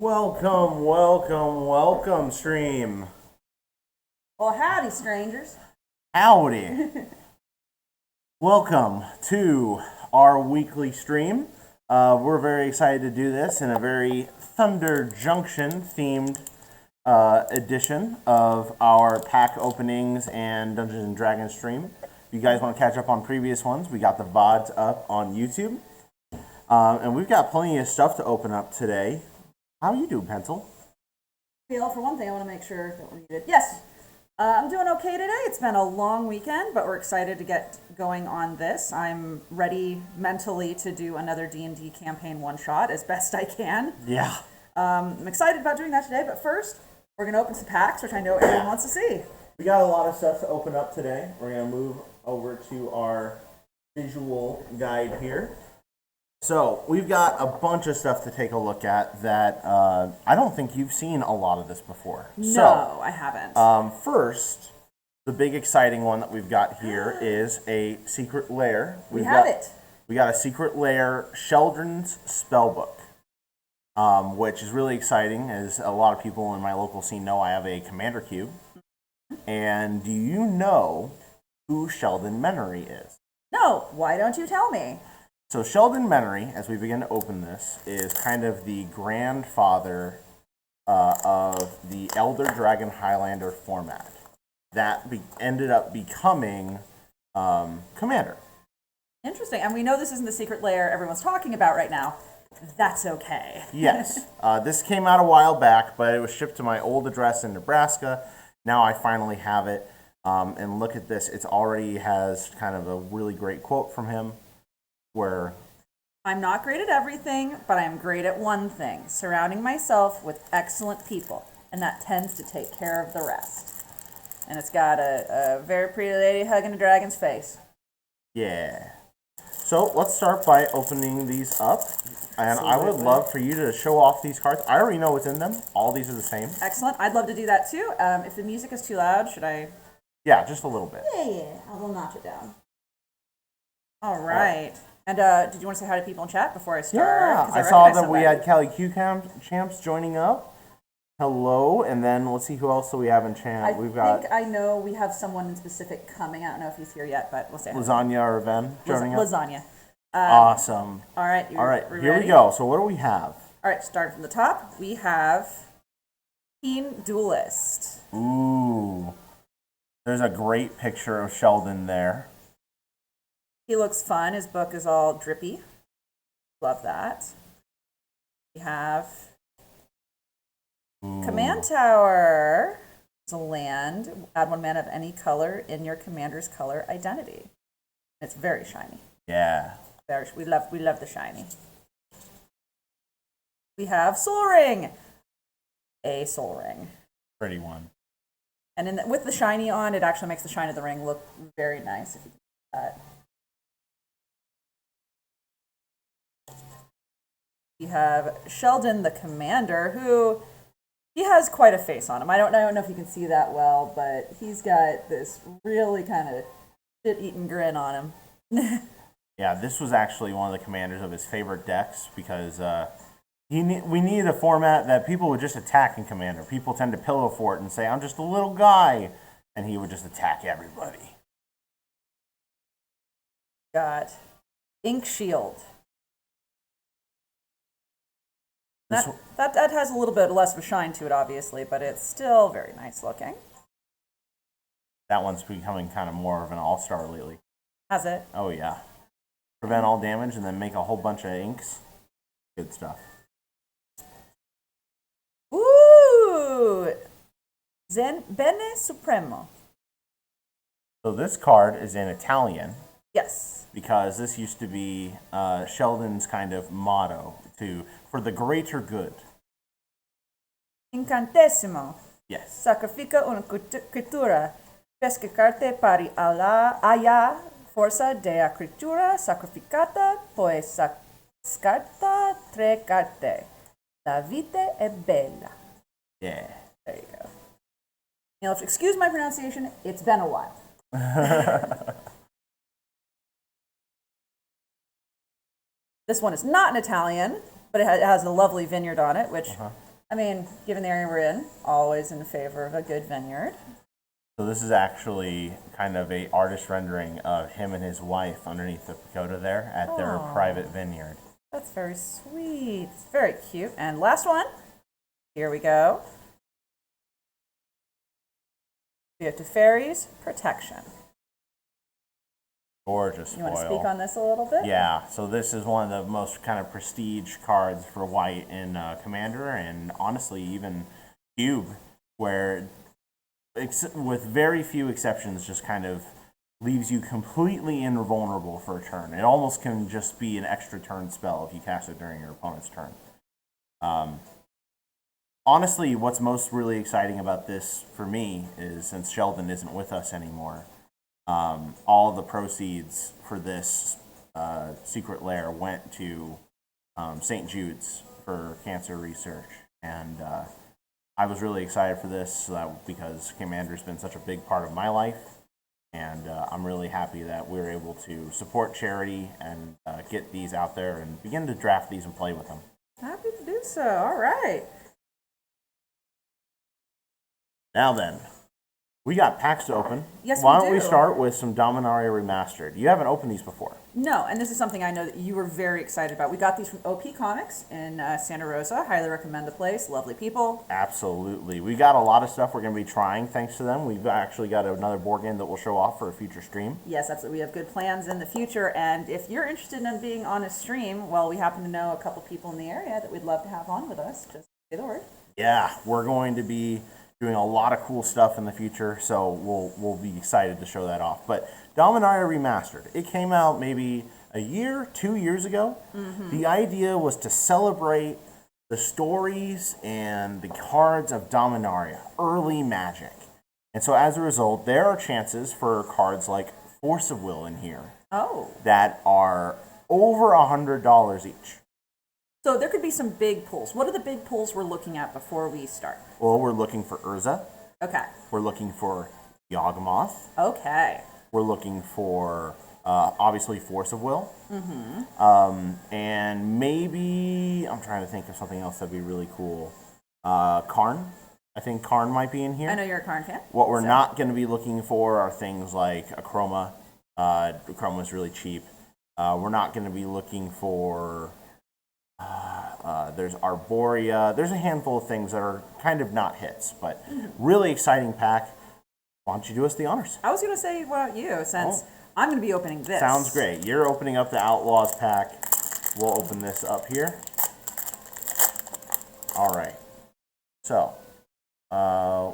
Welcome, welcome, welcome, stream. Well, howdy, strangers. Howdy. Welcome to our weekly stream. We're very excited to do this in a very Thunder Junction themed edition of our pack openings and Dungeons and Dragons stream. If you guys want to catch up on previous ones, we got the VODs up on YouTube. And we've got plenty of stuff to open up today. How you do, Pencil? Well, for one thing, I want to make sure that we're muted. Yes, I'm doing okay today. It's been a long weekend, but we're excited to get going on this. I'm ready mentally to do another D&D campaign one-shot as best I can. Yeah. I'm excited about doing that today, but first, we're going to open some packs, which I know everyone wants to see. We got a lot of stuff to open up today. We're going to move over to our visual guide here. So, we've got a bunch of stuff to take a look at that I don't think you've seen a lot of this before. No, I haven't. First, the big exciting one that we've got here is a secret lair. We have it. We got a secret lair Sheldon's Spellbook, which is really exciting, as a lot of people in my local scene know I have a commander cube. And do you know who Sheldon Menery is? No, why don't you tell me? So Sheldon Menery, as we begin to open this, is kind of the grandfather of the Elder Dragon Highlander format that ended up becoming Commander. Interesting. And we know this isn't the secret lair everyone's talking about right now. That's okay. Yes. This came out a while back, but it was shipped to my old address in Nebraska. Now I finally have it. And look at this. It already has kind of a really great quote from him. Where I'm not great at everything, but I'm great at one thing, surrounding myself with excellent people, and that tends to take care of the rest. And it's got a very pretty lady hugging a dragon's face. Yeah. So let's start by opening these up, and I would love for you to show off these cards. I already know what's in them. All these are the same. Excellent. I'd love to do that too. If the music is too loud, should I? Yeah, just a little bit. Yeah. I will notch it down. All right. And did you want to say hi to people in chat before I start? Yeah, I saw that we had Callie Q Champs joining up. Hello, and then let's see who else do we have in chat. I know we have someone in specific coming. I don't know if he's here yet, but we'll say hi. Lasagna or Ven joining up. Lasagna. Awesome. All right. All right, here we go. So what do we have? All right, starting from the top, we have Keen Duelist. Ooh, there's a great picture of Sheldon there. He looks fun. His book is all drippy. Love that. We have Command Tower. It's a land. Add 1 mana of any color in your commander's color identity. It's very shiny. Yeah. We love the shiny. We have Soul Ring. A Soul Ring. Pretty one. And with the shiny on, it actually makes the shine of the ring look very nice. If you can do that. We have Sheldon the Commander, who he has quite a face on him. I don't know if you can see that well, but he's got this really kind of shit-eating grin on him. Yeah, this was actually one of the commanders of his favorite decks because we needed a format that people would just attack in Commander. People tend to pillow fort and say, I'm just a little guy, and he would just attack everybody. Got Ink Shield. That has a little bit less of a shine to it, obviously, but it's still very nice looking. That one's becoming kind of more of an all-star lately. Has it? Oh, yeah. Prevent all damage and then make a whole bunch of inks. Good stuff. Ooh! Bene Supremo. So this card is in Italian. Yes. Because this used to be Sheldon's kind of motto for the greater good. Incantesimo. Yes. Sacrifica una criatura. Pesca carte pari alla forza della criatura sacrificata, poi scarta 3 carte. La vita è bella. Yeah. There you go. You'll have to excuse my pronunciation. It's been a while. This one is not in Italian, but it has a lovely vineyard on it, which I mean, given the area we're in, always in favor of a good vineyard. So this is actually kind of a artist rendering of him and his wife underneath the pagoda there at their private vineyard. That's very sweet. It's very cute. And last one. Here we go. Gift to Fairies, Protection. Gorgeous foil. You want to speak on this a little bit? Yeah, so this is one of the most kind of prestige cards for white in Commander, and honestly even Cube, where with very few exceptions just kind of leaves you completely invulnerable for a turn. It almost can just be an extra turn spell if you cast it during your opponent's turn. Honestly, what's most really exciting about this for me is, since Sheldon isn't with us anymore, all the proceeds for this secret lair went to St. Jude's for cancer research. And I was really excited for this because Commander's been such a big part of my life. And I'm really happy that we were able to support charity and get these out there and begin to draft these and play with them. Happy to do so. All right. Now then, we got packs to open. Yes, Why we don't we do. start with some Dominaria Remastered? You haven't opened these before. No, and this is something I know that you were very excited about. We got these from OP Comics in Santa Rosa. Highly recommend the place. Lovely people. Absolutely. We got a lot of stuff we're going to be trying thanks to them. We've actually got another board game that we'll show off for a future stream. Yes, absolutely. We have good plans in the future. And if you're interested in being on a stream, well, we happen to know a couple people in the area that we'd love to have on with us. Just say the word. Yeah, we're going to be doing a lot of cool stuff in the future, so we'll be excited to show that off. But Dominaria Remastered, it came out maybe a year, 2 years ago. The idea was to celebrate the stories and the cards of Dominaria, early Magic. And so as a result, there are chances for cards like Force of Will in here Oh. that are over $100 each. So there could be some big pulls. What are the big pulls we're looking at before we start? Well, we're looking for Urza. Okay. We're looking for Yawgmoth. Okay. We're looking for, obviously, Force of Will. And maybe, I'm trying to think of something else that'd be really cool. Karn. I think Karn might be in here. I know you're a Karn fan. What we're not going to be looking for are things like Achroma. Achroma is really cheap. We're not going to be looking for... there's Arborea. There's a handful of things that are kind of not hits, but really exciting pack. Why don't you do us the honors? I was going to say, what about you, since I'm going to be opening this. Sounds great. You're opening up the Outlaws pack. We'll open this up here. All right. So,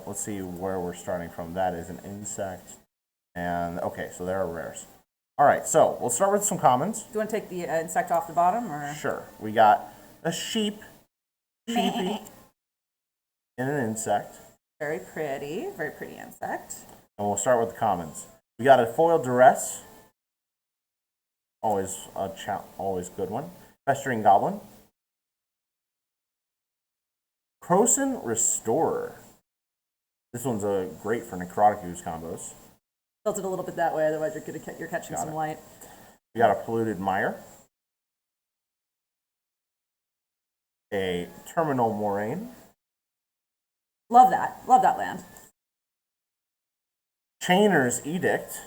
let's see where we're starting from. That is an insect. And, okay, so there are rares. All right, so we'll start with some commons. Do you want to take the insect off the bottom? Or? Sure. We got a sheepy, and an insect. Very pretty insect. And we'll start with the commons. We got a foil duress. Always always good one. Festering Goblin. Croson Restorer. This one's great for Necrotic Ooze combos. Tilt it a little bit that way, otherwise you're catching some light. We got a Polluted Mire. A Terminal Moraine. Love that. Love that land. Chainer's Edict.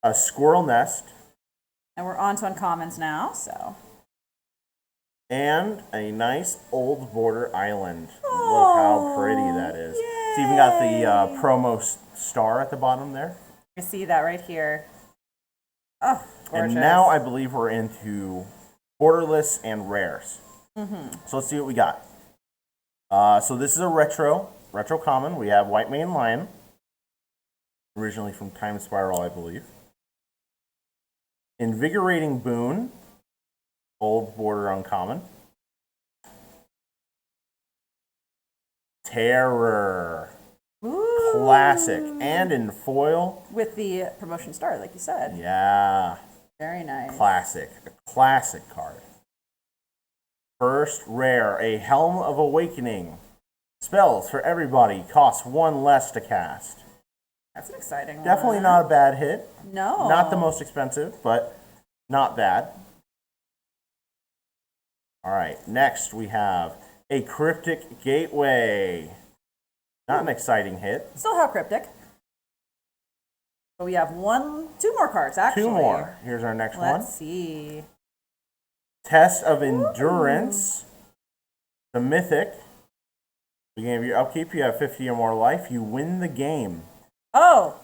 A Squirrel Nest. And we're on to uncommons now, so. And a nice old border island. Oh, look how pretty that is. Yay. It's even got the promo star at the bottom there. You see that right here. Oh, gorgeous. And now I believe we're into borderless and rares. So let's see what we got. So this is a retro common. We have White Mane Lion, originally from Time Spiral, I believe. Invigorating Boon, old border uncommon. Terror, Ooh. classic, and in foil. With the promotion star, like you said. Yeah, Very nice. classic, a classic card. First rare, a Helm of Awakening. Spells for everybody, costs 1 less to cast. That's an exciting one. Definitely not a bad hit. No. Not the most expensive, but not bad. All right, next we have a Cryptic Gateway. Not an exciting hit. Still have Cryptic. But we have two more cards, actually. Two more. Here's our next one. Let's see. Test of Endurance. The Mythic. Beginning of your upkeep, you have 50 or more life. You win the game. Oh.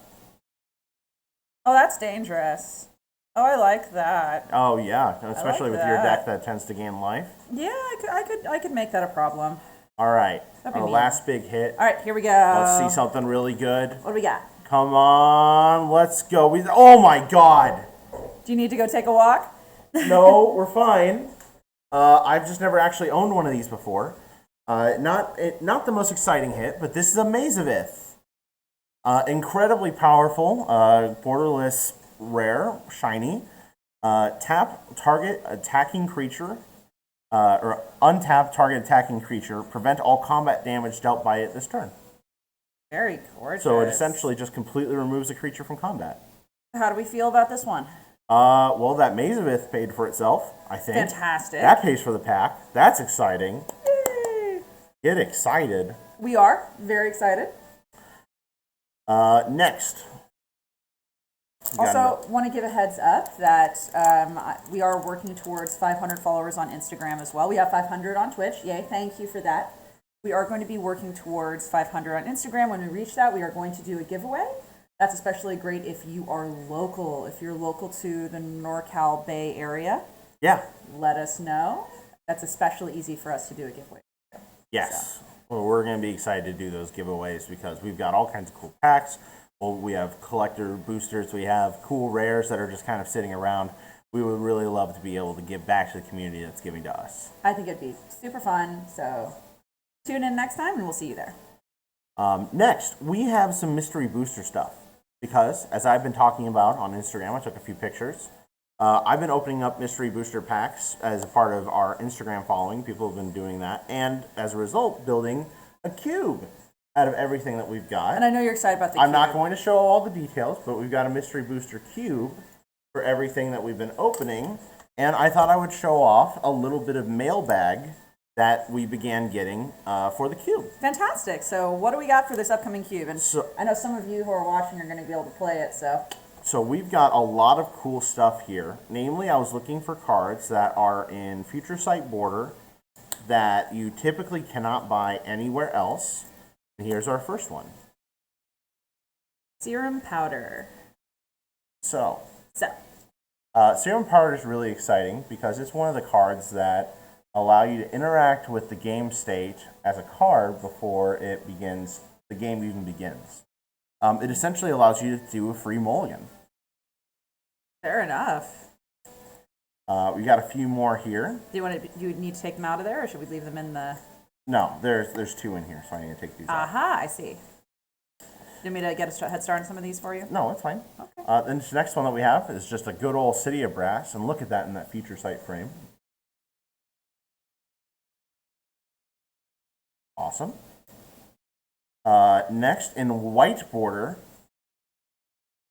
Oh, that's dangerous. Oh, I like that. Oh yeah, especially with your that. deck that tends to gain life. Yeah, I could make that a problem. All right, That'd be our mean. last big hit. All right, here we go. Let's see something really good. What do we got? Come on, let's go. Oh my God. Do you need to go take a walk? No, we're fine. I've just never actually owned one of these before. Not the most exciting hit, but this is a Mazavith. Incredibly powerful, borderless, rare, shiny. Tap target attacking creature, or untap target attacking creature. Prevent all combat damage dealt by it this turn. Very gorgeous. So it essentially just completely removes a creature from combat. How do we feel about this one? Well, that Mazavith paid for itself, I think. Fantastic. That pays for the pack. That's exciting. Yay. Get excited. We are very excited. Next. Also, want to give a heads up that we are working towards 500 followers on Instagram as well. We have 500 on Twitch. Yay, thank you for that. We are going to be working towards 500 on Instagram. When we reach that, we are going to do a giveaway. That's especially great if you are local. If you're local to the NorCal Bay area, Yeah. let us know. That's especially easy for us to do a giveaway. Yes. Well, we're going to be excited to do those giveaways because we've got all kinds of cool packs. Well, we have collector boosters. We have cool rares that are just kind of sitting around. We would really love to be able to give back to the community that's giving to us. I think it'd be super fun. So tune in next time and we'll see you there. Next, we have some mystery booster stuff because, as I've been talking about on Instagram, I took a few pictures. I've been opening up mystery booster packs as a part of our Instagram following. People have been doing that, and as a result, building a cube out of everything that we've got. And I know you're excited about the I'm cube. not going to show all the details, but we've got a mystery booster cube for everything that we've been opening, and I thought I would show off a little bit of mailbag that we began getting for the cube. Fantastic. So what do we got for this upcoming cube? And So- I know some of you who are watching are going to be able to play it, so. So we've got a lot of cool stuff here. Namely, I was looking for cards that are in Future Sight Border that you typically cannot buy anywhere else. And here's our first one. Serum Powder. So, So, Serum Powder is really exciting because it's one of the cards that allow you to interact with the game state as a card before it begins, the game even begins. It essentially allows you to do a free mulligan. fair enough. We got a few more here. Do you need to take them out of there, or should we leave them in the... No, there's two in here, so I need to take these out. Aha, I see. Do you want me to get a head start on some of these for you? No, it's fine. Okay. Then this next one that we have is just a good old City of Brass, and look at that in that Future Sight frame. Awesome. Next, in white border,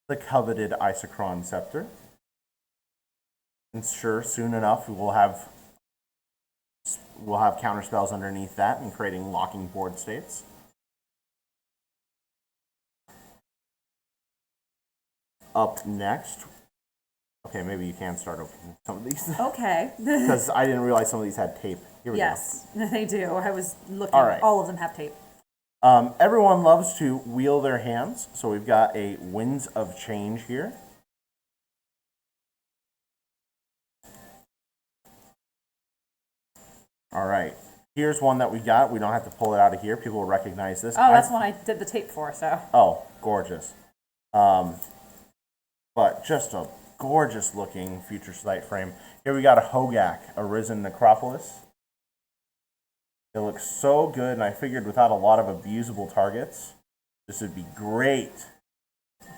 the coveted Isochron Scepter. And sure, soon enough, we'll have counter spells underneath that and creating locking board states. Up next, okay, maybe you can start opening some of these. Okay. Because I didn't realize some of these had tape. Here we Yes, they do. I was looking. All right. All of them have tape. go. Everyone loves to wheel their hands, so we've got a Winds of Change here. All right, here's one that we got. We don't have to pull it out of here. People will recognize this. Oh, that's one I did the tape for, so. Oh, gorgeous. But just a gorgeous looking Future Sight frame. Here we got a Hogak, Arisen Necropolis. It looks so good, and I figured without a lot of abusable targets, this would be great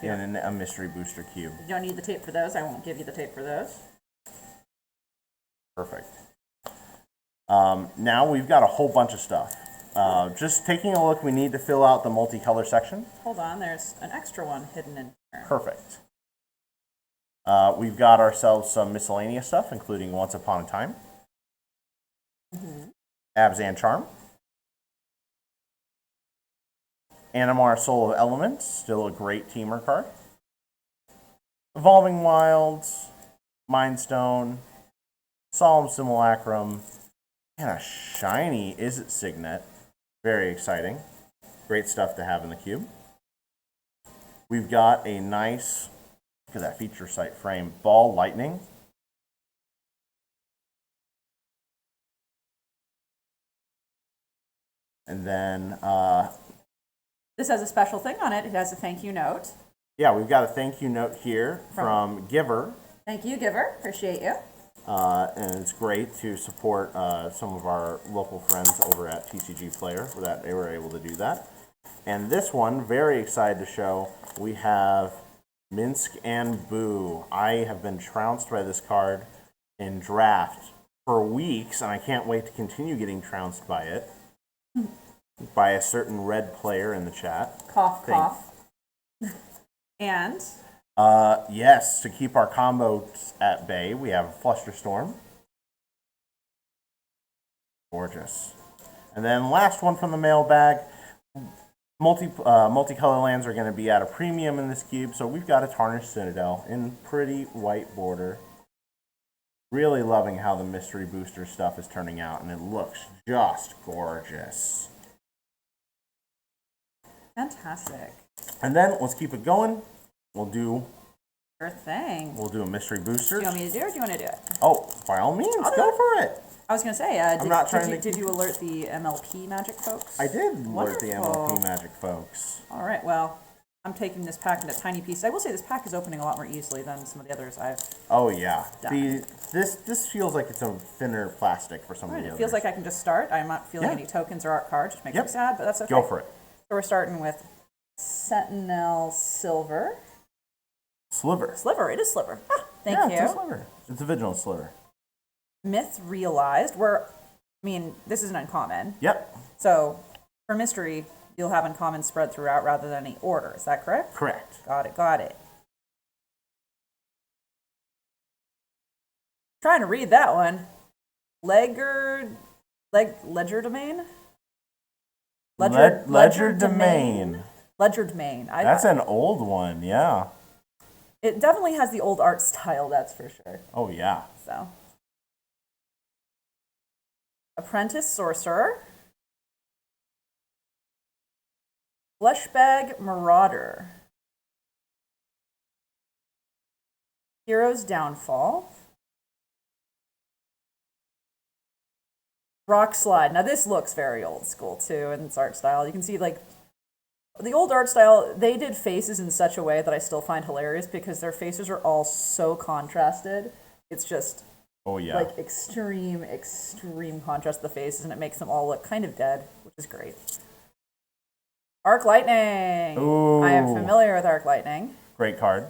in a Mystery Booster cube. You don't need the tape for those. I won't give you the tape for those. Perfect. Now we've got a whole bunch of stuff. Just taking a look, we need to fill out the multicolor section. Hold on, there's an extra one hidden in here. Perfect. We've got ourselves some miscellaneous stuff, including Once Upon a Time. Abzan Charm. Animar Soul of Elements, still a great teamer card. Evolving Wilds, Mind Stone, Solemn Simulacrum, and a shiny Izzet Signet. Very exciting. Great stuff to have in the cube. We've got a nice, look at that feature site frame, Ball Lightning. And then, this has a special thing on it. It has a thank you note. yeah, we've got a thank you note here from Giver. Thank you, Giver. Appreciate you. And it's great to support some of our local friends over at TCG Player that they were able to do that. And this one, very excited to show, we have Minsk and Boo. I have been trounced by this card in draft for weeks, and I can't wait to continue getting trounced by it. By a certain red player in the chat. Cough, cough. And? Yes, to keep our combos at bay, we have Flusterstorm. Gorgeous. And then last one from the mailbag. Multicolor lands are going to be at a premium in this cube, so we've got a Tarnished Citadel in pretty white border. Really loving how the Mystery Booster stuff is turning out, and it looks just gorgeous. Fantastic. And then let's keep it going. We'll do Sure thing. a Mystery Booster. Do you want me to do it or do you want to do it? Oh, by all means, go for it. I was going to say, did you alert the MLP Magic folks? I did alert the Wonderful. MLP Magic folks. All right, well, I'm taking this pack into tiny pieces. I will say this pack is opening a lot more easily than some of the others I've Oh yeah, done. this feels like it's a thinner plastic for some of the It others. feels like I can just start. I'm not feeling Yeah. any tokens or art cards, which makes Yep. me sad, but that's okay. Go for it. So we're starting with Sentinel Silver. Sliver. Sliver, it is Sliver. Ah, thank Yeah, you. it's a sliver. It's a Vigilant Sliver. Myth Realized, this is an uncommon. Yep, So for Mystery, you'll have uncommon spread throughout rather than any order. Is that correct? correct. Got it, got it. Trying to read that one. Ledger Domain? Ledger Domain. Ledger Domain. That's an old one, yeah. It definitely has the old art style, that's for sure. Oh yeah. So. Apprentice Sorcerer. Fleshbag Marauder. Hero's Downfall. Rock Slide. Now this looks very old school too in its art style. You can see like the old art style, they did faces in such a way that I still find hilarious because their faces are all so contrasted. It's just Oh yeah. like extreme contrast to the faces, and it makes them all look kind of dead, which is great. Arc Lightning. Ooh. I am familiar with Arc Lightning. Great card.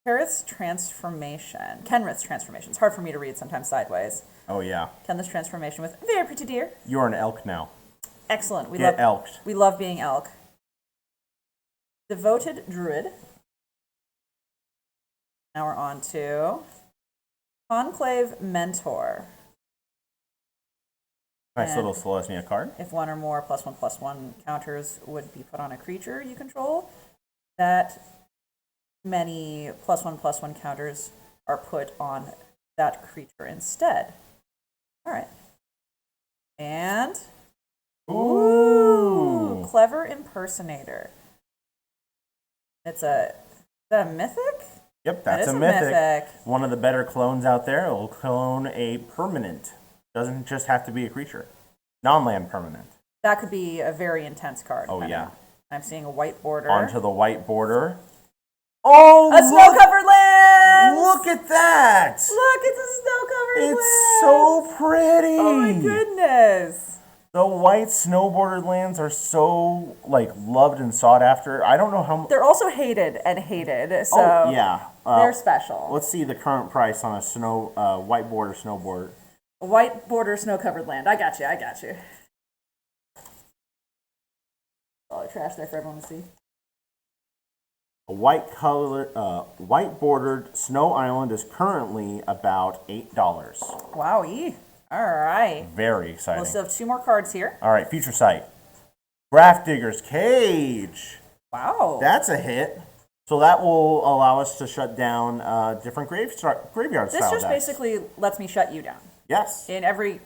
Kenrith's Transformation. It's hard for me to read sometimes sideways. Oh yeah. Kenrith's Transformation with Very Pretty Deer. You're an elk now. Excellent. Get elked. We love being elk. Devoted Druid. Now we're on to Conclave Mentor. Nice And little Selesnya card. if one or more +1/+1 counters would be put on a creature you control, that many +1/+1 counters are put on that creature instead. All right. And Ooh. Clever Impersonator. Is that a mythic? Yep, That that's is a a mythic. mythic. One of the better clones out there. It will clone a permanent. Doesn't just have to be a creature. Non-land permanent. That could be a very intense card. Oh, yeah. I'm seeing a white border. Onto the white border. Oh, a snow-covered land! Look at that! Look, it's a snow-covered land! It's so pretty! Oh my goodness! The white snow-bordered lands are so, loved and sought after. I don't know how... They're also hated, so Oh, yeah. they're special. Let's see the current price on a white border snowboard. A white border snow-covered land. I got you. All the trash there for everyone to see. A white bordered snow island is currently about $8. Wowie. All right. Very exciting. We'll still have 2 more cards here. All right, future sight. Gravedigger's Cage. Wow. That's a hit. So that will allow us to shut down different graveyard This style just decks. basically lets me shut you down. Yes. In every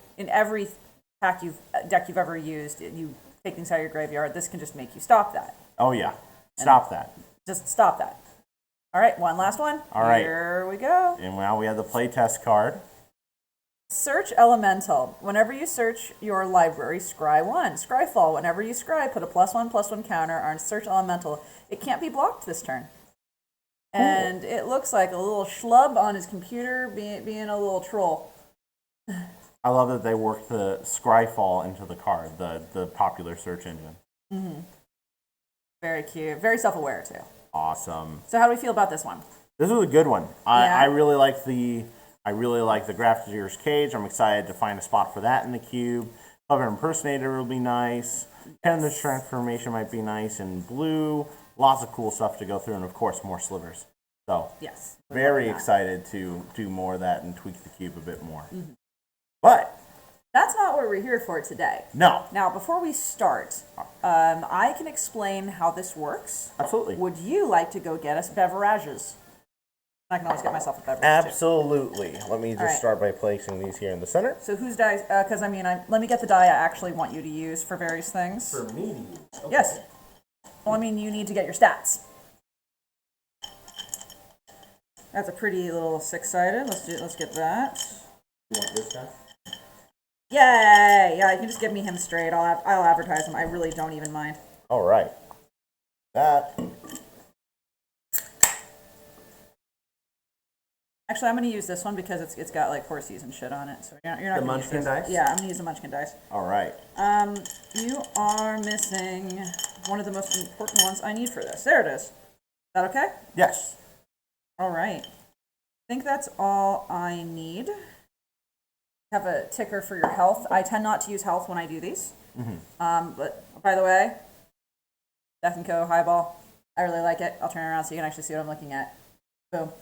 deck you've ever used, you take things out of your graveyard. This can just make you stop that. Oh yeah. Stop that. Just stop that. All right, one last one. All right. Here we go. And now we have the playtest card. Search Elemental. Whenever you search your library, scry 1. Scryfall. Whenever you scry, put a +1/+1 counter on Search Elemental. It can't be blocked this turn. Cool. And it looks like a little schlub on his computer being a little troll. I love that they worked the Scryfall into the card, the popular search engine. Mm-hmm. Very cute. Very self-aware, too. Awesome. So how do we feel about this one? This was a good one. I really like the Gravedigger's Cage. I'm excited to find a spot for that in the cube. Hover Impersonator will be nice. Tenderness Transformation might be nice in blue. Lots of cool stuff to go through, and of course, more slivers. So, yes, very excited to do more of that and tweak the cube a bit more. Mm-hmm. But that's not what we're here for today. No. Now, before we start, I can explain how this works. Absolutely. Would you like to go get us beverages? I can always get myself a beverage. Absolutely. Let me just start by placing these here in the center. So whose dice? Because let me get the die I actually want you to use for various things. For me to use. Okay. Yes. Well, I mean, you need to get your stats. That's a pretty little six-sided. Let's get that. You want this guy? Yay! Yeah, you can just give me him straight. I'll advertise him. I really don't even mind. All right. That. Actually, I'm going to use this one because it's got like horsies and shit on it. So you're not the going to use Munchkin dice? Yeah, I'm going to use the Munchkin dice. All right. You are missing one of the most important ones I need for this. There it is. Is that okay? Yes. All right. I think that's all I need. Have a ticker for your health. I tend not to use health when I do these. Mm-hmm. But by the way, Death & Co. Highball. I really like it. I'll turn around so you can actually see what I'm looking at. Boom.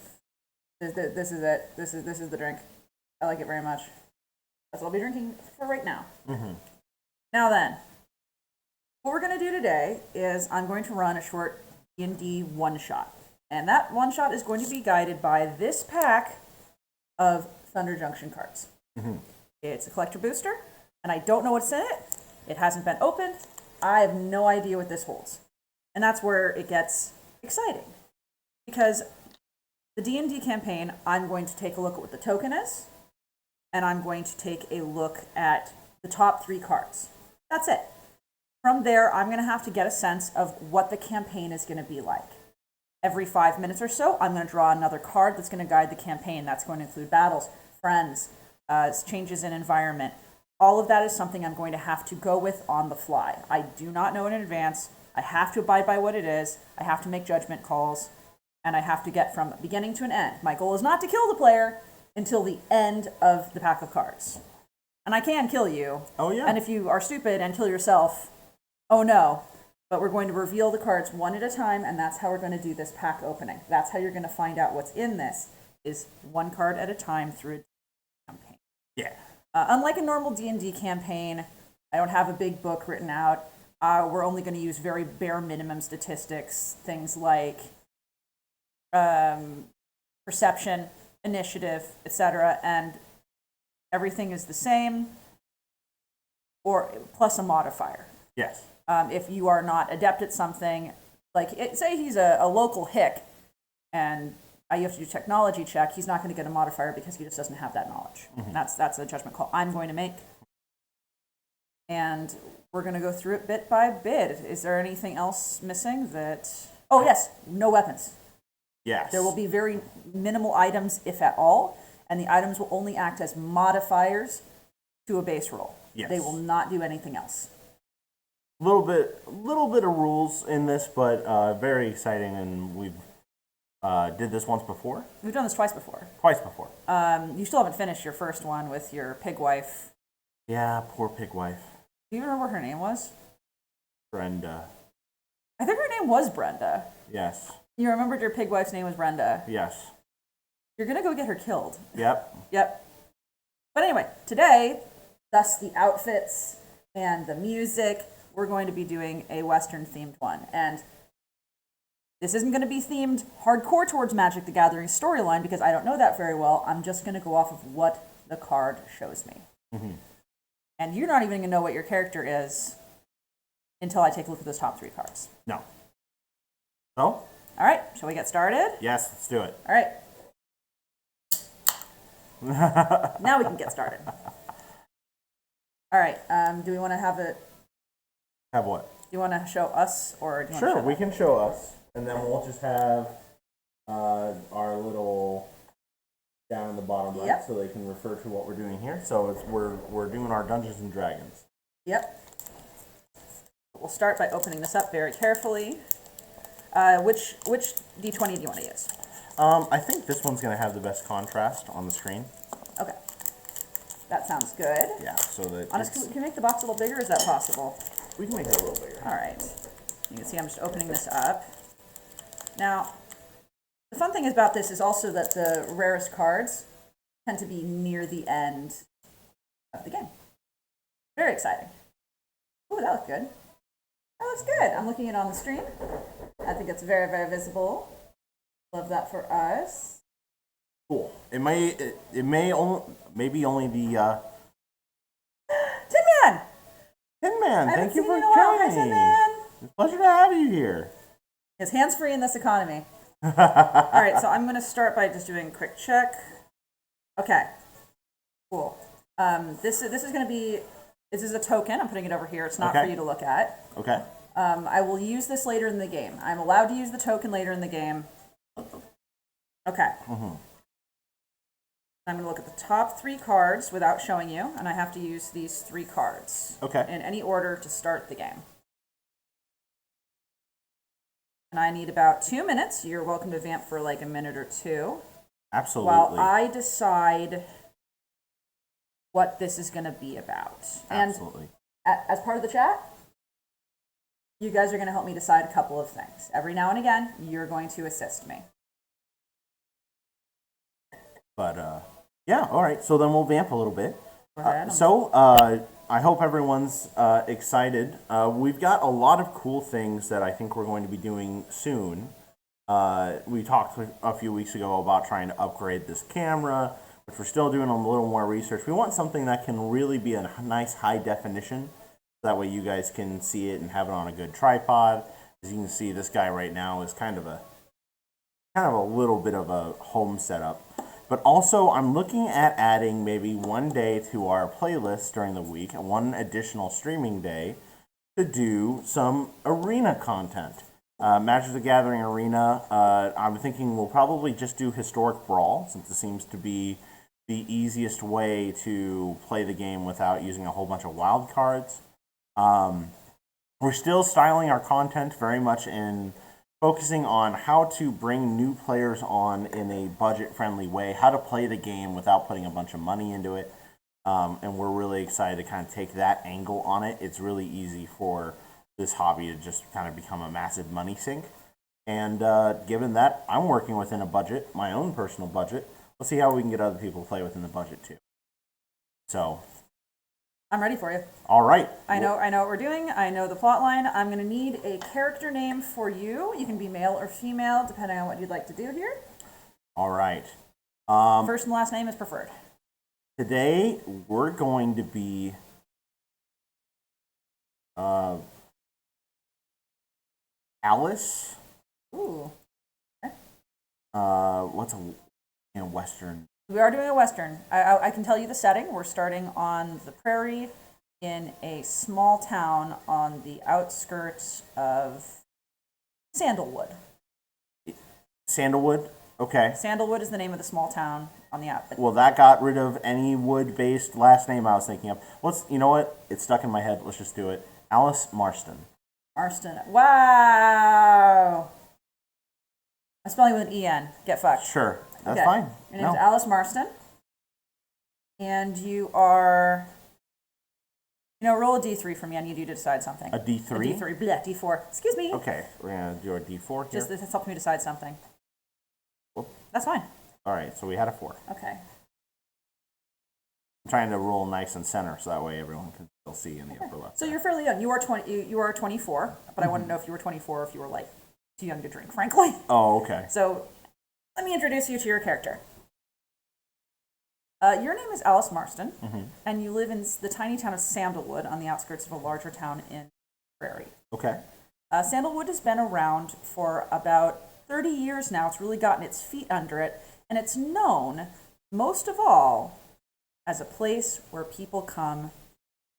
This is it. This is the drink. I like it very much. That's what I'll be drinking for right now. Mm-hmm. Now then, what we're going to do today is I'm going to run a short D&D one-shot. And that one-shot is going to be guided by this pack of Thunder Junction cards. Mm-hmm. It's a collector booster, and I don't know what's in it. It hasn't been opened. I have no idea what this holds. And that's where it gets exciting. Because the D&D campaign, I'm going to take a look at what the token is, and I'm going to take a look at the top 3 cards. That's it. From there, I'm going to have to get a sense of what the campaign is going to be like. Every 5 minutes or so, I'm going to draw another card that's going to guide the campaign. That's going to include battles, friends, changes in environment. All of that is something I'm going to have to go with on the fly. I do not know in advance. I have to abide by what it is. I have to make judgment calls. And I have to get from beginning to an end. My goal is not to kill the player until the end of the pack of cards. And I can kill you. Oh, yeah. And if you are stupid and kill yourself, oh no. But we're going to reveal the cards one at a time, and that's how we're going to do this pack opening. That's how you're going to find out what's in this, is one card at a time through a campaign. Yeah. Unlike a normal D&D campaign, I don't have a big book written out. We're only going to use very bare minimum statistics, things like perception, initiative, etc., and everything is the same, or plus a modifier. Yes. If you are not adept at something, like say he's a local hick, and you have to do a technology check, he's not going to get a modifier because he just doesn't have that knowledge. Mm-hmm. That's a judgment call I'm going to make. And we're going to go through it bit by bit. Is there anything else missing that... Oh, yes, no weapons. Yes. There will be very minimal items, if at all, and the items will only act as modifiers to a base roll. Yes. They will not do anything else. Little bit of rules in this, but very exciting, and we've did this once before. We've done this twice before. Twice before. You still haven't finished your first one with your pig wife. Yeah, poor pig wife. Do you remember what her name was? Brenda. I think her name was Brenda. Yes. You remembered your pig wife's name was Brenda. Yes. You're gonna go get her killed. Yep. Yep. But anyway, today, thus the outfits and the music, we're going to be doing a Western themed one. And this isn't going to be themed hardcore towards Magic the Gathering storyline because I don't know that very well. I'm just going to go off of what the card shows me. Mm-hmm. And you're not even going to know what your character is until I take a look at those top 3 cards. No. No? All right, shall we get started? Yes, let's do it. All right. Now we can get started. All right, do we want to have it? Have what? Do you want to show us, or do you want to Sure, show we them? can show us, and then we'll just have our little down in the bottom right, Yep. so they can refer to what we're doing here. So we're doing our Dungeons and Dragons. Yep. We'll start by opening this up very carefully. Which D20 do you want to use? I think this one's going to have the best contrast on the screen. Okay. That sounds good. Yeah, so that Honestly, can we make the box a little bigger? Is that possible? we can make it a little bigger. All right. You can see I'm just opening this up. Now, the fun thing about this is also that the rarest cards tend to be near the end of the game. Very exciting. Ooh, that looks good. That looks good. I'm looking at it on the screen. I think it's very, very visible. Love that for us. Cool. It may only maybe only the Tin Man! Tin Man. I haven't Thank you seen for you in a while. Hi, joining. Tin Man! It's a pleasure to have you here. It's hands-free in this economy. All right, so I'm going to start by just doing a quick check. Okay, cool. This is going to be, this is a token. I'm putting it over here. It's not Okay. for you to look at. Okay. I will use this later in the game. I'm allowed to use the token later in the game. Okay. Mm-hmm. I'm going to look at the top 3 cards without showing you, and I have to use these 3 cards. Okay. In any order to start the game. And I need about 2 minutes. You're welcome to vamp for like a minute or 2. Absolutely. While I decide what this is going to be about. Absolutely. And as part of the chat, you guys are going to help me decide a couple of things. Every now and again, you're going to assist me. But yeah, all right. So then we'll vamp a little bit. Go ahead. I hope everyone's excited. We've got a lot of cool things that I think we're going to be doing soon. We talked a few weeks ago about trying to upgrade this camera, which we're still doing a little more research. We want something that can really be a nice high definition. That way you guys can see it and have it on a good tripod. As you can see, this guy right now is kind of a little bit of a home setup. But also, I'm looking at adding maybe one day to our playlist during the week, and one additional streaming day, to do some arena content. Magic the Gathering Arena, I'm thinking we'll probably just do Historic Brawl, since it seems to be the easiest way to play the game without using a whole bunch of wild cards. We're still styling our content very much in focusing on how to bring new players on in a budget-friendly way, how to play the game without putting a bunch of money into it. And we're really excited to kind of take that angle on it. It's really easy for this hobby to just kind of become a massive money sink. And given that I'm working within a budget, my own personal budget, let's see how we can get other people to play within the budget too. So I'm ready for you. all right. I know what we're doing. I know the plot line. I'm going to need a character name for you. You can be male or female, depending on what you'd like to do here. All right. First and last name is preferred. Today we're going to be Alice. Ooh. What's a Western? We are doing a Western. I can tell you the setting. We're starting on the prairie in a small town on the outskirts of Sandalwood. Sandalwood? Okay. Sandalwood is the name of the small town on the out. Well, that got rid of any wood-based last name I was thinking of. You know what? It's stuck in my head. Let's just do it. Alice Marston. Marston. Wow. I'm spelling with an E-N. Get fucked. Sure. That's Okay. fine. Your name's Alice Marston. And you are You know, roll a d3 for me. I need you to decide something. A D3? A d3. Bleh, d4. Excuse me. Okay, we're going to do a D4 here. Just this helps me decide something. Whoop. That's fine. All right, so we had a 4. Okay. I'm trying to roll nice and center so that way everyone can still see in the upper left. So you're fairly young. You are 20. You are 24, but I want to know if you were 24 or if you were like too young to drink, frankly. Oh, okay. So let me introduce you to your character. Your name is Alice Marston, and you live in the tiny town of Sandalwood on the outskirts of a larger town in Prairie. Okay. Sandalwood has been around for about 30 years now. It's really gotten its feet under it, and it's known, most of all, as a place where people come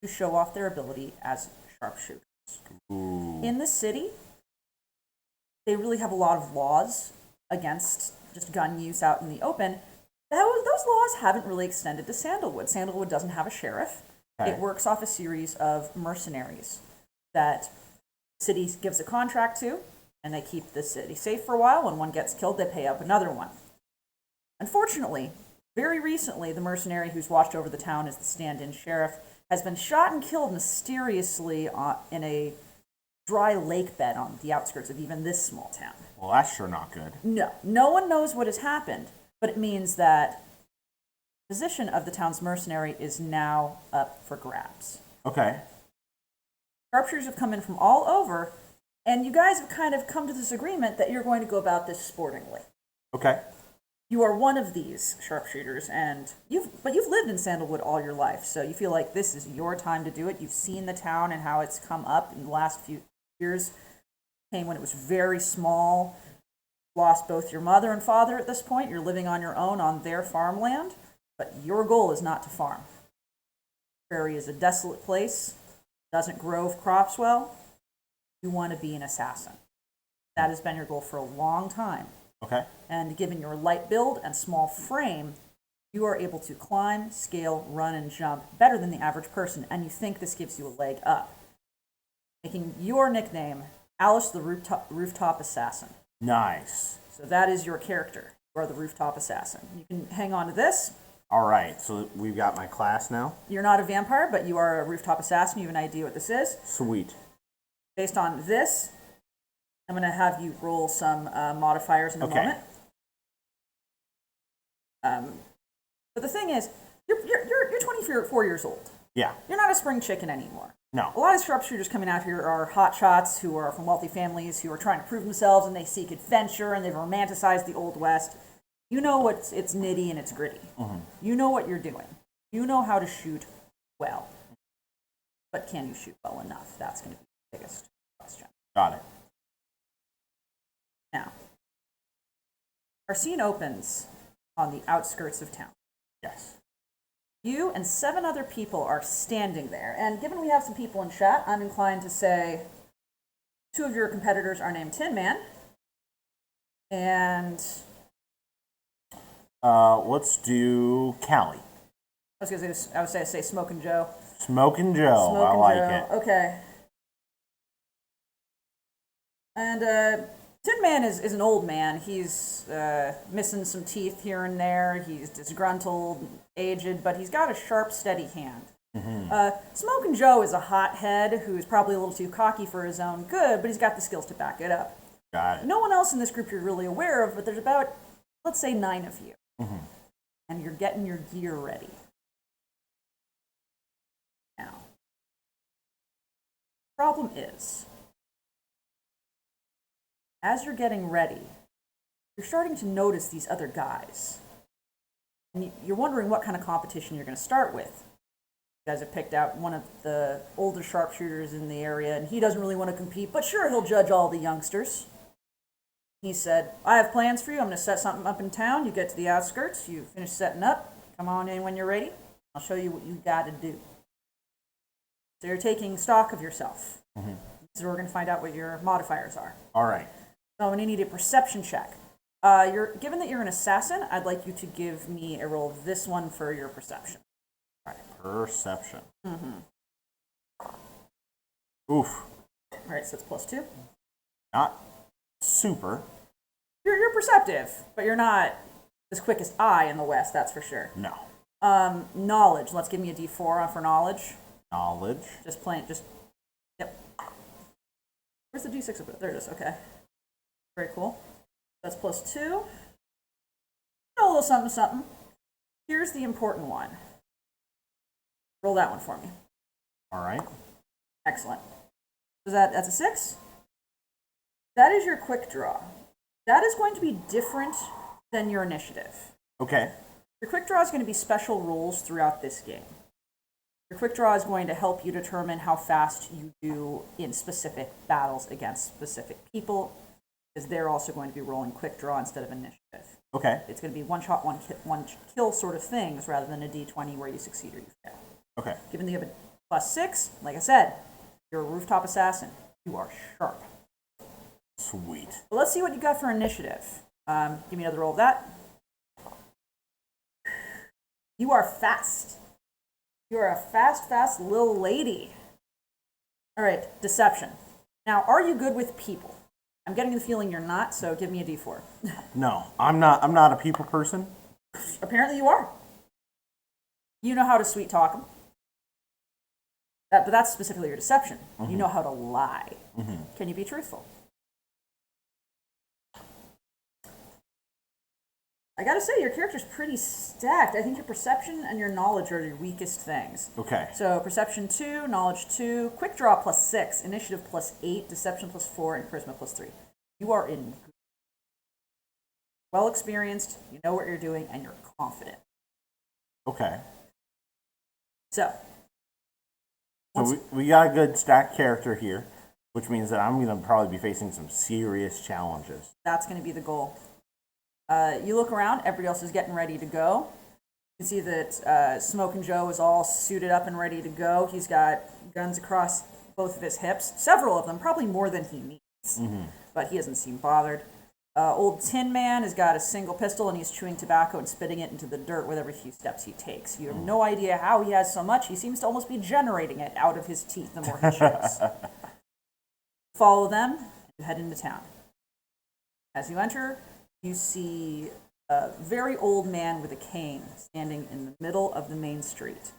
to show off their ability as sharpshooters. Ooh. In the city, they really have a lot of laws against just gun use out in the open. Those laws haven't really extended to Sandalwood. Sandalwood doesn't have a sheriff. Okay. It works off a series of mercenaries that the city gives a contract to, and they keep the city safe for a while. When one gets killed, they pay up another one. Unfortunately, very recently, the mercenary who's watched over the town as the stand-in sheriff has been shot and killed mysteriously in a dry lake bed on the outskirts of even this small town. Well, that's sure not good. No one knows what has happened, but it means that the position of the town's mercenary is now up for grabs. Okay. Sharpshooters have come in from all over, and you guys have kind of come to this agreement that you're going to go about this sportingly. Okay. You are one of these sharpshooters, and you've lived in Sandalwood all your life, so you feel like this is your time to do it. You've seen the town and how it's come up in the last few years. It came when it was very small. Lost both your mother and father at this point. You're living on your own on their farmland, but your goal is not to farm. Prairie is a desolate place, doesn't grow crops well. You want to be an assassin. That has been your goal for a long time. Okay. And given your light build and small frame, you are able to climb, scale, run, and jump better than the average person, and you think this gives you a leg up. Making your nickname Alice the Rooftop Assassin. Nice. So that is your character. You are the Rooftop Assassin. You can hang on to this. All right, so we've got my class now. You're not a vampire, but you are a Rooftop Assassin. You have an idea what this is. Sweet. Based on this, I'm going to have you roll some modifiers in a moment. But the thing is, you're 24 years old. Yeah. You're not a spring chicken anymore. No. A lot of sharpshooters coming out here are hotshots who are from wealthy families who are trying to prove themselves, and they seek adventure, and they've romanticized the Old West. You know it's nitty and it's gritty. You know what you're doing. You know how to shoot well. But can you shoot well enough? That's going to be the biggest question. Got it. Now, our scene opens on the outskirts of town. Yes. You and 7 other people are standing there, and given we have some people in chat, I'm inclined to say 2 of your competitors are named Tin Man, and let's do Callie. I would say Smokin' Joe. Smokin' Joe. I like it. Okay. And Tin Man is an old man. He's missing some teeth here and there. He's disgruntled, aged, but he's got a sharp, steady hand. Smokin' Joe is a hothead who is probably a little too cocky for his own good, but he's got the skills to back it up. Got it. No one else in this group you're really aware of, but there's about, let's say, 9 of you. And you're getting your gear ready. Now, the problem is, as you're getting ready, you're starting to notice these other guys. And you're wondering what kind of competition you're going to start with. You guys have picked out one of the older sharpshooters in the area, and he doesn't really want to compete, but sure, he'll judge all the youngsters. He said, I have plans for you. I'm going to set something up in town. You get to the outskirts. You finish setting up. Come on in when you're ready. I'll show you what you got to do. So you're taking stock of yourself. So we're going to find out what your modifiers are. All right. So I'm going to need a perception check. Given that you're an assassin, I'd like you to give me a roll of this one for your perception. All right. Perception. Oof. All right, so it's +2. Not super. You're perceptive, but you're not as quick as I in the West, that's for sure. No. Knowledge. Let's give me a D4 for knowledge. Knowledge. Just plain, yep. Where's the d6 of it? There it is, okay. Very cool. That's +2. A little something, something. Here's the important one. Roll that one for me. All right. Excellent. So that's a 6. That is your quick draw. That is going to be different than your initiative. Okay. Your quick draw is going to be special rules throughout this game. Your quick draw is going to help you determine how fast you do in specific battles against specific people, because they're also going to be rolling quick draw instead of initiative. Okay. It's going to be one shot, one kill sort of things rather than a d20 where you succeed or you fail. Okay. Given that you have a +6, like I said, you're a Rooftop Assassin. You are sharp. Sweet. But let's see what you got for initiative. Give me another roll of that. You are fast. You are a fast little lady. All right, deception. Now, are you good with people? I'm getting the feeling you're not, so give me a d4. No, I'm not a people person. Apparently you are. You know how to sweet talk them. But that's specifically your deception. You know how to lie. Can you be truthful? I gotta say, your character's pretty stacked. I think your perception and your knowledge are your weakest things. Okay. So perception 2, knowledge 2, quick draw +6, initiative +8, deception +4, and charisma +3. You are in well experienced, you know what you're doing, and you're confident. Okay. So we got a good stacked character here, which means that I'm going to probably be facing some serious challenges. that's going to be the goal. You look around, everybody else is getting ready to go. You can see that Smokin' Joe is all suited up and ready to go. He's got guns across both of his hips, several of them, probably more than he needs, but he doesn't seem bothered. Old Tin Man has got a single pistol and he's chewing tobacco and spitting it into the dirt with every few steps he takes. You have no idea how he has so much. He seems to almost be generating it out of his teeth the more he chews. Follow them and you head into town. As you enter, you see a very old man with a cane standing in the middle of the main street.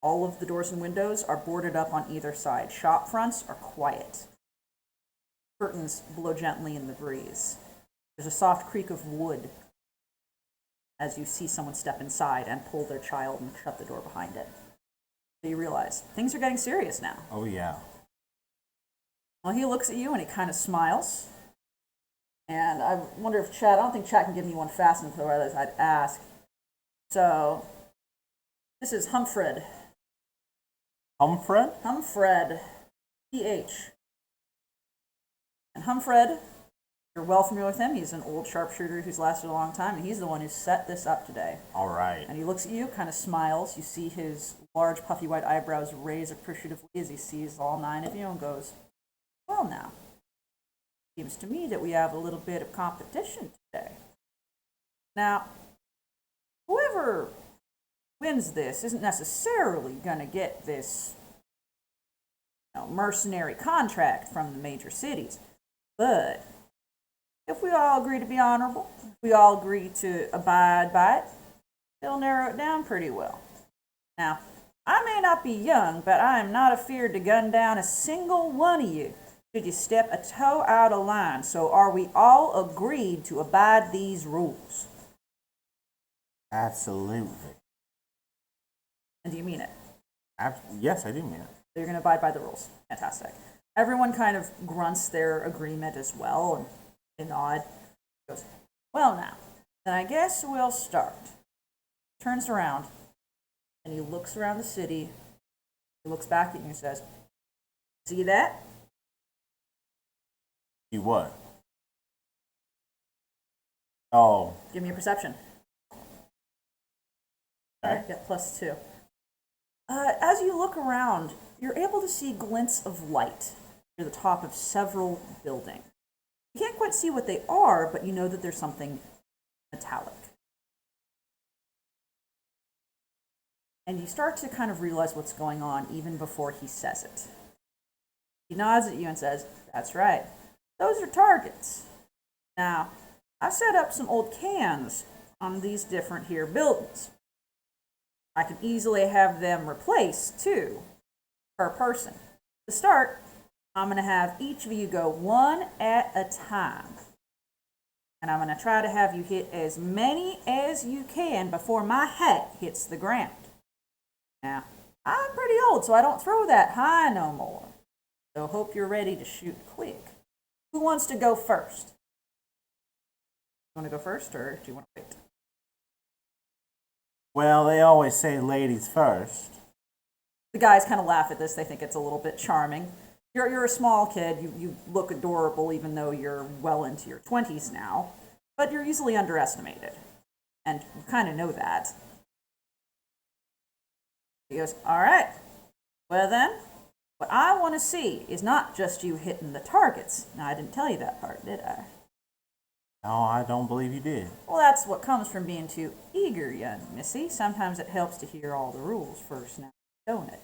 All of the doors and windows are boarded up on either side. Shop fronts are quiet. Curtains blow gently in the breeze. There's a soft creak of wood as you see someone step inside and pull their child and shut the door behind it. So you realize things are getting serious now. Oh, yeah. Well, he looks at you and he kind of smiles. And I wonder if Chad, I don't think Chad can give me one fast enough, otherwise I'd ask. So, this is Humfred. Humfred? Humfred. PH. And Humfred, you're well familiar with him. He's an old sharpshooter who's lasted a long time, and he's the one who set this up today. All right. And he looks at you, kind of smiles. You see his large, puffy white eyebrows raise appreciatively as he sees all 9 of you and goes, well, now, seems to me that we have a little bit of competition today. Now, whoever wins this isn't necessarily going to get this mercenary contract from the major cities. But if we all agree to be honorable, if we all agree to abide by it, it'll narrow it down pretty well. Now, I may not be young, but I am not afeard to gun down a single one of you should you step a toe out of line. So are we all agreed to abide these rules? Absolutely. And do you mean it? Yes, I do mean it. So you're going to abide by the rules. Fantastic. Everyone kind of grunts their agreement as well, and they nod. Goes, well now, then I guess we'll start. Turns around, and he looks around the city. He looks back at you and says, see that? See what? Oh. Give me a perception. Okay. Alright, get +2. As you look around, you're able to see glints of light near the top of several buildings. You can't quite see what they are, but you know that there's something metallic. And you start to kind of realize what's going on even before he says it. He nods at you and says, that's right. Those are targets. Now, I set up some old cans on these different here buildings. I can easily have them replaced, too. per person. To start, I'm going to have each of you go one at a time. And I'm going to try to have you hit as many as you can before my head hits the ground. Now, I'm pretty old, so I don't throw that high no more. So hope you're ready to shoot quick. Who wants to go first? You want to go first, or do you want to wait? Well, they always say ladies first. The guys kind of laugh at this. They think it's a little bit charming. You're a small kid. You look adorable even though you're well into your 20s now. But you're easily underestimated. And you kind of know that. He goes, all right. Well then, what I want to see is not just you hitting the targets. Now, I didn't tell you that part, did I? No, I don't believe you did. Well, that's what comes from being too eager, young missy. Sometimes it helps to hear all the rules first now, don't it?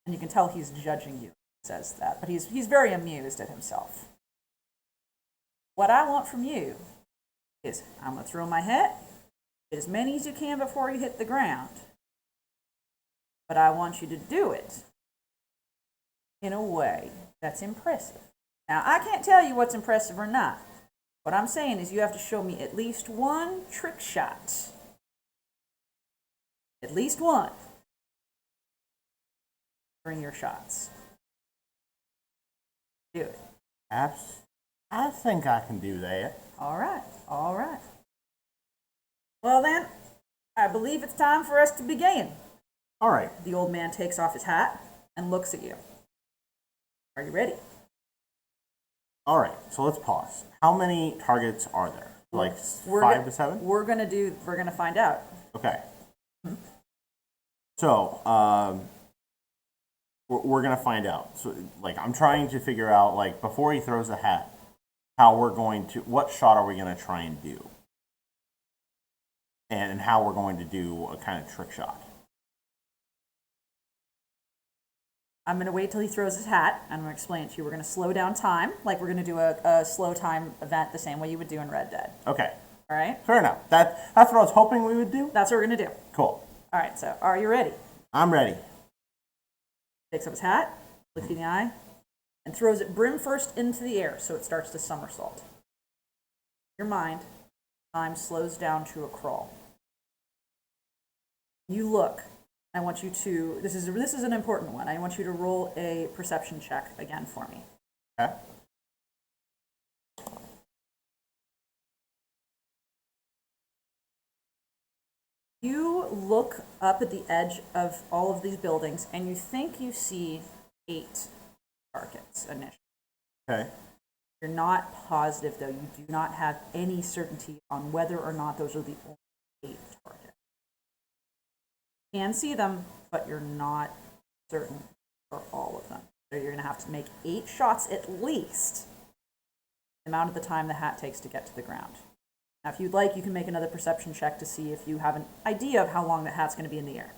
And you can tell he's judging you when he says that, but he's very amused at himself. What I want from you is I'm going to throw my hat, get as many as you can before you hit the ground. But I want you to do it in a way that's impressive. Now, I can't tell you what's impressive or not. What I'm saying is you have to show me at least one trick shot. At least one. Bring your shots. Do it. I think I can do that. All right, all right. Well then, I believe it's time for us to begin. All right. The old man takes off his hat and looks at you. Are you ready? All right, so let's pause. How many targets are there? Like We're 5 to 7? We're gonna find out. Okay. So, we're gonna find out. So, like, I'm trying to figure out, like, before he throws the hat, what shot are we gonna try and do, and how we're going to do a kind of trick shot. I'm going to wait till he throws his hat. I'm going to explain it to you. We're going to slow down time, like we're going to do a slow time event the same way you would do in Red Dead. Okay. All right? Fair enough. That's what I was hoping we would do. That's what we're going to do. Cool. All right, so are you ready? I'm ready. Takes up his hat, looks you in the eye, and throws it brim first into the air so it starts to somersault. In your mind, time slows down to a crawl. You look. I want you to, this is an important one. I want you to roll a perception check again for me. Okay. You look up at the edge of all of these buildings and you think you see 8 targets initially. Okay. You're not positive though. You do not have any certainty on whether or not those are the only 8 targets. You can see them, but you're not certain for all of them. So you're going to have to make 8 shots at least, the amount of the time the hat takes to get to the ground. Now, if you'd like, you can make another perception check to see if you have an idea of how long the hat's going to be in the air.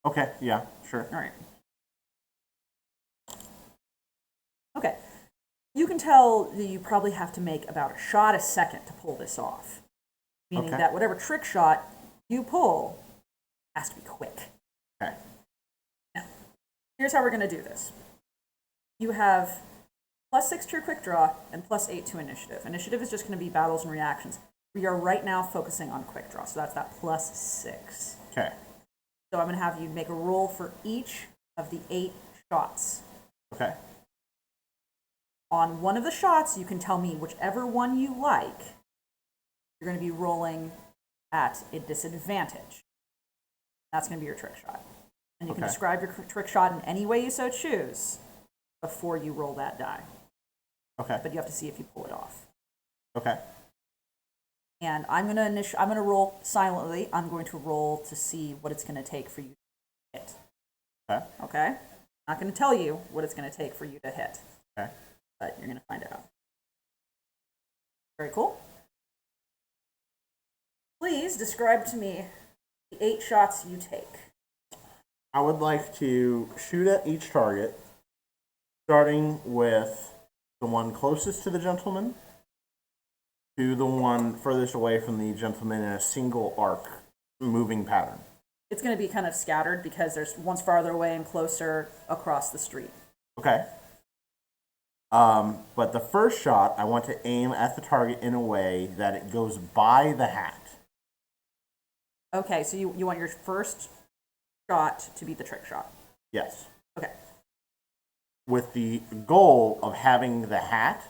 Okay, yeah, sure. All right. Okay. You can tell that you probably have to make about a shot a second to pull this off, meaning that whatever trick shot you pull has to be quick. Okay. Now, here's how we're going to do this. You have +6 to your quick draw and +8 to initiative. Initiative is just going to be battles and reactions. We are right now focusing on quick draw, so that's that +6. Okay. So I'm going to have you make a roll for each of the 8 shots. Okay. On one of the shots, you can tell me whichever one you like. You're going to be rolling at a disadvantage. That's going to be your trick shot. And you can describe your trick shot in any way you so choose before you roll that die. Okay. But you have to see if you pull it off. Okay. And I'm going to roll silently. I'm going to roll to see what it's going to take for you to hit. Okay. Okay? I'm not going to tell you what it's going to take for you to hit. Okay. But you're going to find out. Very cool. Please describe to me the 8 shots you take. I would like to shoot at each target, starting with the one closest to the gentleman to the one furthest away from the gentleman in a single arc moving pattern. It's going to be kind of scattered because there's one's farther away and closer across the street. Okay. But the first shot, I want to aim at the target in a way that it goes by the hat. Okay, so you want your first shot to be the trick shot. Yes. Okay. With the goal of having the hat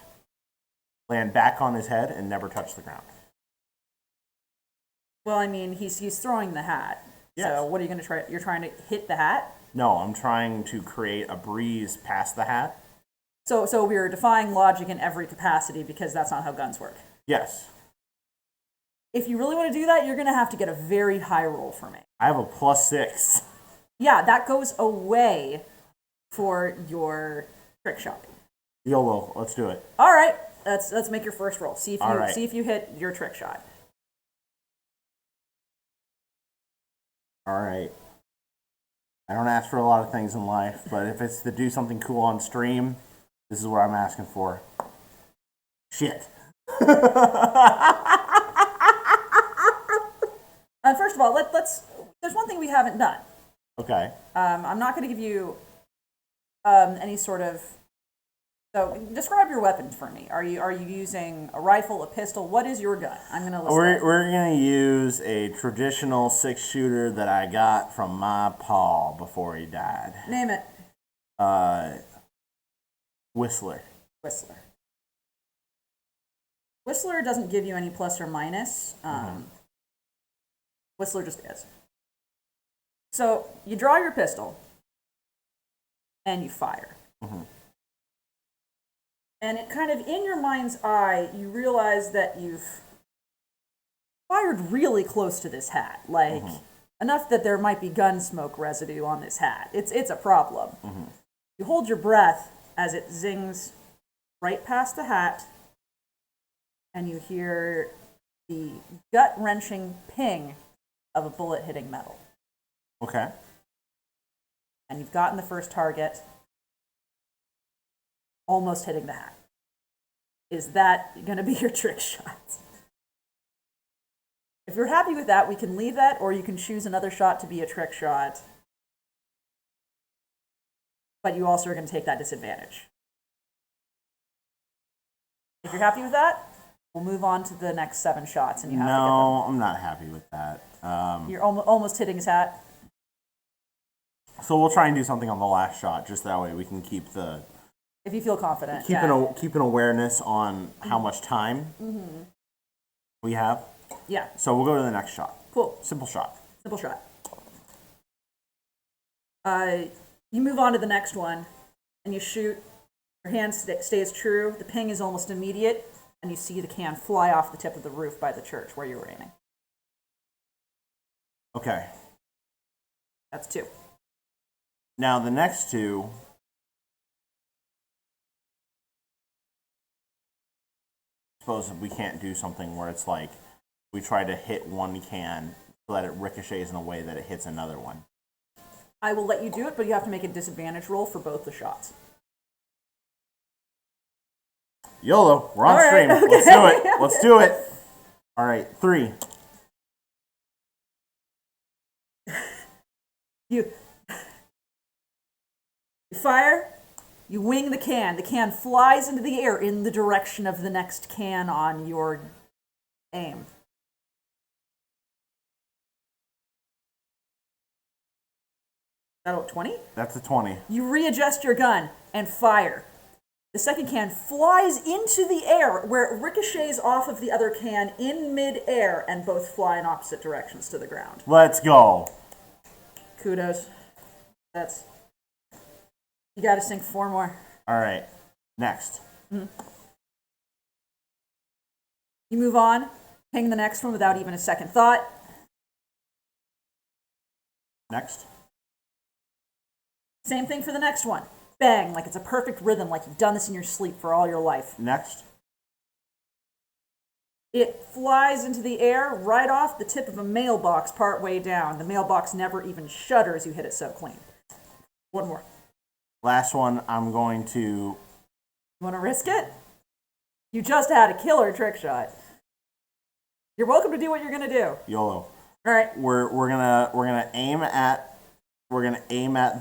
land back on his head and never touch the ground. Well, I mean, he's throwing the hat. Yes. So what are you going to try? You're trying to hit the hat? No, I'm trying to create a breeze past the hat. So we're defying logic in every capacity because that's not how guns work. Yes. If you really want to do that, you're going to have to get a very high roll for me. I have a +6. Yeah, that goes away for your trick shot. YOLO, let's do it. All right, let's make your first roll. See right. if you hit your trick shot. All right. I don't ask for a lot of things in life, but if it's to do something cool on stream, this is what I'm asking for. Shit. First of all, let's. There's one thing we haven't done. Okay. I'm not going to give you any sort of. So describe your weapon for me. Are you using a rifle, a pistol? What is your gun? I'm going to list that. We're going to use a traditional 6-shooter that I got from my pa before he died. Name it. Whistler. Whistler doesn't give you any plus or minus. Whistler just is. So you draw your pistol and you fire. And it kind of, in your mind's eye, you realize that you've fired really close to this hat. Like, enough that there might be gun smoke residue on this hat. It's a problem. You hold your breath as it zings right past the hat, and you hear the gut-wrenching ping of a bullet hitting metal. Okay. And you've gotten the first target, almost hitting the hat. Is that going to be your trick shot? If you're happy with that, we can leave that, or you can choose another shot to be a trick shot. But you also are going to take that disadvantage. If you're happy with that, we'll move on to the next 7 shots, and you have to get them. No, I'm not happy with that. You're almost hitting his hat. So we'll try and do something on the last shot, just that way we can keep the... If you feel confident. Keep an awareness on how much time we have. Yeah. So we'll go to the next shot. Cool. Simple shot. Simple shot. You move on to the next one, and you shoot. Your hand stays true. The ping is almost immediate, and you see the can fly off the tip of the roof by the church where you were aiming. Okay. That's 2. Now the next 2... suppose we can't do something where it's like we try to hit one can so that it ricochets in a way that it hits another one. I will let you do it, but you have to make a disadvantage roll for both the shots. YOLO, we're on All stream. right, okay. Let's do it. Let's do it. All right, 3. You fire. You wing the can. The can flies into the air in the direction of the next can on your aim. Is that a 20? That's a 20. You readjust your gun and fire. The second can flies into the air where it ricochets off of the other can in mid-air, and both fly in opposite directions to the ground. Let's go. Kudos. You gotta sink 4 more. All right, next. You move on, ping the next one without even a second thought. Next. Same thing for the next one. Bang, like it's a perfect rhythm, like you've done this in your sleep for all your life. Next. It flies into the air right off the tip of a mailbox part way down. The mailbox never even shudders, you hit it so clean. 1 more. Last one, I'm going to... You want to risk it? You just had a killer trick shot. You're welcome to do what you're going to do. YOLO. All right. We're gonna aim at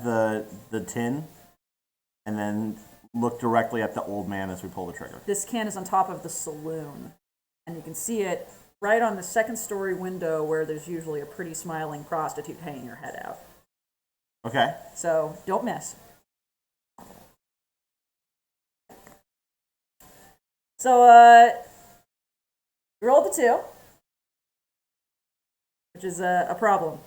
the tin, and then look directly at the old man as we pull the trigger. This can is on top of the saloon, and you can see it right on the second-story window where there's usually a pretty smiling prostitute hanging her head out. Okay. So don't miss. So you rolled the 2, which is a problem.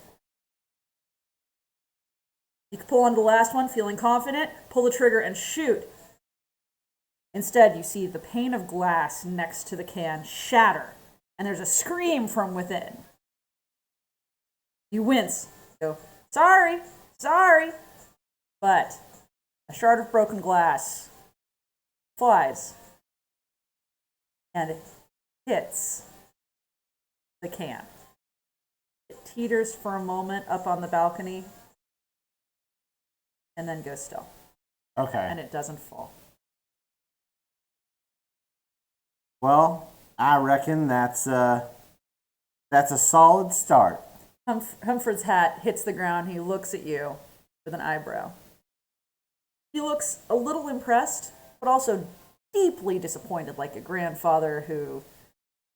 You can pull on the last one, feeling confident, pull the trigger and shoot. Instead, you see the pane of glass next to the can shatter, and there's a scream from within. You wince, go, sorry, sorry, but a shard of broken glass flies and it hits the can. It teeters for a moment up on the balcony and then goes still. Okay. And it doesn't fall. Well, I reckon that's a solid start. Humford's hat hits the ground. He looks at you with an eyebrow. He looks a little impressed, but also deeply disappointed, like a grandfather who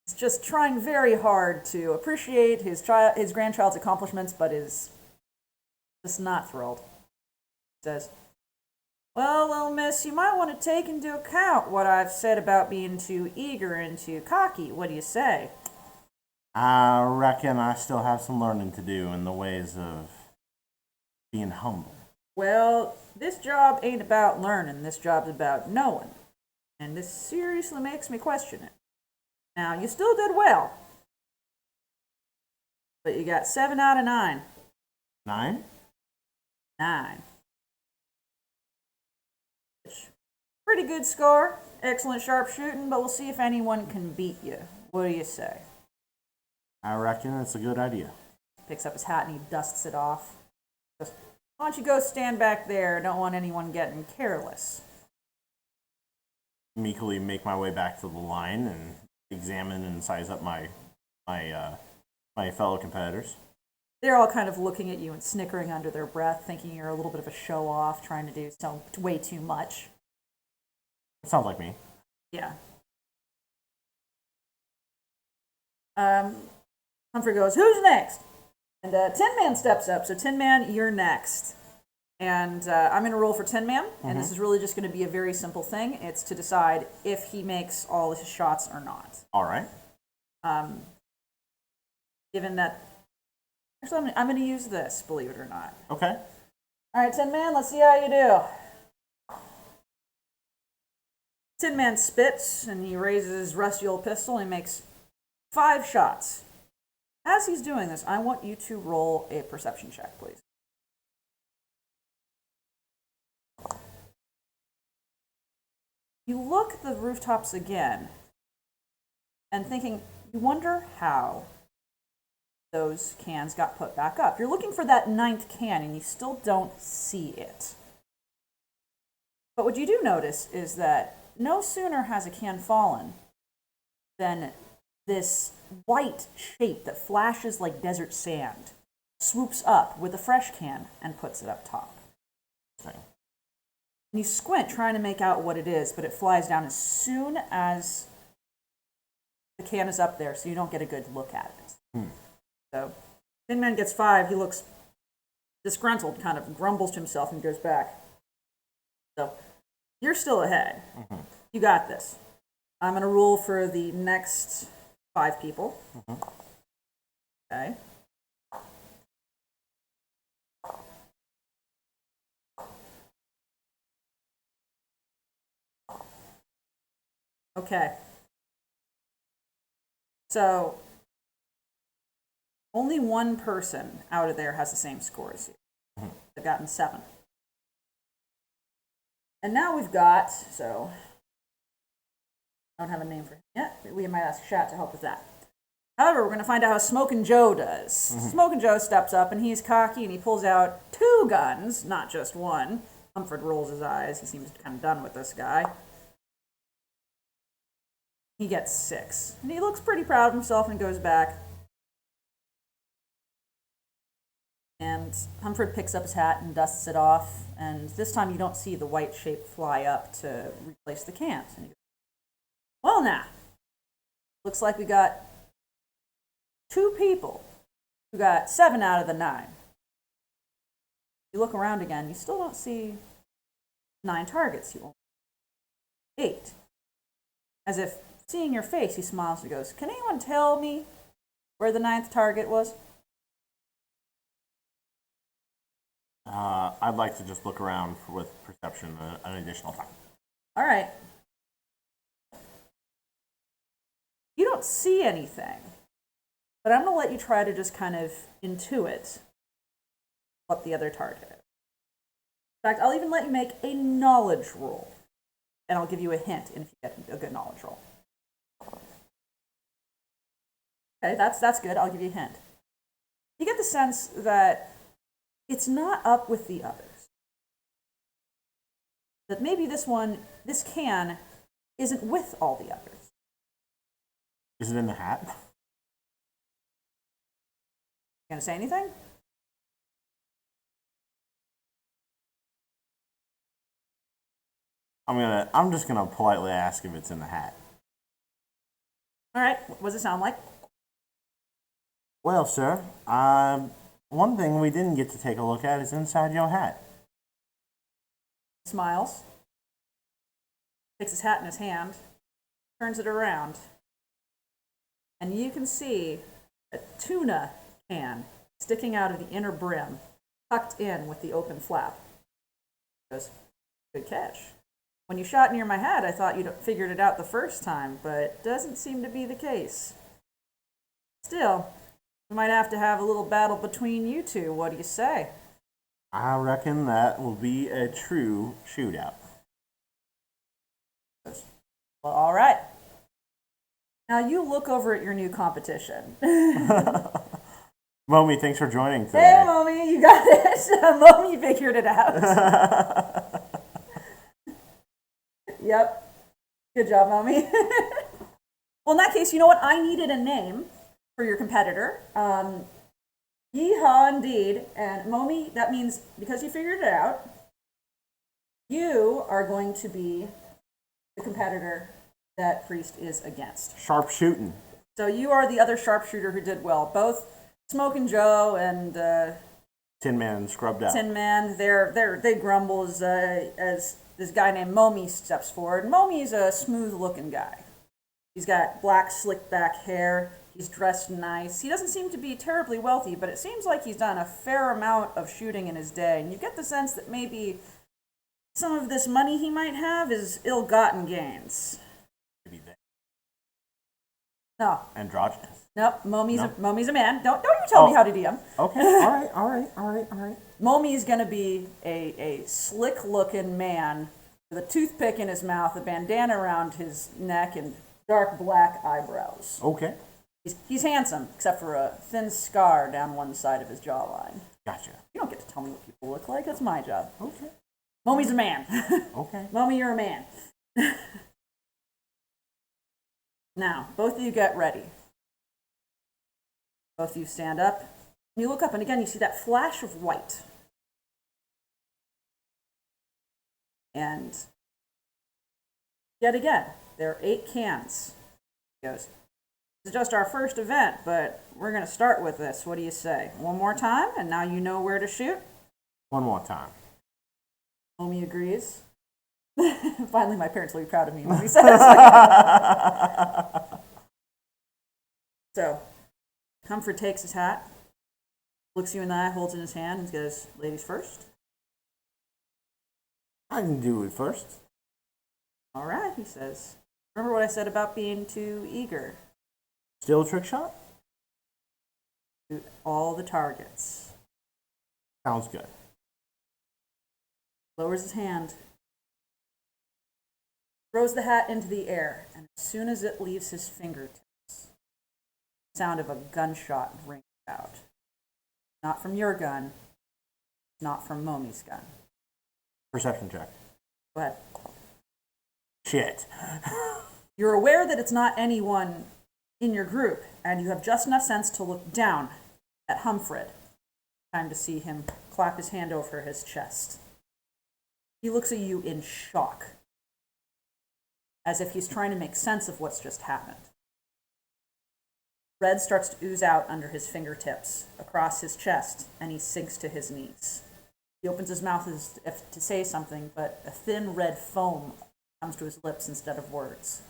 is just trying very hard to appreciate his grandchild's accomplishments, but is just not thrilled. He says, well, little miss, you might want to take into account what I've said about being too eager and too cocky. What do you say? I reckon I still have some learning to do in the ways of being humble. Well, this job ain't about learning. This job's about knowing. And this seriously makes me question it. Now, you still did well. But you got 7 out of 9. 9? 9. Pretty good score. Excellent sharpshooting, but we'll see if anyone can beat you. What do you say? I reckon it's a good idea. Picks up his hat and he dusts it off. Goes, why don't you go stand back there? Don't want anyone getting careless. Meekly make my way back to the line and examine and size up my fellow competitors. They're all kind of looking at you and snickering under their breath, thinking you're a little bit of a show-off, trying to do way too much. Sounds like me. Yeah. Humphrey goes, who's next? And Tin Man steps up. So Tin Man, you're next. And I'm going to roll for Tin Man. And this is really just going to be a very simple thing. It's to decide if he makes all his shots or not. All right. Given that... Actually, I'm going to use this, believe it or not. Okay. All right, Tin Man, let's see how you do. Tin Man spits, and he raises his rusty old pistol, and he makes 5 shots. As he's doing this, I want you to roll a perception check, please. You look at the rooftops again, and thinking, you wonder how those cans got put back up. You're looking for that 9th can, and you still don't see it. But what you do notice is that no sooner has a can fallen than this white shape that flashes like desert sand swoops up with a fresh can and puts it up top. Okay. And you squint trying to make out what it is, but it flies down as soon as the can is up there, so you don't get a good look at it. So Tin Man gets 5. He looks disgruntled, kind of grumbles to himself and goes back. So you're still ahead. You got this. I'm going to roll for the next 5 people. Okay. Okay. So only one person out of there has the same score as you. They've gotten 7. And now we've got, so I don't have a name for him yet. We might ask Chat to help with that. However, we're going to find out how Smokin' Joe does. Smokin' Joe steps up, and he's cocky, and he pulls out 2 guns, not just one. Humford rolls his eyes. He seems kind of done with this guy. He gets 6. And he looks pretty proud of himself and goes back. And Humford picks up his hat and dusts it off, and this time you don't see the white shape fly up to replace the cans. And he goes, well, now, looks like we got 2 people who got 7 out of the 9. You look around again, you still don't see 9 targets. You only 8. As if seeing your face, he smiles and goes, can anyone tell me where the 9th target was? I'd like to just look around with perception an additional time. All right. You don't see anything, but I'm going to let you try to just kind of intuit what the other target is. In fact, I'll even let you make a knowledge roll, and I'll give you a hint if you get a good knowledge roll. Okay, that's good. I'll give you a hint. You get the sense that it's not up with the others. That maybe this can, isn't with all the others. Is it in the hat? You gonna say anything? I'm just gonna politely ask if it's in the hat. All right, what does it sound like? Well, sir, one thing we didn't get to take a look at is inside your hat. Smiles, takes his hat in his hand, turns it around, and you can see a tuna can sticking out of the inner brim, tucked in with the open flap. He goes, good catch. When you shot near my hat, I thought you'd figured it out the first time, but it doesn't seem to be the case. Still, we might have to have a little battle between you two. What do you say? I reckon that will be a true shootout. Well, all right. Now you look over at your new competition. Momi, thanks for joining today. Hey, Momi, you got it. Momi figured it out. Yep. Good job, Momi. Well, in that case, you know what? I needed a name for your competitor. Yeehaw, indeed. And Momi, that means because you figured it out, you are going to be the competitor that Priest is against. Sharpshooting. So you are the other sharpshooter who did well. Both Smokin' Joe and Tin Man scrubbed out. Tin Man, they grumble as this guy named Momi steps forward. Momi's a smooth-looking guy. He's got black, slick-back hair. He's dressed nice. He doesn't seem to be terribly wealthy, but it seems like he's done a fair amount of shooting in his day. And you get the sense that maybe some of this money he might have is ill-gotten gains. Maybe they. No. Androgynous. Nope, Momi's a man. Don't you tell me how to DM. Okay, all right. Momi's gonna be a slick-looking man with a toothpick in his mouth, a bandana around his neck, and dark black eyebrows. Okay. He's handsome, except for a thin scar down one side of his jawline. Gotcha. You don't get to tell me what people look like. That's my job. Okay. Momi's a man. Okay. Momi, you're a man. Now, both of you get ready. Both of you stand up. You look up, and again, you see that flash of white. And yet again, there are 8 cans. He goes, this is just our first event, but we're going to start with this. What do you say? One more time, and now you know where to shoot? One more time. Momi agrees. Finally, my parents will be proud of me when he says. So, Comfort takes his hat, looks you in the eye, holds it in his hand, and goes, ladies first. I can do it first. All right, he says. Remember what I said about being too eager? Still a trick shot? Shoot all the targets. Sounds good. Lowers his hand. Throws the hat into the air, and as soon as it leaves his fingertips, the sound of a gunshot rings out. Not from your gun, not from Momi's gun. Perception check. Go ahead. Shit. You're aware that it's not anyone in your group, and you have just enough sense to look down at Humfred. Time to see him clap his hand over his chest. He looks at you in shock, as if he's trying to make sense of what's just happened. Red starts to ooze out under his fingertips, across his chest, and he sinks to his knees. He opens his mouth as if to say something, but a thin red foam comes to his lips instead of words.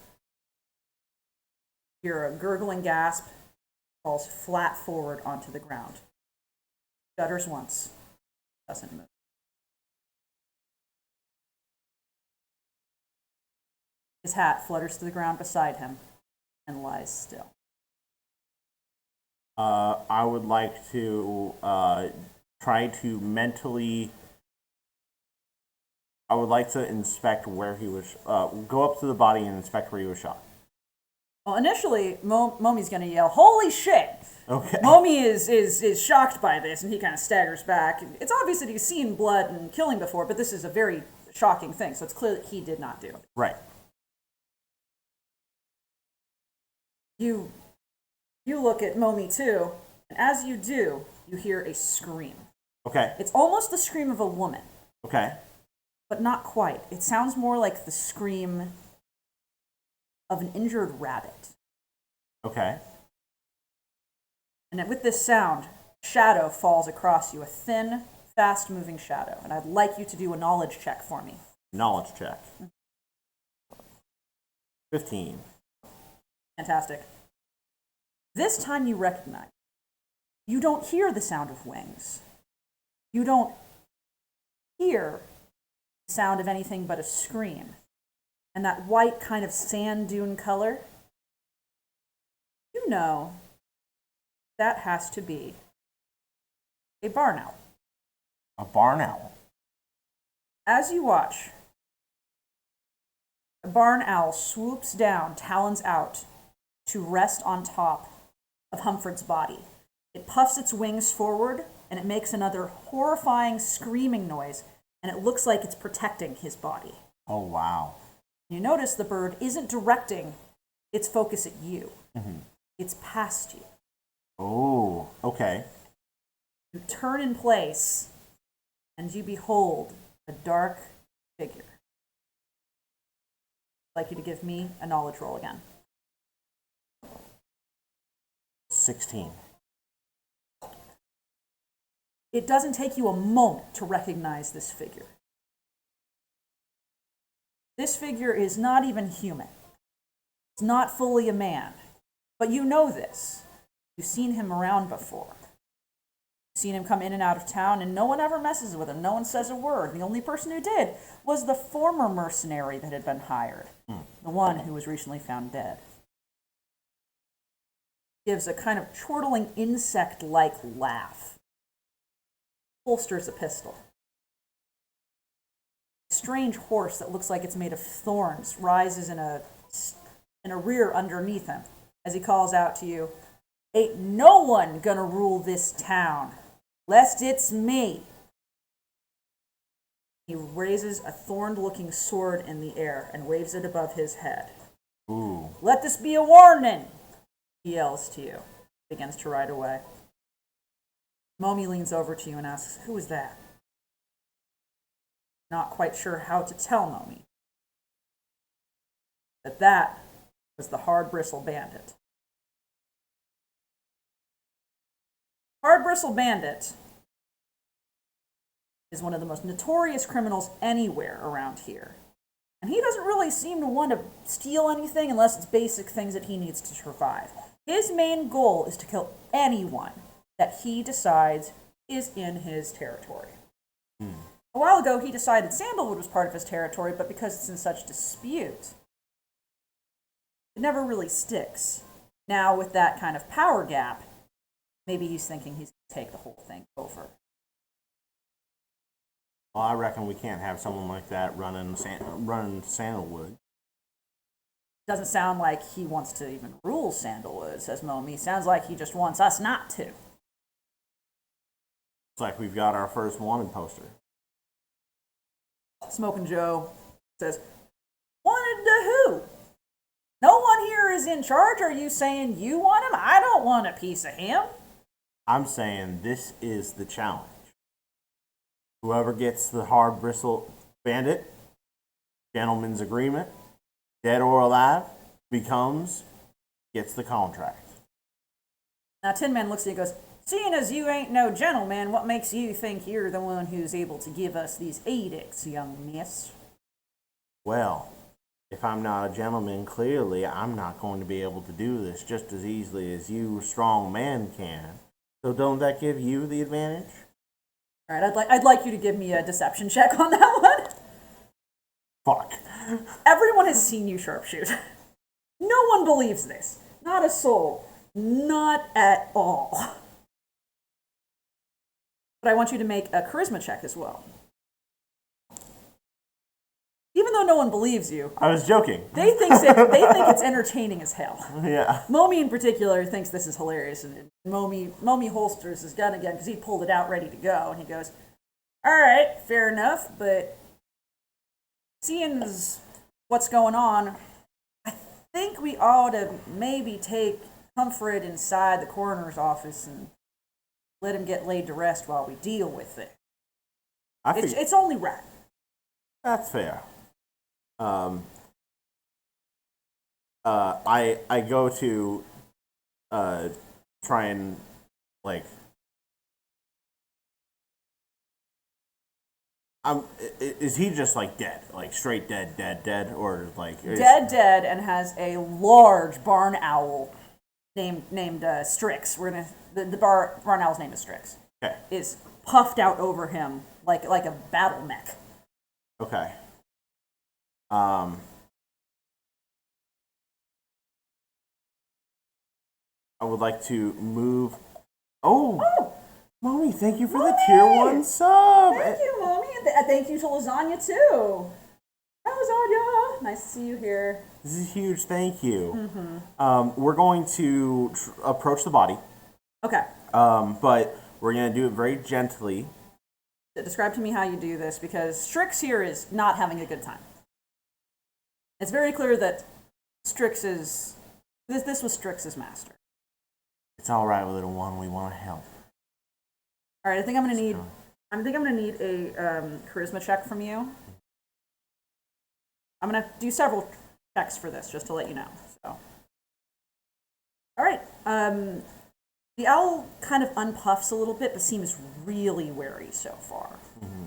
You hear a gurgling gasp, falls flat forward onto the ground. Shudders once, doesn't move. His hat flutters to the ground beside him and lies still. I would like to try to mentally. I would like to inspect where he was. Go up to the body and inspect where he was shot. Well, initially, Momi's going to yell, "Holy shit!" Okay. Momi is shocked by this, and he kind of staggers back. It's obvious that he's seen blood and killing before, but this is a very shocking thing, so it's clear that he did not do it. Right. You look at Momi too, and as you do, you hear a scream. Okay. It's almost the scream of a woman, Okay. but not quite. It sounds more like the scream of an injured rabbit. Okay. And with this sound, shadow falls across you, a thin, fast-moving shadow. And I'd like you to do a knowledge check for me. Knowledge check. 15. Fantastic. This time you recognize. You don't hear the sound of wings. You don't hear the sound of anything but a scream. And that white kind of sand dune color. You know that has to be a barn owl. A barn owl. As you watch, a barn owl swoops down, talons out, to rest on top of Humford's body. It puffs its wings forward, and it makes another horrifying screaming noise, and it looks like it's protecting his body. Oh, wow. You notice the bird isn't directing its focus at you. Mm-hmm. It's past you. Oh, okay. You turn in place, and you behold a dark figure. I'd like you to give me a knowledge roll again. 16. It doesn't take you a moment to recognize this figure. This figure is not even human. It's not fully a man. But you know this. You've seen him around before. You've seen him come in and out of town, and no one ever messes with him. No one says a word. The only person who did was the former mercenary that had been hired, the one who was recently found dead. Gives a kind of chortling insect-like laugh. Holsters a pistol. A strange horse that looks like it's made of thorns rises in a rear underneath him as he calls out to you, "Ain't no one gonna rule this town, lest it's me." He raises a thorned-looking sword in the air and waves it above his head. Ooh. "Let this be a warning," he yells to you, begins to ride away. Momi leans over to you and asks, "Who is that?" Not quite sure how to tell Momi that was the Hard Bristle Bandit. Hard Bristle Bandit is one of the most notorious criminals anywhere around here. And he doesn't really seem to want to steal anything unless it's basic things that he needs to survive. His main goal is to kill anyone that he decides is in his territory. A while ago, he decided Sandalwood was part of his territory, but because it's in such dispute, it never really sticks. Now, with that kind of power gap, maybe he's thinking he's going to take the whole thing over. Well, I reckon we can't have someone like that running Sandalwood. Doesn't sound like he wants to even rule Sandalwood, says Momi. Sounds like he just wants us not to. It's like we've got our first wanted poster. Smoking Joe says, "Wanted to who? No one here is in charge. Are you saying you want him? I don't want a piece of him." I'm saying this is the challenge. Whoever gets the hard bristle bandit, gentleman's agreement, dead or alive, gets the contract. Now Tin Man looks at you and goes, seeing as you ain't no gentleman, what makes you think you're the one who's able to give us these edicts, young miss? Well, if I'm not a gentleman, clearly I'm not going to be able to do this just as easily as you, strong man, can. So don't that give you the advantage? All right, I'd like you to give me a deception check on that one. Fuck. Everyone has seen you sharpshoot. No one believes this. Not a soul. Not at all. But I want you to make a charisma check as well. Even though no one believes you, I was joking. they think it's entertaining as hell. Yeah. Momi in particular thinks this is hilarious, and Momi holsters his gun again because he pulled it out ready to go, and he goes, "All right, fair enough, but seeing as what's going on, I think we ought to maybe take Comfort inside the coroner's office and let him get laid to rest while we deal with it. It's only right." That's fair. I go to try and like is he just like dead, like straight dead, or like dead, and has a large barn owl named Strix. We're gonna the barn owl's name is Strix. Okay. Is puffed out over him like a battle mech. Okay. I would like to move. Oh, Mommy, thank you for the tier 1 sub. Thank you, Mommy. Thank you to Lasagna, too. Hi, Lasagna. Nice to see you here. This is huge. Thank you. Mm-hmm. We're going to approach the body. Okay. But we're going to do it very gently. Describe to me how you do this, because Strix here is not having a good time. It's very clear that Strix is... This was Strix's master. It's all right, little one. We want to help. All right, I think I'm gonna need a charisma check from you. I'm gonna do several checks for this, just to let you know. So, all right. The owl kind of unpuffs a little bit, but seems really wary so far. Mm-hmm.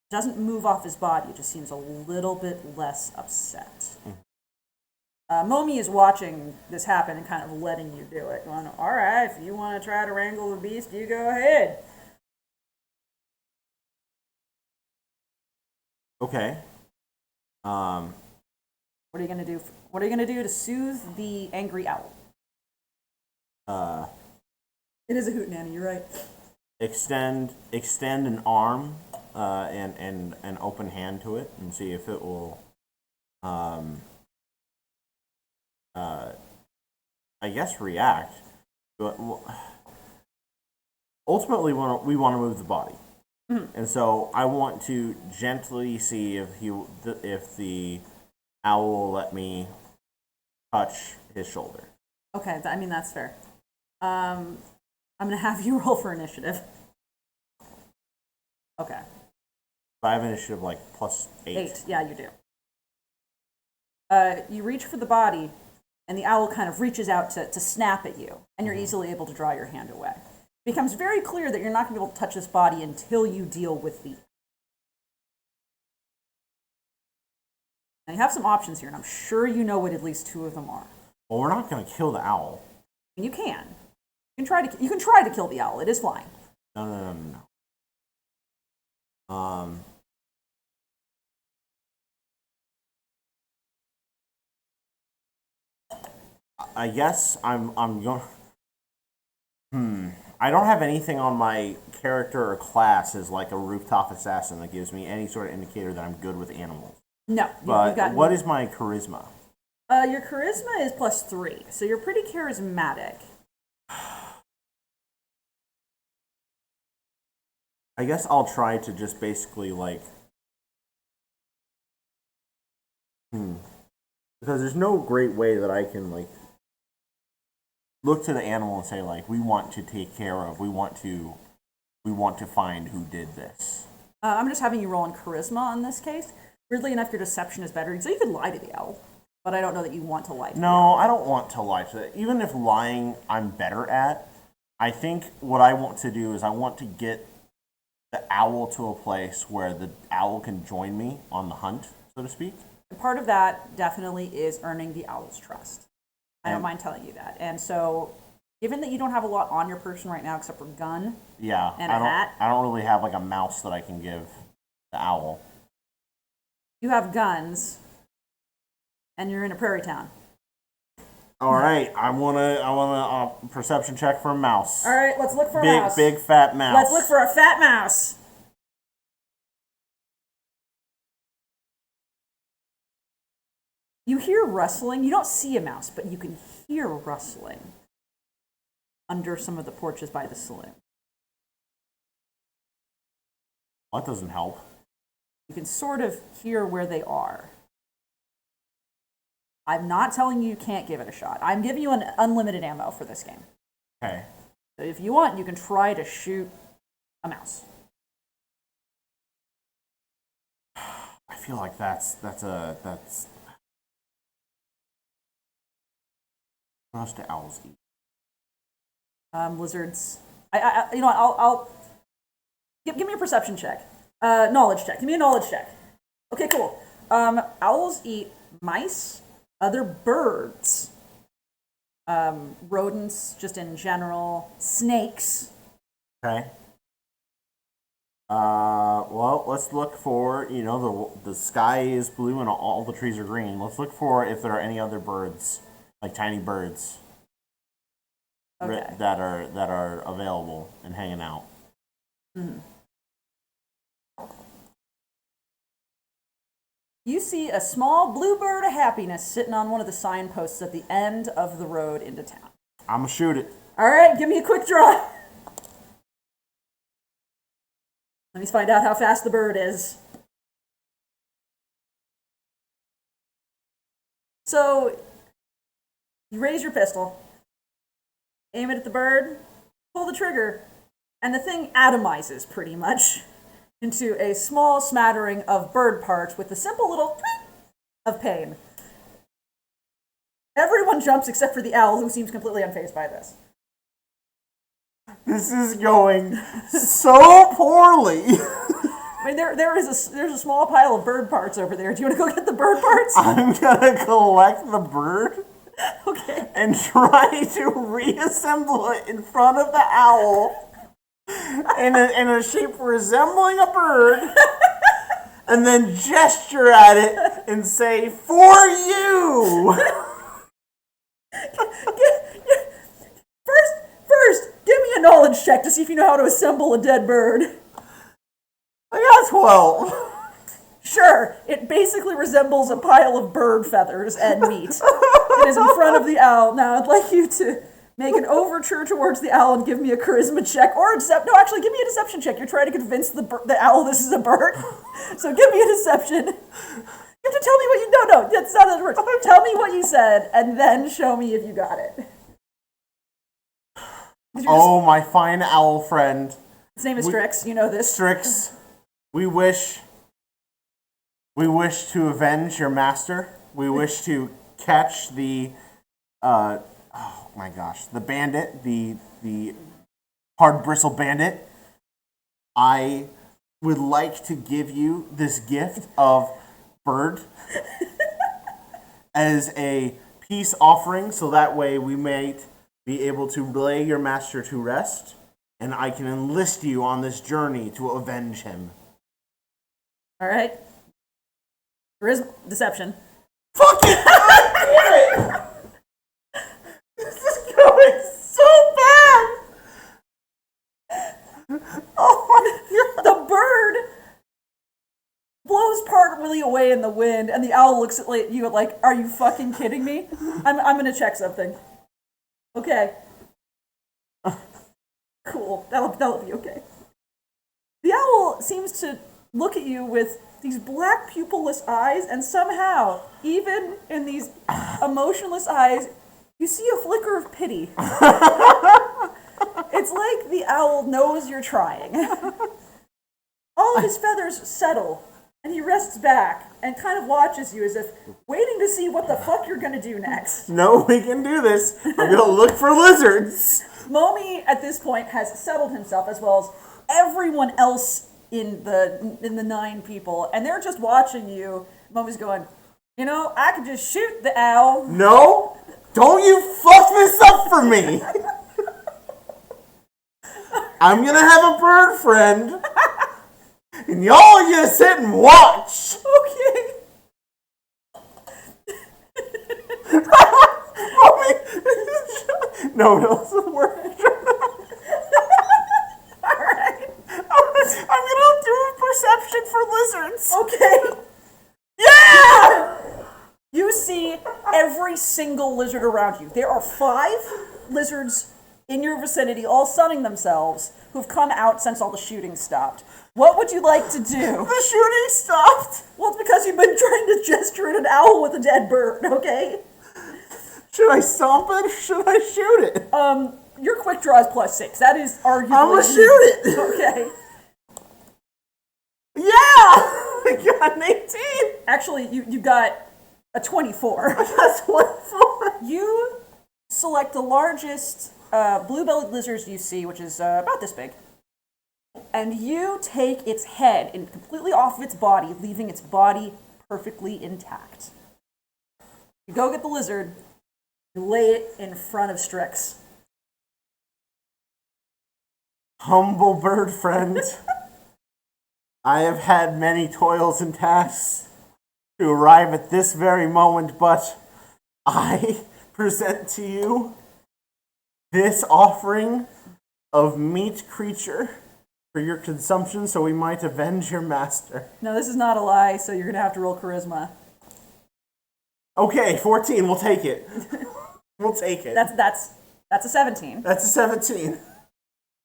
Doesn't move off his body; it just seems a little bit less upset. Mm-hmm. Momi is watching this happen and kind of letting you do it. Going, all right, if you want to try to wrangle the beast, you go ahead. Okay. What are you gonna do? What are you gonna do to soothe the angry owl? It is a hootenanny. You're right. Extend an arm and an open hand to it and see if it will. I guess react, but ultimately we want to move the body, and so I want to gently see if the owl will let me touch his shoulder. Okay, I mean that's fair. I'm gonna have you roll for initiative. Okay. I have initiative like +8. 8, yeah, you do. You reach for the body, and the owl kind of reaches out to snap at you, and you're easily able to draw your hand away. It becomes very clear that you're not going to be able to touch this body until you deal with the... Now, you have some options here, and I'm sure you know what at least 2 of them are. Well, we're not going to kill the owl. And you can. You can try to kill the owl. It is flying. No. I guess I'm going. I don't have anything on my character or class as like a Rooftop Assassin that gives me any sort of indicator that I'm good with animals. No. But what is my charisma? Your charisma is +3, so you're pretty charismatic. I guess I'll try to just basically like. Because there's no great way that I can like look to the animal and say, like, we want to take care of, we want to find who did this. I'm just having you roll on charisma in this case. Weirdly enough, your deception is better, so you could lie to the owl. But I don't know that you want to lie to the owl. No, I don't want to lie to it. Even if lying I'm better at, I think what I want to do is I want to get the owl to a place where the owl can join me on the hunt, so to speak. Part of that definitely is earning the owl's trust. I don't mind telling you that. And so, given that you don't have a lot on your person right now except for gun and a hat. I don't really have like a mouse that I can give the owl. You have guns, and you're in a prairie town. All right, I want a perception check for a mouse. All right, let's look for a mouse. Big fat mouse. Let's look for a fat mouse. You hear rustling. You don't see a mouse, but you can hear rustling under some of the porches by the saloon. That doesn't help. You can sort of hear where they are. I'm not telling you can't give it a shot. I'm giving you an unlimited ammo for this game. Okay. So if you want, you can try to shoot a mouse. I feel like that's what else do owls eat? Lizards. I'll give me a perception check. Knowledge check. Give me a knowledge check. Okay, cool. Owls eat mice, other birds, rodents just in general, snakes. Okay. Well, let's look for, the sky is blue and all the trees are green. Let's look for if there are any other birds, like tiny birds, that are available and hanging out. Mm-hmm. You see a small blue bird of happiness sitting on one of the signposts at the end of the road into town. I'm gonna shoot it. All right, give me a quick draw. Let me find out how fast the bird is. So, you raise your pistol, aim it at the bird, pull the trigger, and the thing atomizes pretty much into a small smattering of bird parts with a simple little tweet of pain. Everyone jumps except for the owl, who seems completely unfazed by this. This is going so poorly. I mean, there's a small pile of bird parts over there. Do you want to go get the bird parts? I'm gonna collect the bird. Okay. And try to reassemble it in front of the owl in a shape resembling a bird, and then gesture at it and say, "For you." First, give me a knowledge check to see if you know how to assemble a dead bird. I got 12. Sure, it basically resembles a pile of bird feathers and meat. It is in front of the owl. Now, I'd like you to make an overture towards the owl and give me a charisma check, or no, actually, give me a deception check. You're trying to convince the owl this is a bird. So give me a deception. You have to tell me what you... No, that's not how it works. Tell me what you said, and then show me if you got it. Oh, my fine owl friend. His name is Strix. You know this. Strix, we wish to avenge your master. We wish to catch the, oh my gosh, the bandit, the hard bristle bandit. I would like to give you this gift of bird as a peace offering, so that way we may be able to lay your master to rest, and I can enlist you on this journey to avenge him. All right. Deception. Fuck it! God damn it! This is going so bad! Oh my god! The bird blows partly away in the wind, and the owl looks at you like, "Are you fucking kidding me? I'm gonna check something." Okay. Cool. That'll be okay. The owl seems to look at you with these black pupilless eyes, and somehow, even in these emotionless eyes, You see a flicker of pity. It's like the owl knows you're trying. All of his feathers settle, and he rests back and kind of watches you as if waiting to see what the fuck you're gonna do next. No, we can do this. We're gonna look for lizards. Momi, at this point, has settled himself, as well as everyone else in the 9 people, and they're just watching you. Momi's going, you know, I could just shoot the owl. No, don't you fuck this up for me. I'm gonna have a bird friend, and y'all are gonna sit and watch. Okay. No, it doesn't work. Alright. I'm gonna do a perception for lizards. Okay. Yeah! You see every single lizard around you. There are 5 lizards in your vicinity, all sunning themselves, who've come out since all the shooting stopped. What would you like to do? The shooting stopped. Well, it's because you've been trying to gesture at an owl with a dead bird, okay? Should I stomp it or should I shoot it? Your quick draw is +6. That is arguably... I'm gonna shoot it. Okay. Yeah! I got an 18. Actually, you got a 24. That's 24. You select the largest blue-bellied lizards you see, which is about this big, and you take its head and completely off of its body, leaving its body perfectly intact. You go get the lizard, you lay it in front of Strix. Humble bird friend, I have had many toils and tasks to arrive at this very moment, but I present to you this offering of meat creature for your consumption so we might avenge your master. No, this is not a lie, so you're going to have to roll charisma. Okay, 14, we'll take it. We'll take it. That's a 17. That's a 17.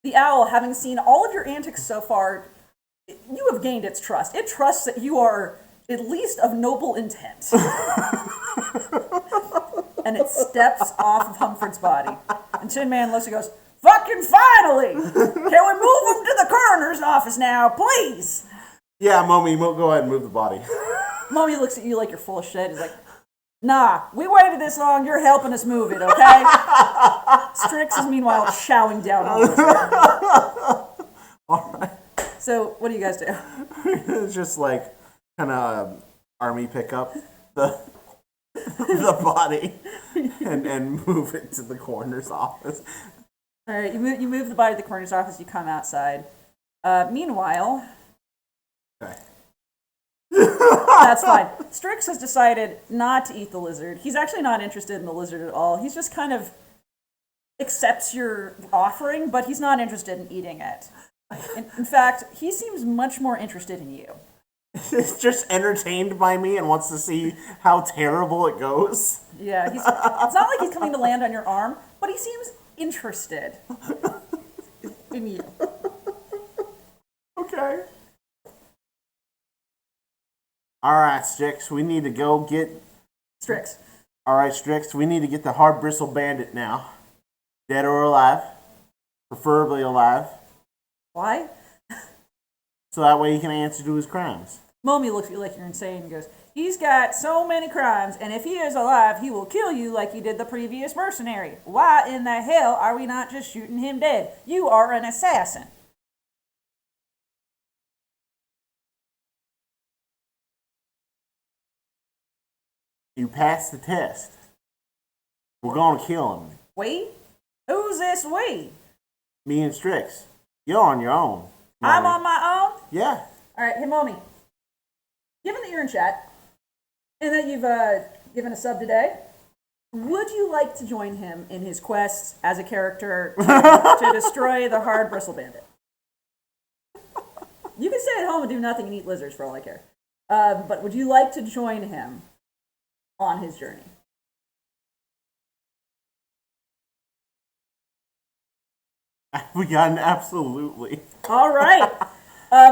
The owl, having seen all of your antics so far, you have gained its trust. It trusts that you are at least of noble intent. And it steps off of Humford's body. And Tin Man looks and goes, fucking finally! Can we move him to the coroner's office now, please? Yeah, Momi, go ahead and move the body. Mommy looks at you like you're full of shit. He's like, nah, we waited this long, you're helping us move it, okay? Strix is meanwhile chowing down on this. Alright. So, what do you guys do? It's just like, kind of army pick up the body and move it to the coroner's office. Alright, you move the body to the coroner's office, you come outside. Meanwhile... Okay. That's fine. Strix has decided not to eat the lizard. He's actually not interested in the lizard at all. He's just kind of accepts your offering, but he's not interested in eating it. In fact, he seems much more interested in you. He's just entertained by me and wants to see how terrible it goes. Yeah, it's not like he's coming to land on your arm, but he seems interested in you. Okay. Alright, Strix, we need to go get... Strix. Alright, Strix, we need to get the hard bristle bandit now. Dead or alive. Preferably alive. Why? So that way he can answer to his crimes. Momi looks at you like you're insane and goes, he's got so many crimes, and if he is alive, he will kill you like he did the previous mercenary. Why in the hell are we not just shooting him dead? You are an assassin. You passed the test. We're gonna kill him. We? Who's this we? Me and Strix. You're on your own. I'm Mommy. on my own? Yeah. Alright, hey Momi. Given that you're in chat, and that you've given a sub today, would you like to join him in his quest as a character to destroy the hard bristle bandit? You can stay at home and do nothing and eat lizards for all I care. But would you like to join him on his journey? We got an absolutely. All right.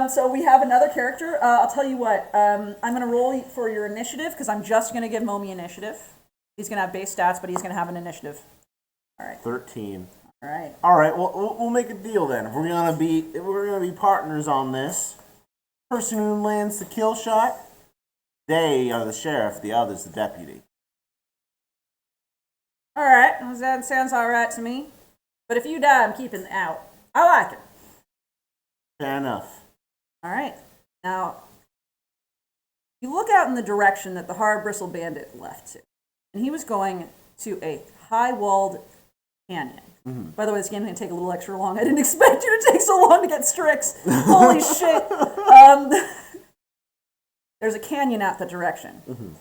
So we have another character. I'll tell you what. I'm going to roll for your initiative because I'm just going to give Momi initiative. He's going to have base stats, but he's going to have an initiative. All right. 13. All right. All right. Well, we'll make a deal then. If we're gonna be partners on this, person who lands the kill shot, they are the sheriff. The other's the deputy. All right. That sounds all right to me. But if you die, I'm keeping it out. I like it. Fair enough. All right. Now, you look out in the direction that the Hard Bristle Bandit left to, and he was going to a high-walled canyon. Mm-hmm. By the way, this game's going to take a little extra long. I didn't expect you to take so long to get Strix. Holy shit. There's a canyon out that direction. Mm-hmm. To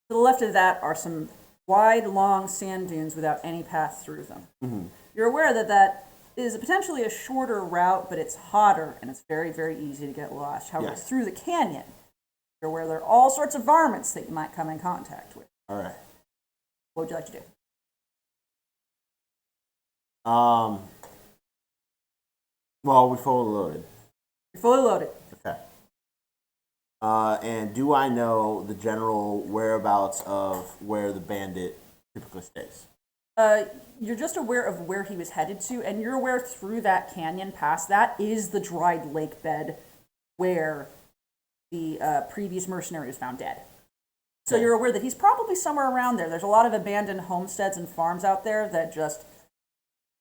the left of that are some wide, long sand dunes without any path through them. Mm-hmm. You're aware that that is potentially a shorter route, but it's hotter, and it's very, very easy to get lost. However, yes. Through the canyon, you're aware there are all sorts of varmints that you might come in contact with. All right. What would you like to do? Well, we're fully loaded. You're fully loaded. Okay. And do I know the general whereabouts of where the bandit typically stays? You're just aware of where he was headed to, and you're aware through that canyon past that is the dried lake bed where the previous mercenary was found dead. So you're aware that he's probably somewhere around there. There's a lot of abandoned homesteads and farms out there that just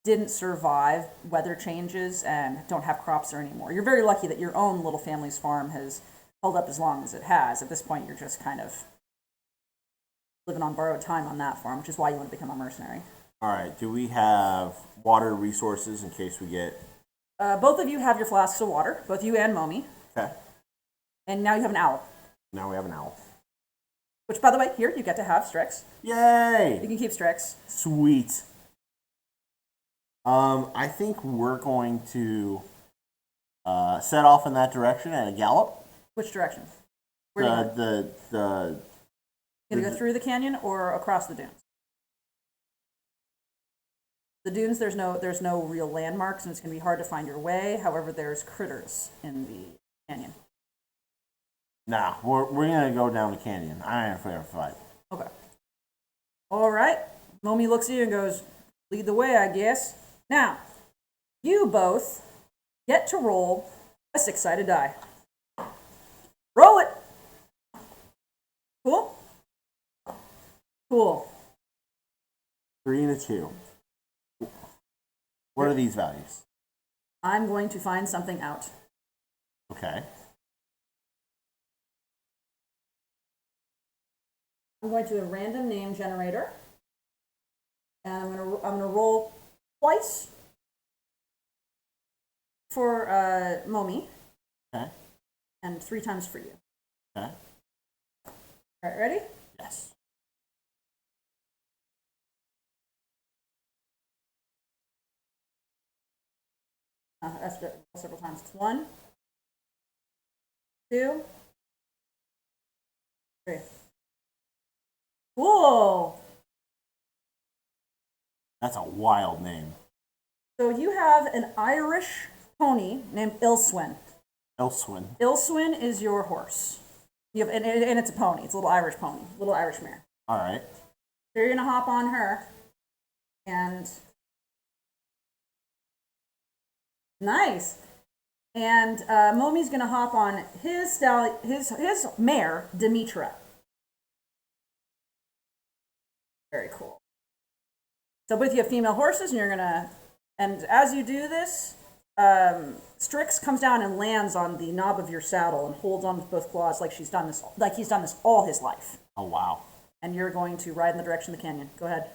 didn't survive weather changes and don't have crops there anymore. You're very lucky that your own little family's farm has held up as long as it has. At this point, you're just kind of living on borrowed time on that farm, which is why you want to become a mercenary. All right. Do we have water resources in case we get... both of you have your flasks of water, both you and Momi. Okay. And now you have an owl. Now we have an owl. Which, by the way, here, you get to have Strix. Yay! You can keep Strix. Sweet. I think we're going to set off in that direction at a gallop. Which direction? Where are you going? You gonna go through the canyon or across the dunes? The dunes, there's no real landmarks, and it's gonna be hard to find your way. However, there's critters in the canyon. Nah, we're gonna go down the canyon. I ain't afraid of a fight. Okay. All right. Momi looks at you and goes, "Lead the way, I guess." Now, you both get to roll a 6-sided die. Roll it. Cool? Cool. 3 and a 2. What are these values? I'm going to find something out. Okay. I'm going to do a random name generator, and I'm gonna roll twice for Momi. Okay. And 3 times for you. Okay. All right, ready? Yes. That's several times. It's 1, 2, 3. Cool. That's a wild name. So you have an Irish pony named Ilswin. Elswin. Ilswin is your horse. You have, and it's a pony. It's a little Irish pony, little Irish mare. All right. So you're gonna hop on her, and nice. And Momi's gonna hop on his mare, Demetra. Very cool. So both you have female horses, and you're gonna, and as you do this, Strix comes down and lands on the knob of your saddle and holds on with both claws like he's done this all his life. Oh wow! And you're going to ride in the direction of the canyon. Go ahead.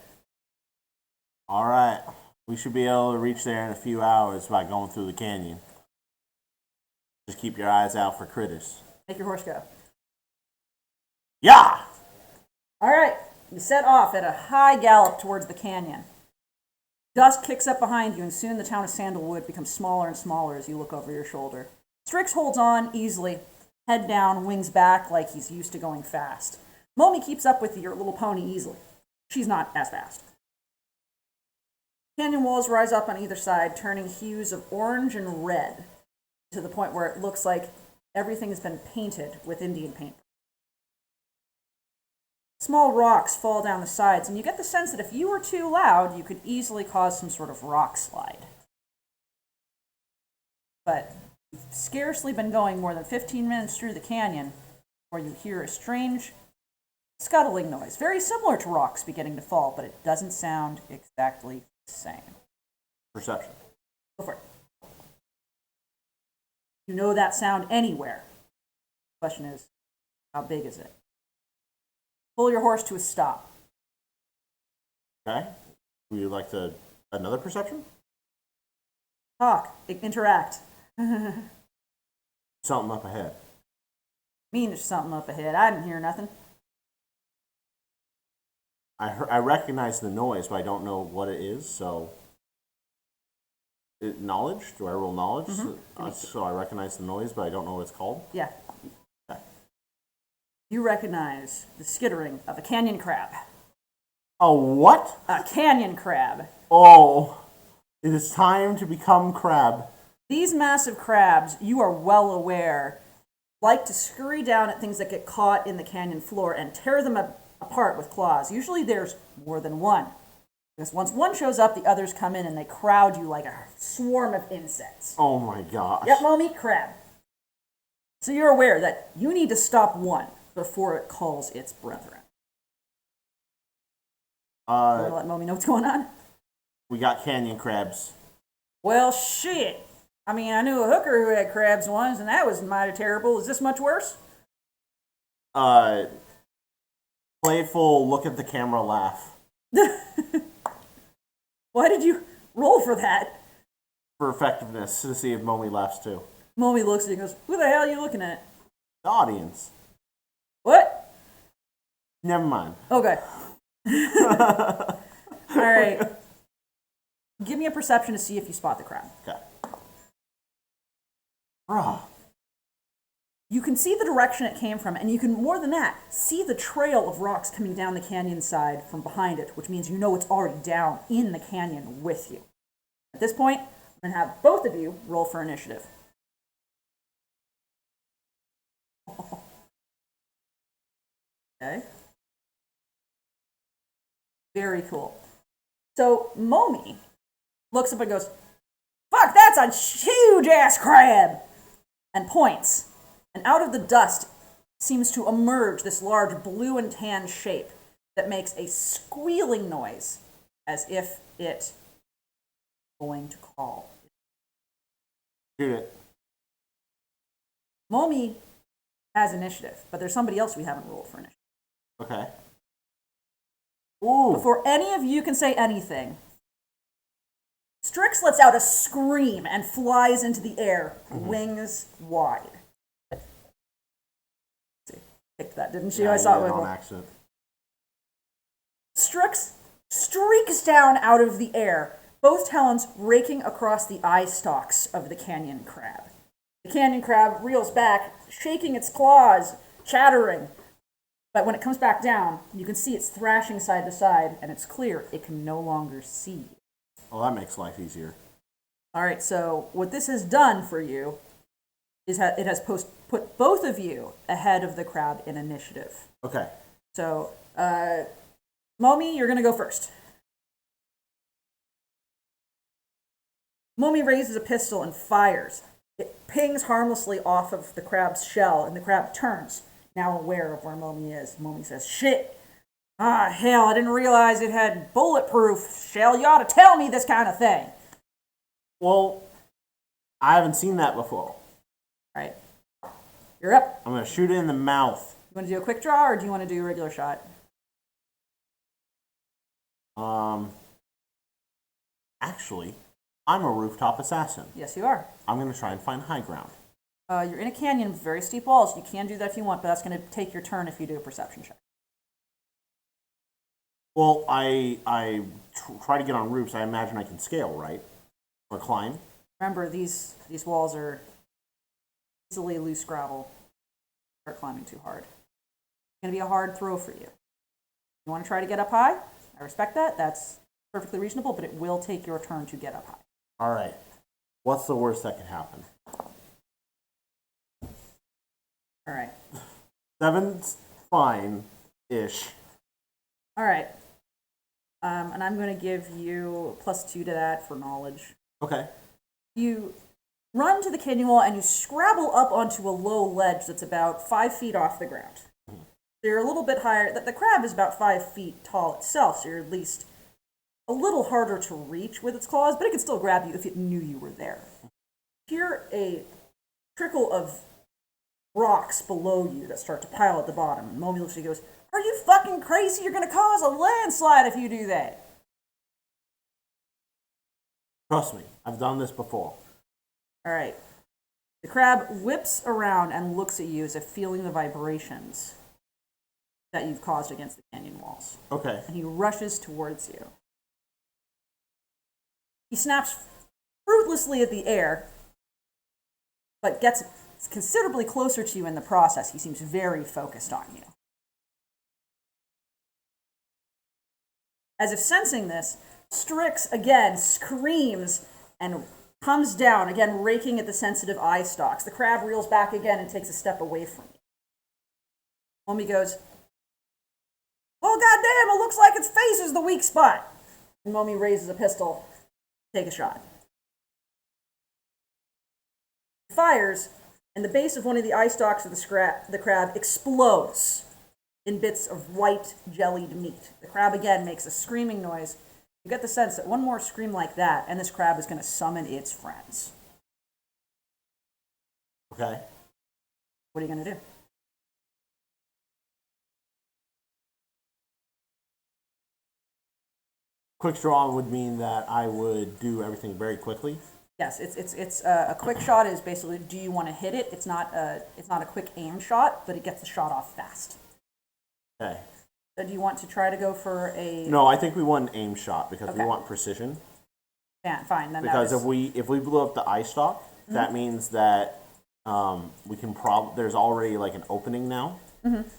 All right, we should be able to reach there in a few hours by going through the canyon. Just keep your eyes out for critters. Make your horse go. Yeah. All right. You set off at a high gallop towards the canyon. Dust kicks up behind you, and soon the town of Sandalwood becomes smaller and smaller as you look over your shoulder. Strix holds on easily, head down, wings back like he's used to going fast. Momi keeps up with your little pony easily. She's not as fast. Canyon walls rise up on either side, turning hues of orange and red to the point where it looks like everything has been painted with Indian paint. small rocks fall down the sides, and you get the sense that if you were too loud, you could easily cause some sort of rock slide. But you've scarcely been going more than 15 minutes through the canyon before you hear a strange scuttling noise, very similar to rocks beginning to fall, but it doesn't sound exactly the same. Perception. Go for it. You know that sound anywhere. The question is, how big is it? Pull your horse to a stop. Okay. Would you like to another perception? Talk. Interact. Something up ahead. Mean there's something up ahead. I didn't hear nothing. I recognize the noise, but I don't know what it is, so... knowledge? Do I roll knowledge? So I recognize the noise, but I don't know what it's called? Yeah. Okay. You recognize the skittering of a canyon crab. A what? A canyon crab. Oh, it is time to become crab. These massive crabs, you are well aware, like to scurry down at things that get caught in the canyon floor and tear them apart with claws. Usually there's more than one. Because once one shows up, the others come in and they crowd you like a swarm of insects. Oh my gosh. Yep, Mommy, crab. So you're aware that you need to stop one before it calls its brethren. You want to let Mommy know what's going on? We got canyon crabs. Well, shit. I mean, I knew a hooker who had crabs once, and that was mighty terrible. Is this much worse? Playful, look at the camera, laugh. Why did you roll for that? For effectiveness, to see if Momi laughs too. Mommy looks at you and goes, who the hell are you looking at? The audience. What? Never mind. Okay. All right. Give me a perception to see if you spot the crab. Okay. Bruh. You can see the direction it came from, and you can, more than that, see the trail of rocks coming down the canyon side from behind it, which means you know it's already down in the canyon with you. At this point, I'm going to have both of you roll for initiative. Okay. Very cool. So, Momi looks up and goes, fuck, that's a huge-ass crab! And points. And out of the dust seems to emerge this large blue and tan shape that makes a squealing noise as if it going to call. Shoot it. Momi has initiative, but there's somebody else we haven't rolled for initiative. Okay. Ooh. Before any of you can say anything, Strix lets out a scream and flies into the air, wings wide. Picked that, didn't you? Yeah, I saw you it did with on accident. Strix streaks down out of the air, both talons raking across the eye stalks of the canyon crab. The canyon crab reels back, shaking its claws, chattering. But when it comes back down, you can see it's thrashing side to side, and it's clear it can no longer see. Well, that makes life easier. All right, so what this has done for you is it has put both of you ahead of the crab in initiative. Okay. So, Momi, you're going to go first. Momi raises a pistol and fires. It pings harmlessly off of the crab's shell, and the crab turns, now aware of where Momi is. Momi says, shit. Ah, hell, I didn't realize it had bulletproof shell. You ought to tell me this kind of thing. Well, I haven't seen that before. Right. You're up. I'm going to shoot it in the mouth. You want to do a quick draw, or do you want to do a regular shot? Actually, I'm a rooftop assassin. Yes, you are. I'm going to try and find high ground. You're in a canyon with very steep walls. You can do that if you want, but that's going to take your turn if you do a perception check. Well, I try to get on roofs. I imagine I can scale, right? Or climb. Remember, these walls are easily loose gravel. Start climbing too hard. It's going to be a hard throw for you. You want to try to get up high? I respect that. That's perfectly reasonable, but it will take your turn to get up high. All right. What's the worst that could happen? All right. 7's fine-ish. All right. And I'm going to give you +2 to that for knowledge. Okay. You run to the canyon wall and you scrabble up onto a low ledge that's about 5 feet off the ground. So you're a little bit higher. The crab is about 5 feet tall itself, so you're at least a little harder to reach with its claws, but it can still grab you if it knew you were there. Hear a trickle of rocks below you that start to pile at the bottom. And Momi looks at you and goes, "Are you fucking crazy? You're going to cause a landslide if you do that." Trust me, I've done this before. All right. The crab whips around and looks at you as if feeling the vibrations that you've caused against the canyon walls. Okay. And he rushes towards you. He snaps fruitlessly at the air, but gets considerably closer to you in the process. He seems very focused on you. As if sensing this, Strix again screams and comes down, again raking at the sensitive eye stalks. The crab reels back again and takes a step away from you. Momi goes, "Well, goddamn, it looks like its face is the weak spot." And Momi raises a pistol. Take a shot. Fires, and the base of one of the eye stalks of the crab explodes in bits of white jellied meat. The crab again makes a screaming noise. You get the sense that one more scream like that, and this crab is going to summon its friends. Okay. What are you going to do? Quick draw would mean that I would do everything very quickly. Yes, it's a quick shot is basically, do you want to hit it? It's not a quick aim shot, but it gets the shot off fast. Okay. So do you want to try to go for a? No, I think we want an aim shot because Okay. we want precision. Yeah, fine. Then Because that is, if we blow up the eye stalk, that means that we can there's already like an opening now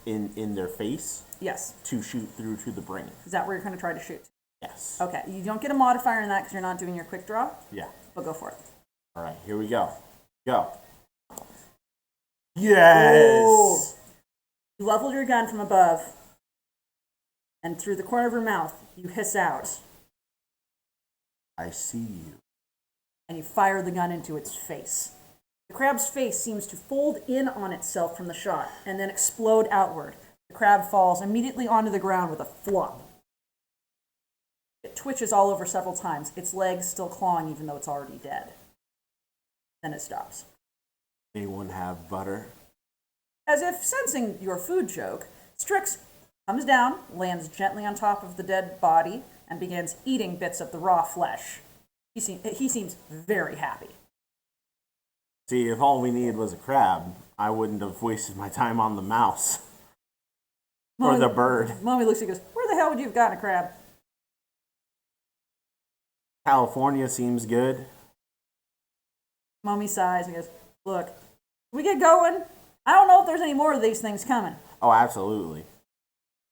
in their face yes. to shoot through to the brain. Is that where you're going to try to shoot? Yes. Okay. You don't get a modifier in that because you're not doing your quick draw. Yeah. But go for it. All right, here we go. Go. Yes. Ooh. You leveled your gun from above, and through the corner of your mouth, you hiss out, I see you. and you fire the gun into its face. The crab's face seems to fold in on itself from the shot, and then explode outward. The crab falls immediately onto the ground with a flop. It twitches all over several times, its legs still clawing even though it's already dead. Then it stops. Anyone have butter? As if sensing your food joke, Strix comes down, lands gently on top of the dead body, and begins eating bits of the raw flesh. He seems very happy. See, if all we needed was a crab, I wouldn't have wasted my time on the mouse. Or the bird. Mommy looks at you and goes, "Where the hell would you have gotten a crab?" California seems good. Mommy sighs and goes, "Look, we get going. I don't know if there's any more of these things coming." Oh, absolutely.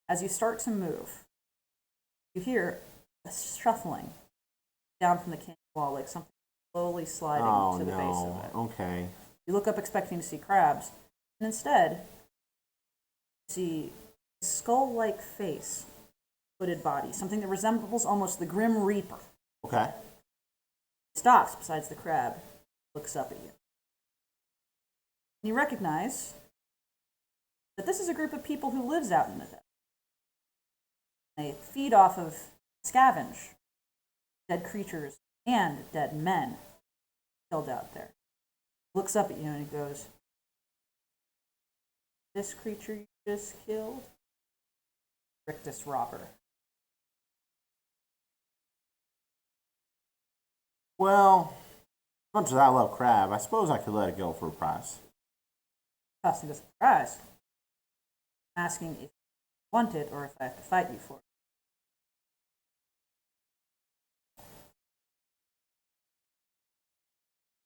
As you start to move, you hear a shuffling down from the canyon wall, like something slowly sliding to the base of it. Okay. You look up expecting to see crabs, and instead, you see a skull-like face, hooded body, something that resembles almost the Grim Reaper. Okay. He stops beside the crab, looks up at you. And you recognize that this is a group of people who lives out in the desert. They feed off of, scavenge, dead creatures and dead men killed out there. Looks up at you and he goes, "This creature you just killed? Rictus robber." Well, as much as I love crab, I suppose I could let it go for a price. Tossing a surprise. Asking if you want it or if I have to fight you for it.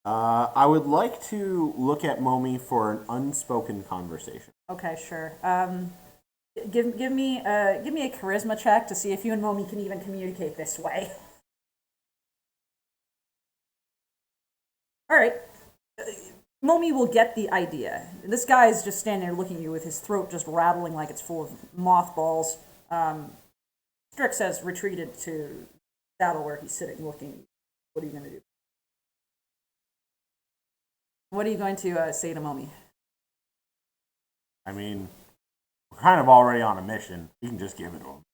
I would like to look at Momi for an unspoken conversation. Okay, sure. Give me a charisma check to see if you and Momi can even communicate this way. All right. Momi will get the idea. This guy is just standing there looking at you with his throat just rattling like it's full of mothballs. Strix has retreated to saddle where he's sitting looking. What are you going to do? What are you going to say to Momi? I mean, we're kind of already on a mission. You can just give it to him.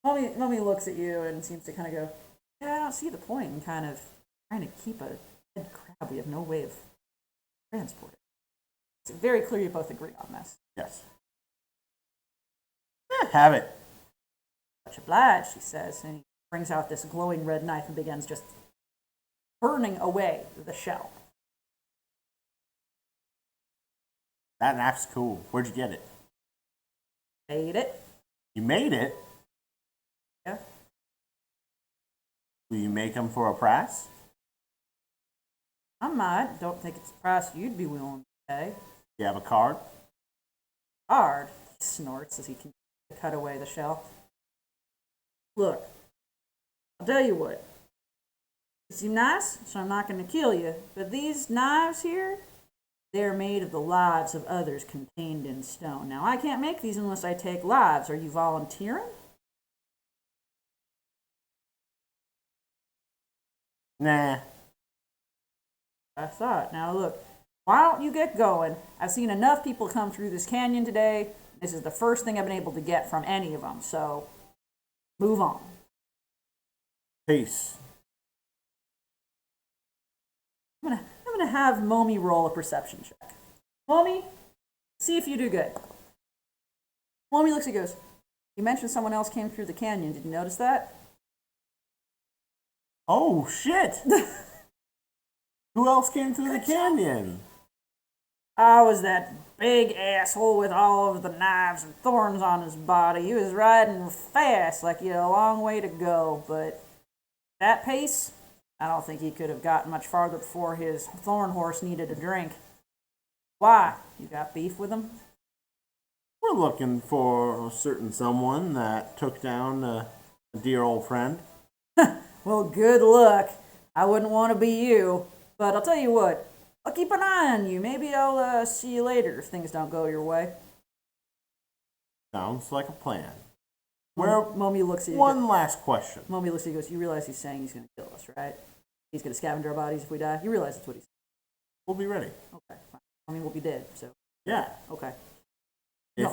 Momi looks at you and seems to kind of go, yeah, I don't see the point in kind of trying to keep a dead crab we have no way of transporting. It's very clear you both agree on this. Yes. Have it. Much obliged, he says, and he brings out this glowing red knife and begins just burning away the shell. That knife's cool. Where'd you get it? Made it. You made it? Yeah. Will you make them for a price? I might. Don't think it's a price you'd be willing to pay. You have a card? Hard, he snorts as he can cut away the shell. Look, I'll tell you what. You seem nice, so I'm not going to kill you. But these knives here, they're made of the lives of others contained in stone. Now, I can't make these unless I take lives. Are you volunteering? Nah. I thought. Now, look, why don't you get going? I've seen enough people come through this canyon today. This is the first thing I've been able to get from any of them, so move on. Peace. I'm gonna have Momi roll a perception check. Momi, see if you do good. Momi looks and goes, you mentioned someone else came through the canyon. Did you notice that? Oh, shit! Who else came through the canyon? I was that big asshole with all of the knives and thorns on his body. He was riding fast like he had a long way to go, but that pace, I don't think he could have gotten much farther before his thorn horse needed a drink. Why? You got beef with him? We're looking for a certain someone that took down a dear old friend. Well, good luck. I wouldn't want to be you, but I'll tell you what. I'll keep an eye on you. Maybe I'll see you later if things don't go your way. Sounds like a plan. Momi looks at you. One last question. Momi looks at you and goes, you realize he's saying he's going to kill us, right? He's going to scavenge our bodies if we die. You realize that's what he's saying. We'll be ready. Okay, fine. I mean, we'll be dead, so. Yeah. Okay. If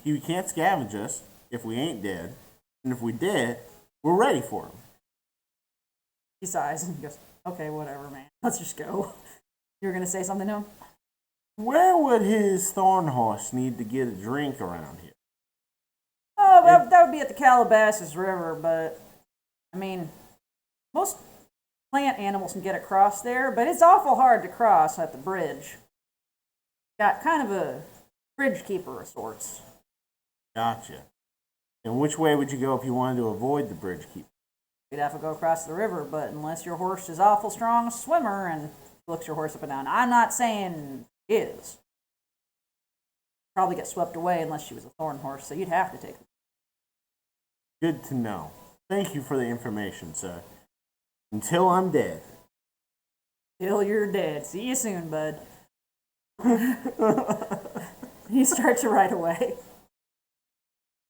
he can't scavenge us if we ain't dead, and if we did, we're ready for him. He sighs and he goes, okay, whatever, man. Let's just go. You were going to say something to him? Where would his thorn horse need to get a drink around here? Oh, that would be at the Calabasas River, but, I mean, most plant animals can get across there, but it's awful hard to cross at the bridge. Got kind of a bridge keeper of sorts. Gotcha. And which way would you go if you wanted to avoid the bridge keeper? You'd have to go across the river, but unless your horse is awful strong swimmer and looks your horse up and down. I'm not saying it is. Probably get swept away unless she was a thorn horse, so you'd have to take it. Good to know. Thank you for the information, sir. Until I'm dead. Till you're dead. See you soon, bud. You start to ride away.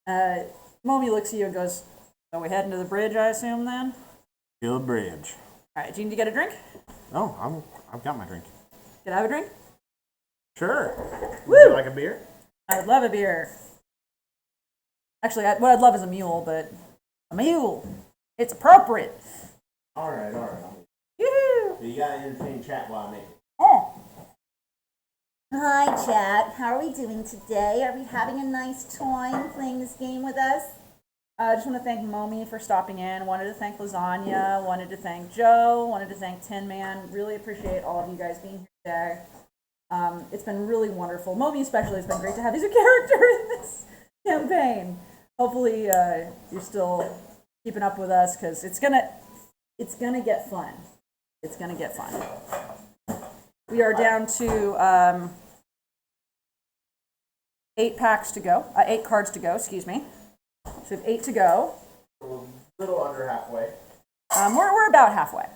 Momi looks at you and goes, so we heading to the bridge, I assume, then? To the bridge. All right, do you need to get a drink? Oh, I've got my drink. Can I have a drink? Sure. Woo! Would you like a beer? I would love a beer. Actually, what I'd love is a mule, but a mule. It's appropriate. All right. Yoo-hoo! So you gotta entertain chat while I make it. Oh. Hi, chat. How are we doing today? Are we having a nice time playing this game with us? I just want to thank Momi for stopping in. Wanted to thank Lasagna. Wanted to thank Joe. Wanted to thank Tin Man. Really appreciate all of you guys being here today. It's been really wonderful. Momi especially, it's been great to have you as a character in this campaign. Hopefully you're still keeping up with us because it's gonna get fun. It's gonna get fun. We are down to 8 cards to go. Excuse me. So we have 8 to go. A little under halfway. We're about halfway.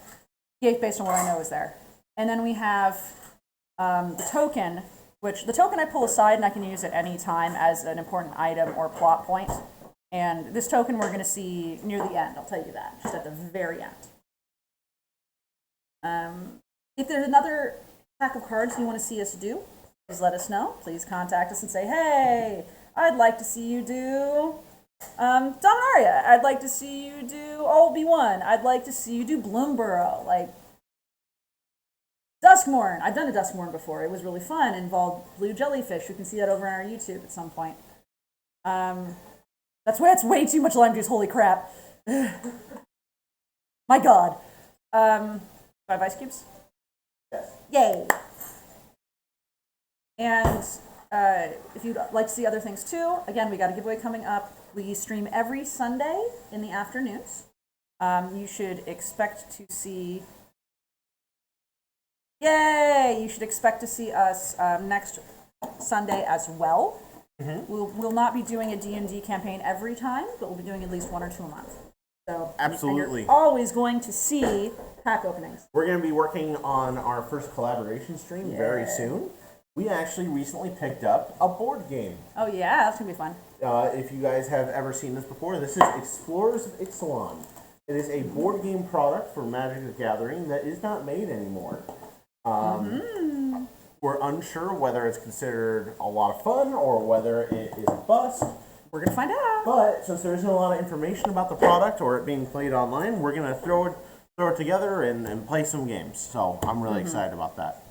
8 based on what I know is there. And then we have the token, which the token I pull aside and I can use at any time as an important item or plot point. And this token we're going to see near the end, I'll tell you that, just at the very end. If there's another pack of cards you want to see us do, please let us know. Please contact us and say, hey, I'd like to see you do Dominaria. I'd like to see you do Obi-Wan. I'd like to see you do Bloomborough. Like, Duskmorn. I've done a Duskmorn before. It was really fun. It involved blue jellyfish. You can see that over on our YouTube at some point. That's way too much lime juice. Holy crap. My God. 5 ice cubes? Yes. Yay. And if you'd like to see other things too, again, we got a giveaway coming up. We stream every Sunday in the afternoons. You should expect to see... Yay! You should expect to see us next Sunday as well. Mm-hmm. We'll not be doing a D&D campaign every time, but we'll be doing at least 1 or 2 a month. So absolutely, you're always going to see pack openings. We're going to be working on our first collaboration stream very soon. We actually recently picked up a board game. Oh yeah, that's going to be fun. If you guys have ever seen this before, this is Explorers of Ixalan. It is a board game product for Magic the Gathering that is not made anymore. We're unsure whether it's considered a lot of fun or whether it is a bust. We're going to find out. But since there isn't a lot of information about the product or it being played online, we're going to throw it together and play some games. So I'm really excited about that.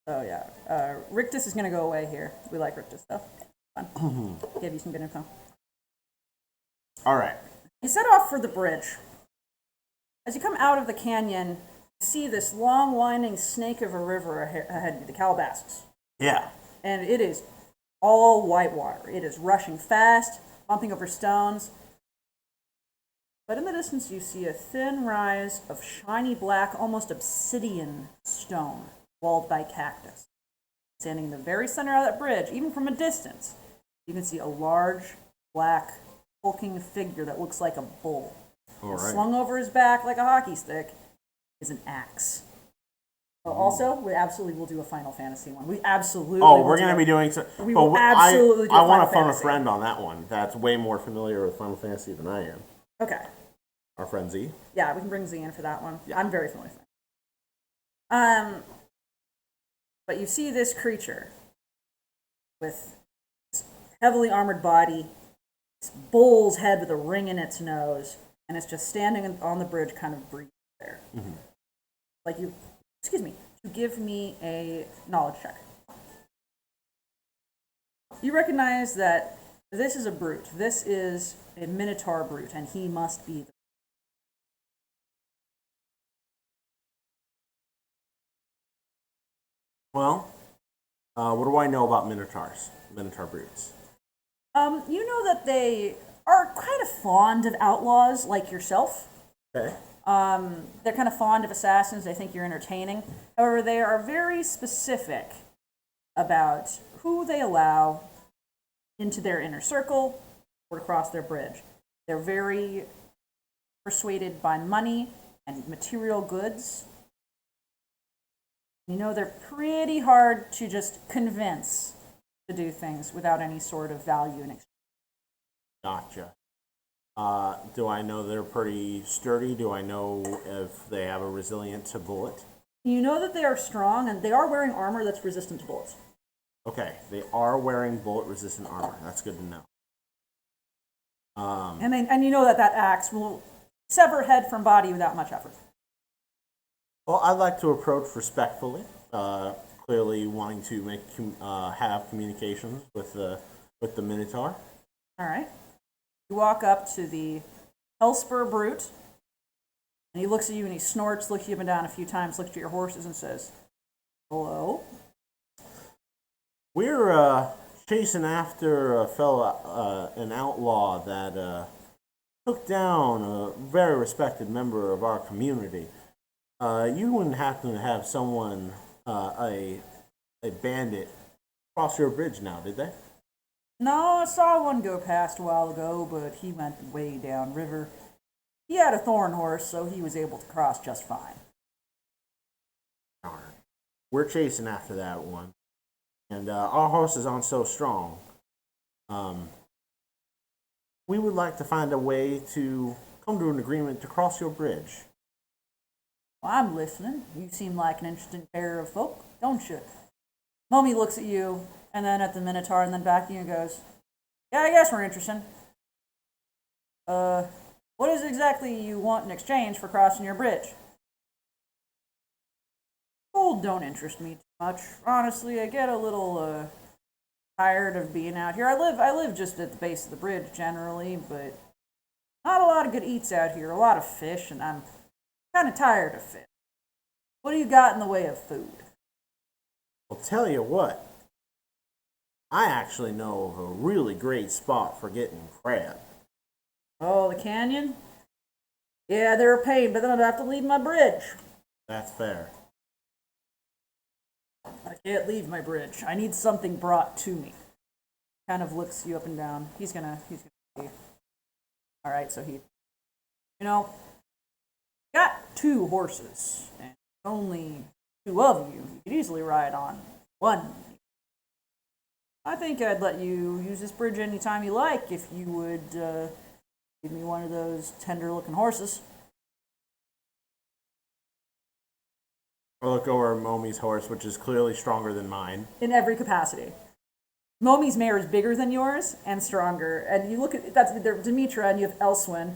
Oh yeah. Rictus is going to go away here. We like Rictus though. Fun. Give you some good info. All right. You set off for the bridge. As you come out of the canyon, you see this long winding snake of a river ahead of you, the Calabasas. Yeah. And it is all white water. It is rushing fast, bumping over stones. But in the distance, you see a thin rise of shiny black, almost obsidian stone, walled by cactus. Standing in the very center of that bridge, even from a distance, you can see a large, black, hulking figure that looks like a bull. All right. Slung over his back like a hockey stick is an axe. Also, we absolutely will do a Final Fantasy one. We absolutely. Oh, we're going to be doing so. We will absolutely do a I want Final to phone a Fantasy. friend on that one. That's way more familiar with Final Fantasy than I am. Okay. Our friend Z. Yeah, we can bring Z in for that one. Yeah. I'm very familiar with it. But you see this creature with this heavily armored body, this bull's head with a ring in its nose, and it's just standing on the bridge, kind of breathing there. Mm-hmm. Like you, excuse me, to give me a knowledge check. You recognize that this is a brute. This is a Minotaur brute, and he must be the... Well, what do I know about Minotaurs? Minotaur brutes. You know that they are kind of fond of outlaws like yourself. Okay. They're kind of fond of assassins. They think you're entertaining. However, they are very specific about who they allow into their inner circle or to cross their bridge. They're very persuaded by money and material goods. You know, they're pretty hard to just convince to do things without any sort of value in exchange. Gotcha. Do I know they're pretty sturdy? Do I know if they have a resilience to bullet? You know that they are strong, and they are wearing armor that's resistant to bullets. Okay, they are wearing bullet-resistant armor. That's good to know. And you know that axe will sever head from body without much effort. Well, I'd like to approach respectfully, clearly wanting to make have communications with the Minotaur. All right. You walk up to the Hellspur brute, and he looks at you and he snorts, looks you up and down a few times, looks at your horses and says, "Hello." We're chasing after a fella, an outlaw that took down a very respected member of our community. You wouldn't happen to have someone, a bandit, cross your bridge now, did they? No, I saw one go past a while ago, but he went way down river. He had a thorn horse, so he was able to cross just fine. Darn. We're chasing after that one. And our horses aren't so strong. we would like to find a way to come to an agreement to cross your bridge. Well, I'm listening. You seem like an interesting pair of folk, don't you? Momi looks at you, and then at the Minotaur, and then back to you and goes, yeah, I guess we're interested. What is it exactly you want in exchange for crossing your bridge? Gold don't interest me too much. Honestly, I get a little, tired of being out here. I live just at the base of the bridge generally, but not a lot of good eats out here. A lot of fish, and I'm kind of tired of fish. What do you got in the way of food? I'll tell you what. I actually know of a really great spot for getting crab. Oh, the canyon? Yeah, they're a pain, but then I'd have to leave my bridge. That's fair. I can't leave my bridge. I need something brought to me. Kind of looks you up and down. He's gonna see. Alright, so he, got 2 horses, and only 2 of you. You could easily ride on 1. I think I'd let you use this bridge anytime you like if you would give me one of those tender-looking horses. I look over at Momi's horse, which is clearly stronger than mine. In every capacity. Momi's mare is bigger than yours and stronger. And you look at, that's Demetra, and you have Elswin.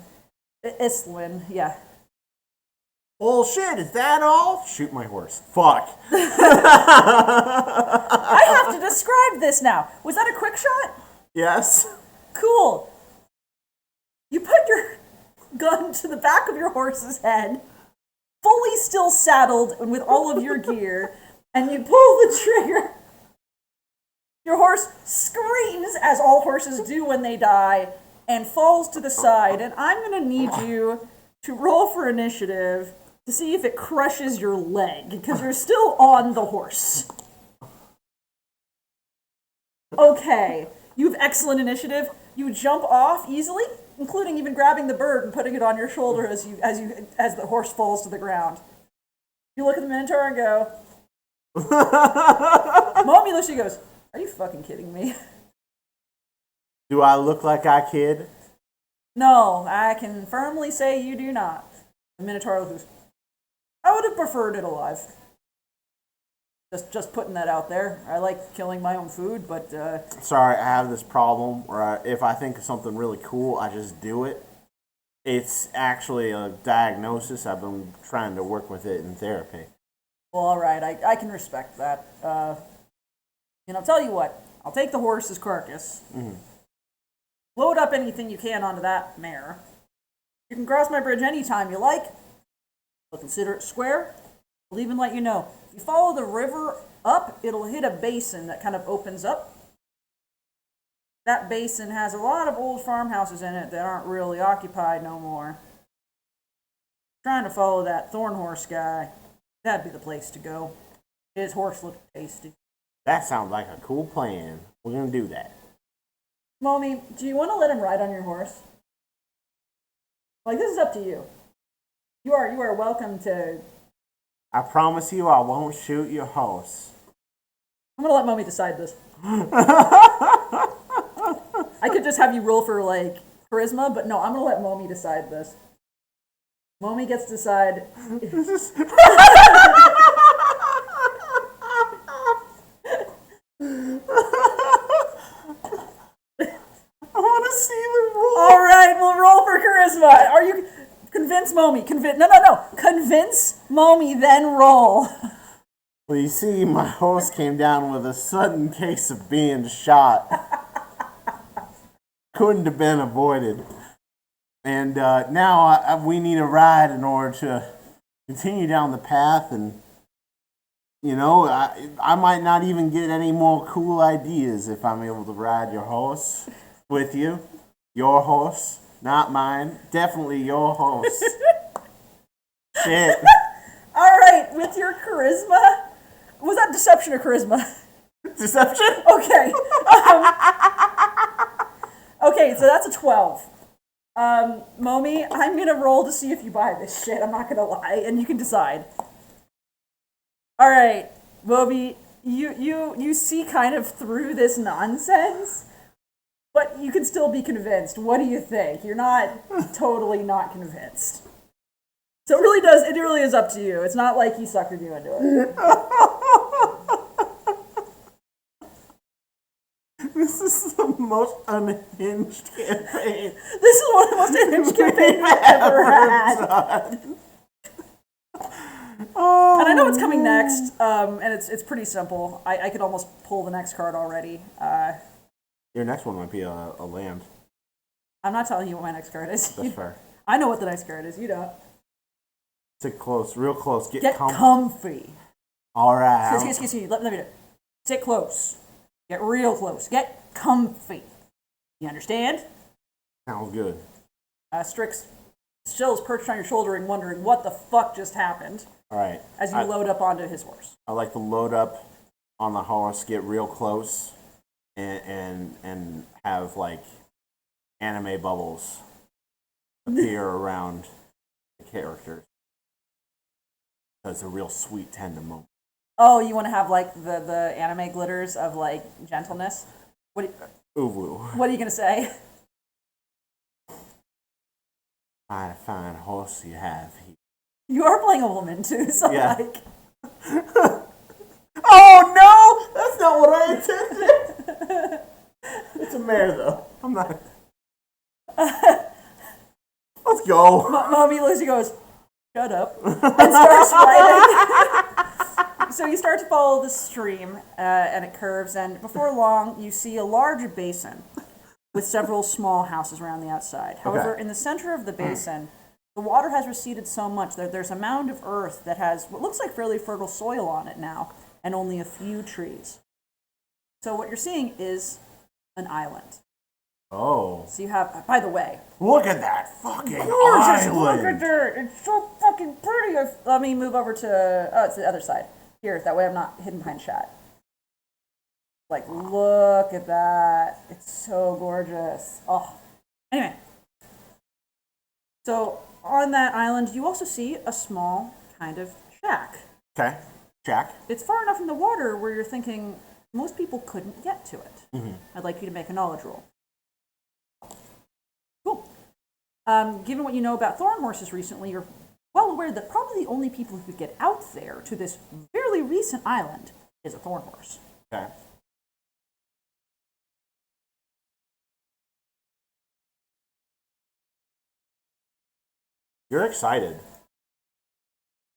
Islwin, yeah. Oh shit, is that all? Shoot my horse. Fuck. I have to describe this now. Was that a quick shot? Yes. Cool. You put your gun to the back of your horse's head, fully still saddled and with all of your gear, and you pull the trigger. Your horse screams, as all horses do when they die, and falls to the side. And I'm going to need you to roll for initiative to see if it crushes your leg, because you're still on the horse. Okay, you have excellent initiative. You jump off easily, including even grabbing the bird and putting it on your shoulder as the horse falls to the ground. You look at the Minotaur and go, Mommy looks at you and goes, are you fucking kidding me? Do I look like I kid? No, I can firmly say you do not. The Minotaur goes, I would have preferred it alive. Just putting that out there. I like killing my own food, but Sorry, I have this problem where if I think of something really cool, I just do it. It's actually a diagnosis. I've been trying to work with it in therapy. well, all right, I can respect that. Tell you what, I'll take the horse's carcass. Mm-hmm. Load up anything you can onto that mare. You can cross my bridge anytime you like. I'll consider it square. I'll even let you know. If you follow the river up, it'll hit a basin that kind of opens up. That basin has a lot of old farmhouses in it that aren't really occupied no more. Trying to follow that thorn horse guy, that'd be the place to go. His horse looked tasty. That sounds like a cool plan. We're gonna do that. Mommy, do you want to let him ride on your horse? Like, this is up to you. You are welcome to. I promise you I won't shoot your horse. I'm gonna let Mommy decide this. I could just have you roll for, like, charisma, but no, I'm gonna let Mommy decide this. Mommy gets to decide. I want to see the roll. All right, we'll roll for charisma. Are you convince Mommy? No. Convince Mommy, then roll. Well, you see, my horse came down with a sudden case of being shot. Couldn't have been avoided. And now we need a ride in order to continue down the path. And, I might not even get any more cool ideas if I'm able to ride your horse with you. Your horse, not mine. Definitely your horse. Shit. All right, with your charisma. Was that deception or charisma? Deception? Okay. Okay, so that's a 12. Mommy, I'm gonna roll to see if you buy this shit. I'm not gonna lie, and you can decide. All right, Moby, you see kind of through this nonsense. But you can still be convinced. What do you think? You're not totally not convinced. So it really is up to you. It's not like he suckered you into it. This is the most unhinged campaign. This is one of the most unhinged campaigns I've ever had. Oh, And I know what's coming next, and it's pretty simple. I could almost pull the next card already. your next one might be a land. I'm not telling you what my next card is. That's fair. I know what the next card is. You don't. Sit close, real close. Get comfy. All right. Excuse me. Let me do it. Sit close. Get real close. Get comfy. You understand? Sounds good. Strix still is perched on your shoulder and wondering what the fuck just happened. All right. As you load up onto his horse. I like to load up on the horse, get real close, and have like anime bubbles appear around the characters. It's a real sweet, tender moment. Oh, you want to have like the anime glitters of like gentleness? What are you gonna say? Fine horse you have here. You are playing a woman too, so Yeah. like. Oh no! That's not what I intended! It's a mare though. I'm not. Let's go. Mommy Lucy goes, shut up, and starts writing. So you start to follow the stream, and it curves, and before long, you see a large basin with several small houses around the outside. However, in the center of the basin, the water has receded so much that there's a mound of earth that has what looks like fairly fertile soil on it now, and only a few trees. So what you're seeing is an island. Oh. So you have, by the way, Look at that fucking gorgeous, island. look at that. It's so fucking pretty. Let me move over to, it's the other side. Here, that way I'm not hidden behind chat. Like, look at that. It's so gorgeous. Oh. Anyway. So, on that island, you also see a small kind of shack. Okay. Jack. It's far enough in the water where you're thinking most people couldn't get to it. I'd like you to make a knowledge roll. Cool. Given what you know about thorn horses recently, you're well aware that probably the only people who could get out there to this fairly recent island is a thorn horse. Okay. You're excited.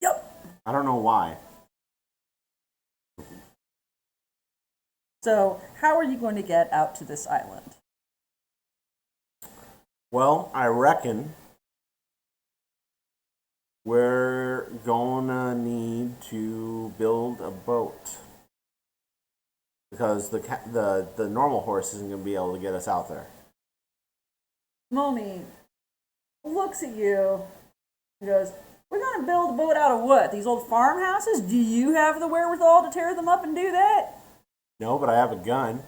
Yep. I don't know why. So, how are you going to get out to this island? Well, I reckon we're gonna need to build a boat because the normal horse isn't gonna be able to get us out there. Momi looks at you and goes, we're going to build a boat out of what? These old farmhouses? Do you have the wherewithal to tear them up and do that? No, but I have a gun.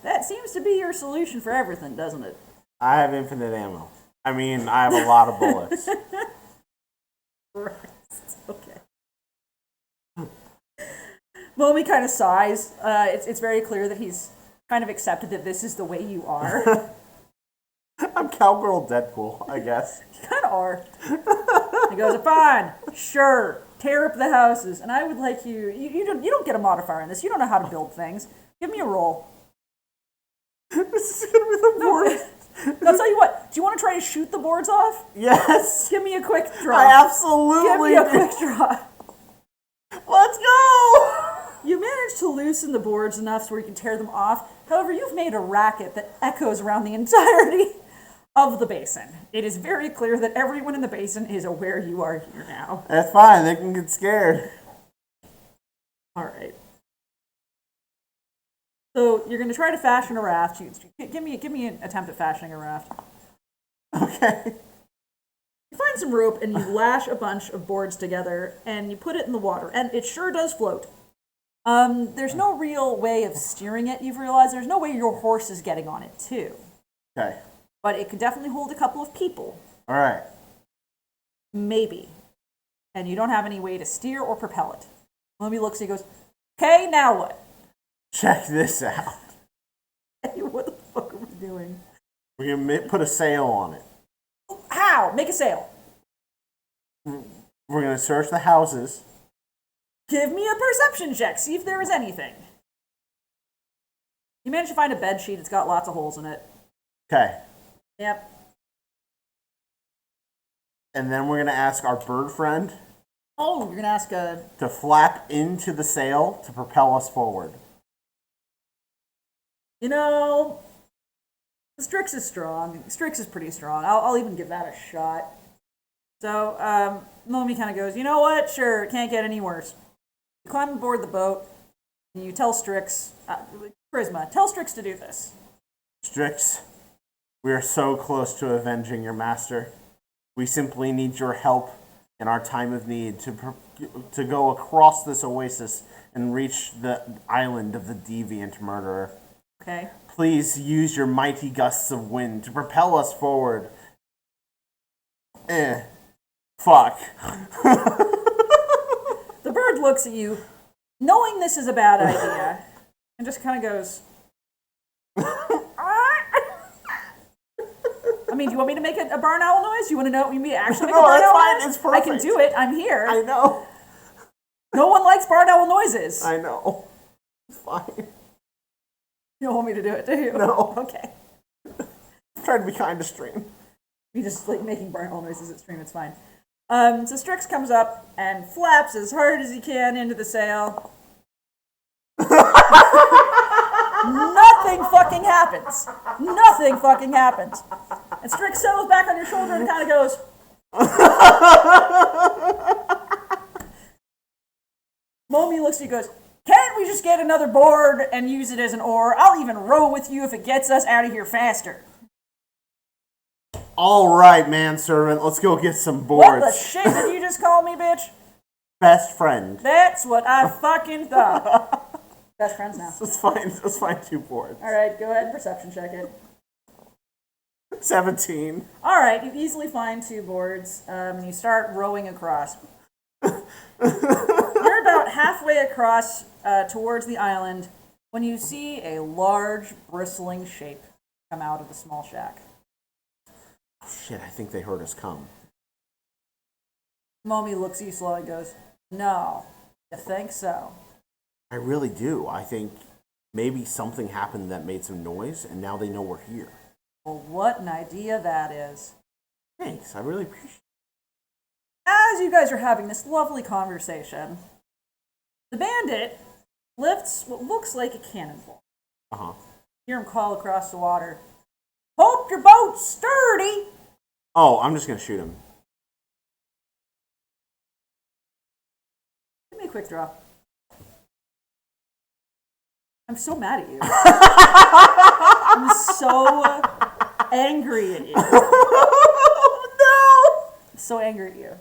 That seems to be your solution for everything, doesn't it? I have infinite ammo. I mean, I have a lot of bullets. Right. Okay. Momi kind of sighs. It's very clear that he's kind of accepted that this is the way you are. I'm Cowgirl Deadpool, I guess. You kind of are. He goes, fine, sure, tear up the houses, and I would like you don't get a modifier in this. You don't know how to build things. Give me a roll. This is gonna be the worst. I'll tell you what. Do you want to try to shoot the boards off? Yes. Give me a quick draw. I absolutely Give me a do. quick draw. Let's go. You manage to loosen the boards enough so where you can tear them off. However, you've made a racket that echoes around the entirety of the basin. It is very clear that everyone in the basin is aware you are here now. That's fine. They can get scared. All right. So you're going to try to fashion a raft. Give me an attempt at fashioning a raft. Okay. You find some rope and you lash a bunch of boards together and you put it in the water, and it sure does float. There's no real way of steering it. You've realized there's no way your horse is getting on it too. Okay. But it could definitely hold a couple of people. All right. Maybe. And you don't have any way to steer or propel it. Lumby looks and he goes, okay, now what? Check this out. doing? We're gonna put a sail on it. How? Make a sail. We're gonna search the houses. Give me a perception check. See if there is anything. You managed to find a bed sheet. It's got lots of holes in it. Okay. Yep. And then we're gonna ask our bird friend Oh, you're gonna ask a... to flap into the sail to propel us forward. You know, Strix is strong. Strix is pretty strong. I'll even give that a shot. So, Momi kind of goes, you know what? Sure, it can't get any worse. You climb aboard the boat, and you tell Strix, Charisma, tell Strix to do this. Strix, we are so close to avenging your master. We simply need your help in our time of need to go across this oasis and reach the island of the deviant murderer. Okay. Please use your mighty gusts of wind to propel us forward. Fuck. The bird looks at you, knowing this is a bad idea, and just kind of goes, I mean, do you want me to make a barn owl noise? You want to know? You want me to actually make a barn owl fine. noise? It's perfect. I can do it. I'm here. I know. No one likes barn owl noises. I know. It's fine. You don't want me to do it, do you? No. Okay. I'm trying to be kind to stream. You just like making barn owl noises at stream. It's fine. So Strix comes up and flaps as hard as he can into the sail. Nothing fucking happens. Nothing fucking happens. And Strix settles back on your shoulder and kind of goes. Momi looks at you and goes, can't we just get another board and use it as an oar? I'll even row with you if it gets us out of here faster. All right, manservant. Let's go get some boards. What the shit did you just call me, bitch? Best friend. That's what I fucking thought. Best friends now. Let's find 2 boards. All right, go ahead and perception check it. 17. All right, you easily find 2 boards. You start rowing across. You're about halfway across towards the island when you see a large, bristling shape come out of the small shack. Oh, shit, I think they heard us come. Momi looks at you slowly and goes, no, you think so? I really do. I think maybe something happened that made some noise, and now they know we're here. Well, what an idea that is. Thanks, I really appreciate it. As you guys are having this lovely conversation, the bandit lifts what looks like a cannonball. Uh-huh. Hear him call across the water, hope your boat's sturdy! Oh, I'm just gonna shoot him. Give me a quick draw. I'm so mad at you. I'm so angry at you. No! I'm so angry at you.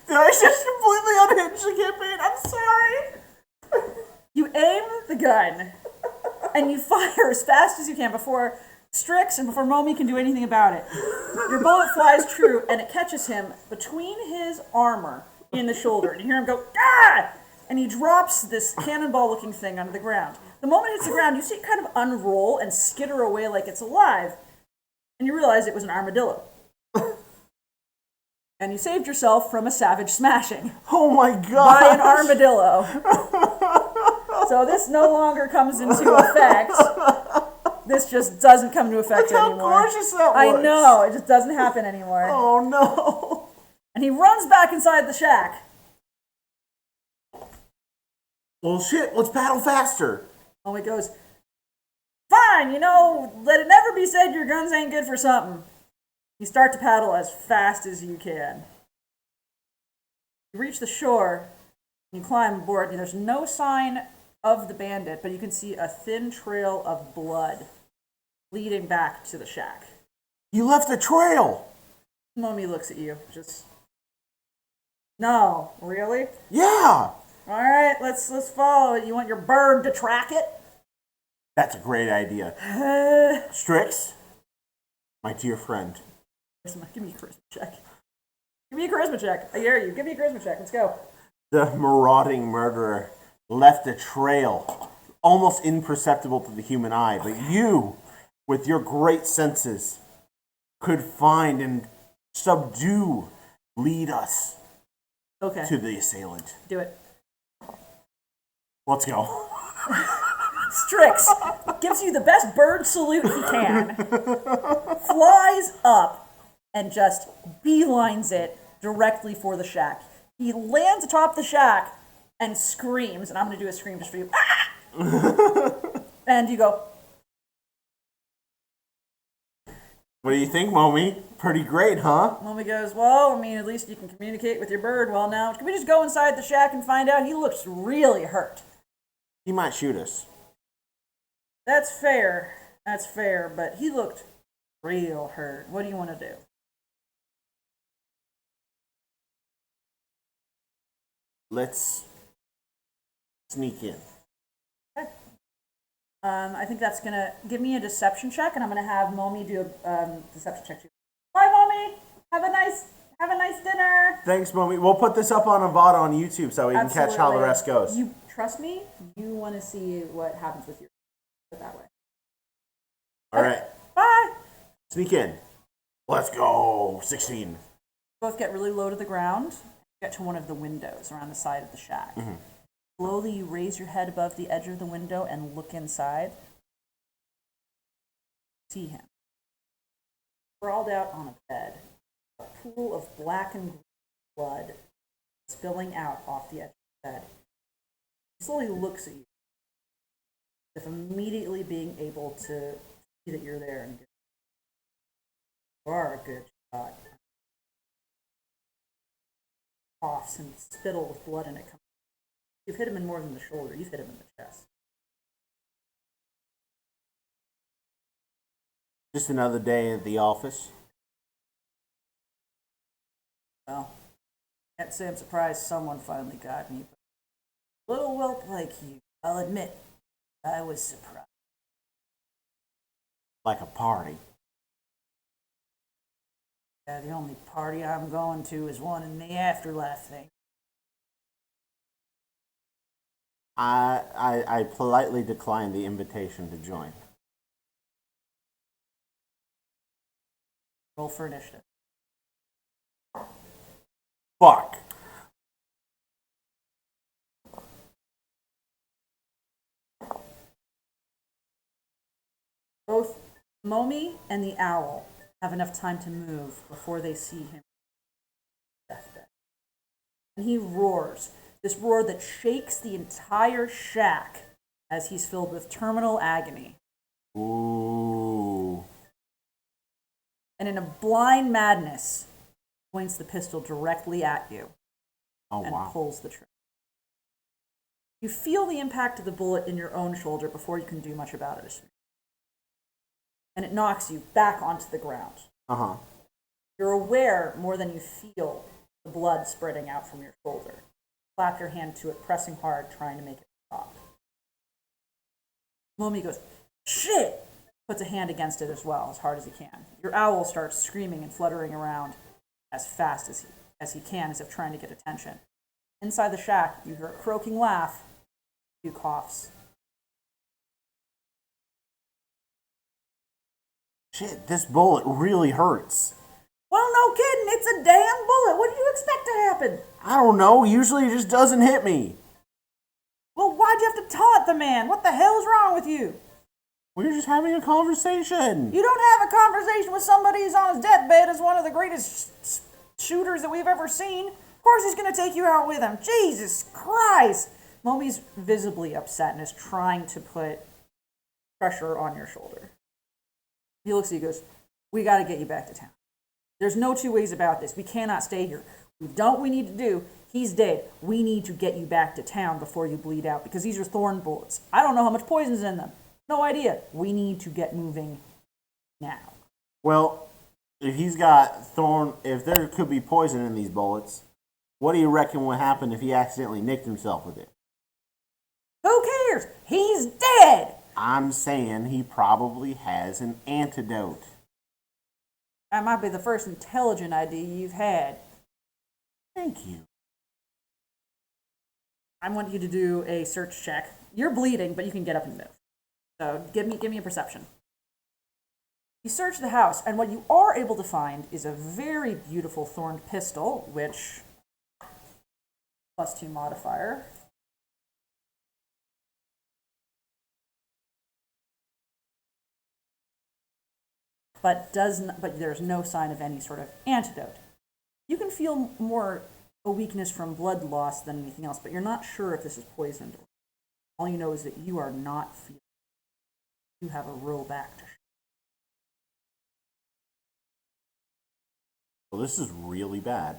Did I just completely unhinge the campaign? I'm sorry. You aim the gun, and you fire as fast as you can before Strix and before Momi can do anything about it. Your bullet flies true, and it catches him between his armor in the shoulder, and you hear him go, ah! And he drops this cannonball-looking thing onto the ground. The moment it hits the ground, you see it kind of unroll and skitter away like it's alive, and you realize it was an armadillo. And you saved yourself from a savage smashing. Oh my god! By an armadillo. So this no longer comes into effect. This just doesn't come into effect anymore. How gorgeous that was! I know, it just doesn't happen anymore. Oh no! And he runs back inside the shack. Well, shit, let's paddle faster. Oh, he goes, fine, you know, let it never be said your guns ain't good for something. You start to paddle as fast as you can. You reach the shore, and you climb aboard, and there's no sign of the bandit, but you can see a thin trail of blood leading back to the shack. You left a trail! Momi looks at you, just, no, really? Yeah! All right, let's follow it. You want your bird to track it? That's a great idea. Strix, my dear friend. Give me a charisma check. Give me a charisma check. I dare you. Give me a charisma check. Let's go. The marauding murderer left a trail, almost imperceptible to the human eye. But you, with your great senses, could find and subdue, lead us to the assailant. Do it. Let's go. Strix gives you the best bird salute he can, flies up, and just beelines it directly for the shack. He lands atop the shack and screams, and I'm going to do a scream just for you. Ah! And you go. What do you think, Momi? Pretty great, huh? Momi goes, well, I mean, at least you can communicate with your bird well now. Can we just go inside the shack and find out? He looks really hurt. He might shoot us. That's fair. That's fair, but he looked real hurt. What do you want to do? Let's sneak in. Okay. I think that's going to give me a deception check, and I'm going to have Momi do a deception check too. Bye, Momi. Have a nice dinner. Thanks, Momi. We'll put this up on a VOD on YouTube so we can catch how the rest goes. You trust me? You want to see what happens with your that way. All right. Bye. Sneak in. Let's go. 16. Both get really low to the ground. Get to one of the windows around the side of the shack. Mm-hmm. Slowly, you raise your head above the edge of the window and look inside. See him. Sprawled out on a bed. A pool of black and green blood spilling out off the edge of the bed. He slowly looks at you, with immediately being able to see that you're there and you are a good shot. Coughs and spittle with blood in it. You've hit him in more than the shoulder. You've hit him in the chest. Just another day at the office. Well, can't say I'm surprised someone finally got me. But a little whelp like you, I'll admit, I was surprised. Like a party. Yeah, the only party I'm going to is one in the afterlife thing. I politely declined the invitation to join. Roll for initiative. Fuck. Both Momi and the owl have enough time to move before they see him. Deathbed. And he roars. This roar that shakes the entire shack as he's filled with terminal agony. Ooh. And in a blind madness, points the pistol directly at you. Oh, and wow. Pulls the trigger. You feel the impact of the bullet in your own shoulder before you can do much about it. And it knocks you back onto the ground. Uh-huh. You're aware more than you feel the blood spreading out from your shoulder. Clap your hand to it, pressing hard, trying to make it stop. Momi goes, shit! Puts a hand against it as well, as hard as he can. Your owl starts screaming and fluttering around as fast as he can, as if trying to get attention. Inside the shack, you hear a croaking laugh, a few coughs. Shit, this bullet really hurts. Well, no kidding, it's a damn bullet. What do you expect to happen? I don't know. Usually it just doesn't hit me. Well, why'd you have to taunt the man? What the hell's wrong with you? We were just having a conversation. You don't have a conversation with somebody who's on his deathbed as one of the greatest shooters that we've ever seen. Of course he's going to take you out with him. Jesus Christ. Momi's visibly upset and is trying to put pressure on your shoulder. He looks at you and goes, we got to get you back to town. There's no two ways about this. We cannot stay here. We've done what we need to do. He's dead. We need to get you back to town before you bleed out because these are thorn bullets. I don't know how much poison's in them. No idea. We need to get moving now. Well, if there could be poison in these bullets, what do you reckon would happen if he accidentally nicked himself with it? Who cares? He's dead! I'm saying he probably has an antidote. That might be the first intelligent idea you've had. Thank you. I want you to do a search check. You're bleeding, but you can get up and move. So give me a perception. You search the house, and what you are able to find is a very beautiful thorned pistol, which +2 modifier. But there's no sign of any sort of antidote. You can feel more a weakness from blood loss than anything else, but you're not sure if this is poisoned. All you know is that you are not feeling. You have a row back to. Well, this is really bad.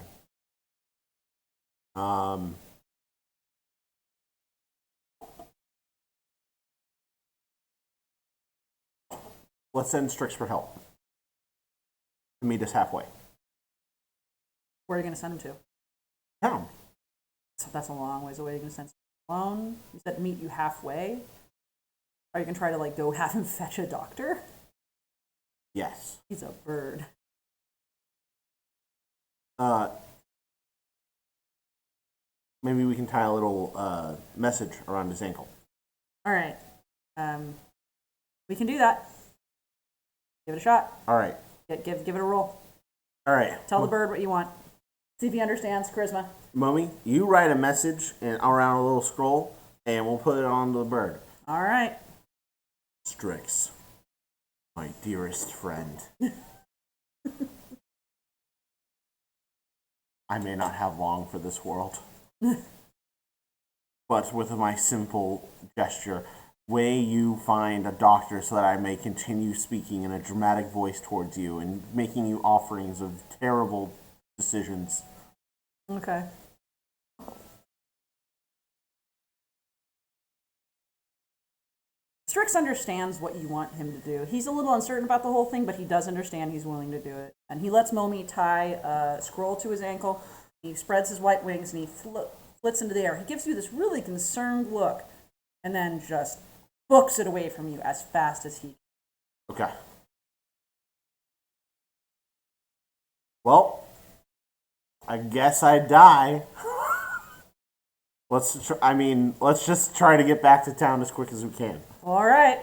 Let's send Strix for help. To meet us halfway. Where are you going to send him to? Town. So that's a long ways away. You're going to send someone alone? You said meet you halfway? Are you going to try to, like, go have him fetch a doctor? Yes. He's a bird. Maybe we can tie a little message around his ankle. All right. We can do that. Give it a shot. All right. Give it a roll. All right. Tell the bird what you want. See if he understands charisma. Mommy, you write a message and around a little scroll, and we'll put it on the bird. All right. Strix, my dearest friend. I may not have long for this world. But with my simple gesture, may you find a doctor so that I may continue speaking in a dramatic voice towards you and making you offerings of terrible decisions. Okay. Strix understands what you want him to do. He's a little uncertain about the whole thing, but he does understand he's willing to do it. And he lets Momi tie a scroll to his ankle. He spreads his white wings and he flits into the air. He gives you this really concerned look and then just books it away from you as fast as he can. Okay. Well, I guess I die. Let's just try to get back to town as quick as we can. All right.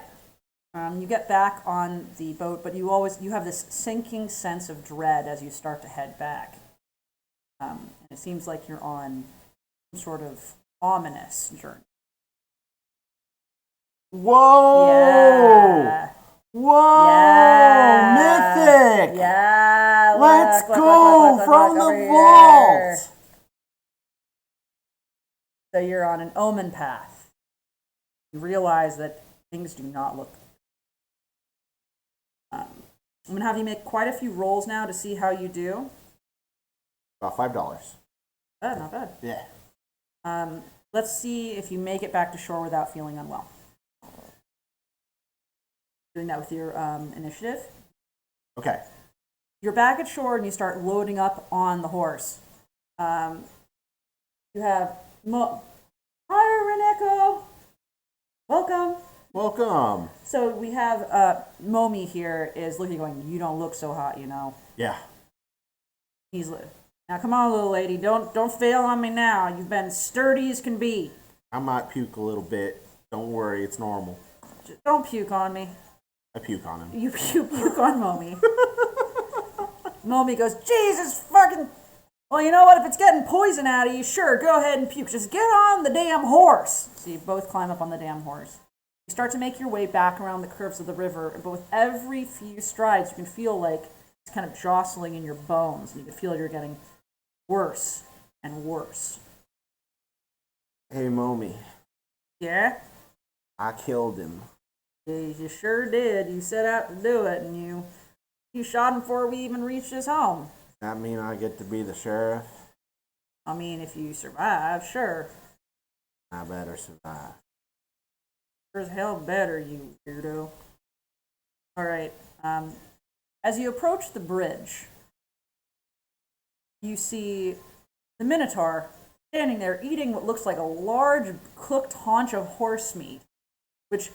You get back on the boat, but you have this sinking sense of dread as you start to head back. And it seems like you're on some sort of ominous journey. Whoa! Yeah. Whoa! Yeah. Mythic! Yeah. Let's look, go look, from over the here. vault! So you're on an omen path. You realize that things do not look. I'm going to have you make quite a few rolls now to see how you do. About $5. Not bad. Yeah. Let's see if you make it back to shore without feeling unwell. Doing that with your initiative. Okay. You're back at shore and you start loading up on the horse. You have Hi, Reneko. Welcome. Welcome. So we have Momi here is looking going, you don't look so hot, you know. Yeah. He's now come on, little lady, don't fail on me now. You've been sturdy as can be. I might puke a little bit. Don't worry, it's normal. Just don't puke on me. I puke on him. You puke on Momi. Momi goes, Jesus fucking. Well, you know what? If it's getting poison out of you, sure, go ahead and puke. Just get on the damn horse. So you both climb up on the damn horse. You start to make your way back around the curves of the river, but with every few strides, you can feel like it's kind of jostling in your bones, and you can feel you're getting worse and worse. Hey, Momi. Yeah? I killed him. You sure did. You set out to do it, and you shot him before we even reached his home. That mean I get to be the sheriff? I mean, if you survive, sure. I better survive. Sure as hell better, you weirdo. Alright, as you approach the bridge, you see the Minotaur standing there eating what looks like a large cooked haunch of horse meat, which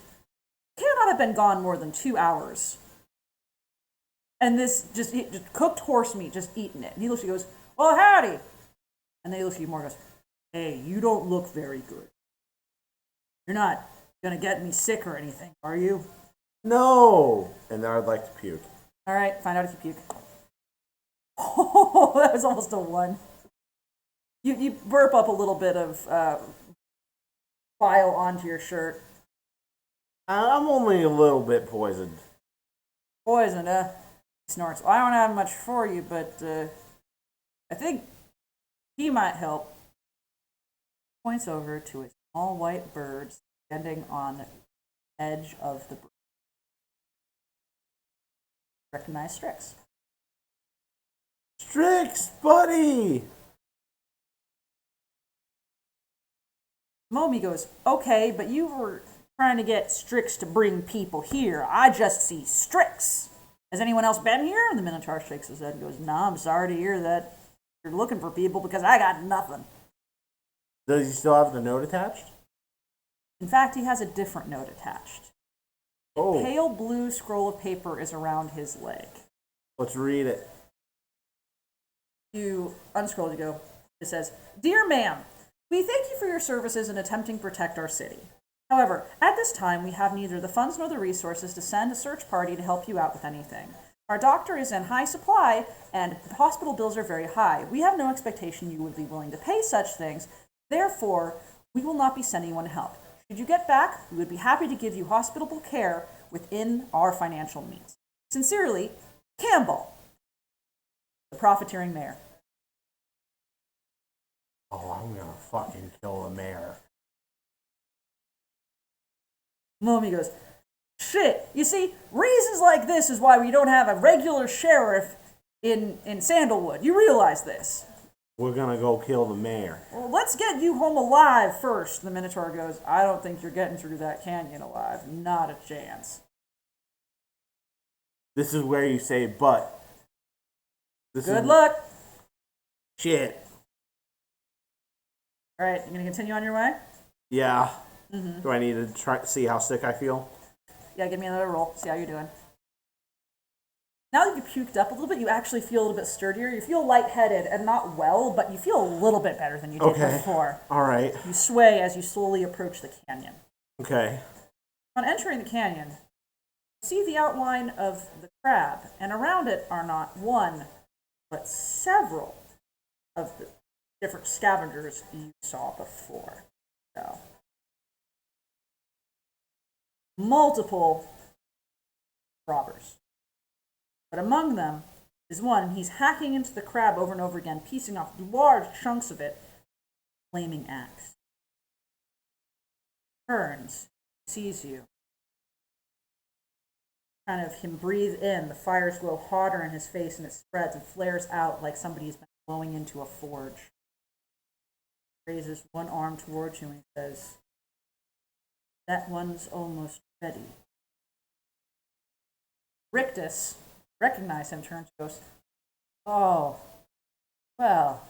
cannot have been gone more than 2 hours. And this just cooked horse meat, just eating it. And he looks at you and goes, well, howdy. And then he looks at you more and goes, Hey, you don't look very good. You're not gonna get me sick or anything, are you? No! And then I'd like to puke. All right, find out if you puke. Oh, that was almost a 1. You burp up a little bit of bile onto your shirt. I'm only a little bit poisoned. Poisoned, He snorts. Well, I don't have much for you, but I think he might help. Points over to a small white bird standing on the edge of the bridge. Recognize Strix. Strix, buddy! Momi goes, okay, but you were trying to get Strix to bring people here. I just see Strix. Has anyone else been here? And the Minotaur shakes his head and goes, nah, I'm sorry to hear that you're looking for people because I got nothing. Does he still have the note attached? In fact, he has a different note attached. Oh. A pale blue scroll of paper is around his leg. Let's read it. You unscroll to go. It says, Dear ma'am, we thank you for your services in attempting to protect our city. However, at this time, we have neither the funds nor the resources to send a search party to help you out with anything. Our doctor is in high supply, and the hospital bills are very high. We have no expectation you would be willing to pay such things. Therefore, we will not be sending anyone to help. Should you get back, we would be happy to give you hospitable care within our financial means. Sincerely, Campbell, the profiteering mayor. Oh, I'm gonna fucking kill the mayor. Momi goes, shit, you see, reasons like this is why we don't have a regular sheriff in Sandalwood. You realize this? We're gonna go kill the mayor. Well, let's get you home alive first. The Minotaur goes, I don't think you're getting through that canyon alive. Not a chance. This is where you say, but. Good luck. Shit. All right, you gonna continue on your way? Yeah. Mm-hmm. Do I need to try see how sick I feel? Yeah, give me another roll. See how you're doing. Now that you puked up a little bit, you actually feel a little bit sturdier. You feel lightheaded and not well, but you feel a little bit better than you did before. All right. You sway as you slowly approach the canyon. Okay. On entering the canyon, you see the outline of the crab, and around it are not one, but several of the different scavengers you saw before. So, multiple robbers. But among them is one, and he's hacking into the crab over and over again, piecing off large chunks of it, flaming axe. Turns, sees you. Kind of him breathe in, the fires glow hotter in his face, and it spreads and flares out like somebody's been blowing into a forge. Raises one arm towards you and says, that one's almost ready. Rictus, recognize him, turns and goes, oh, well,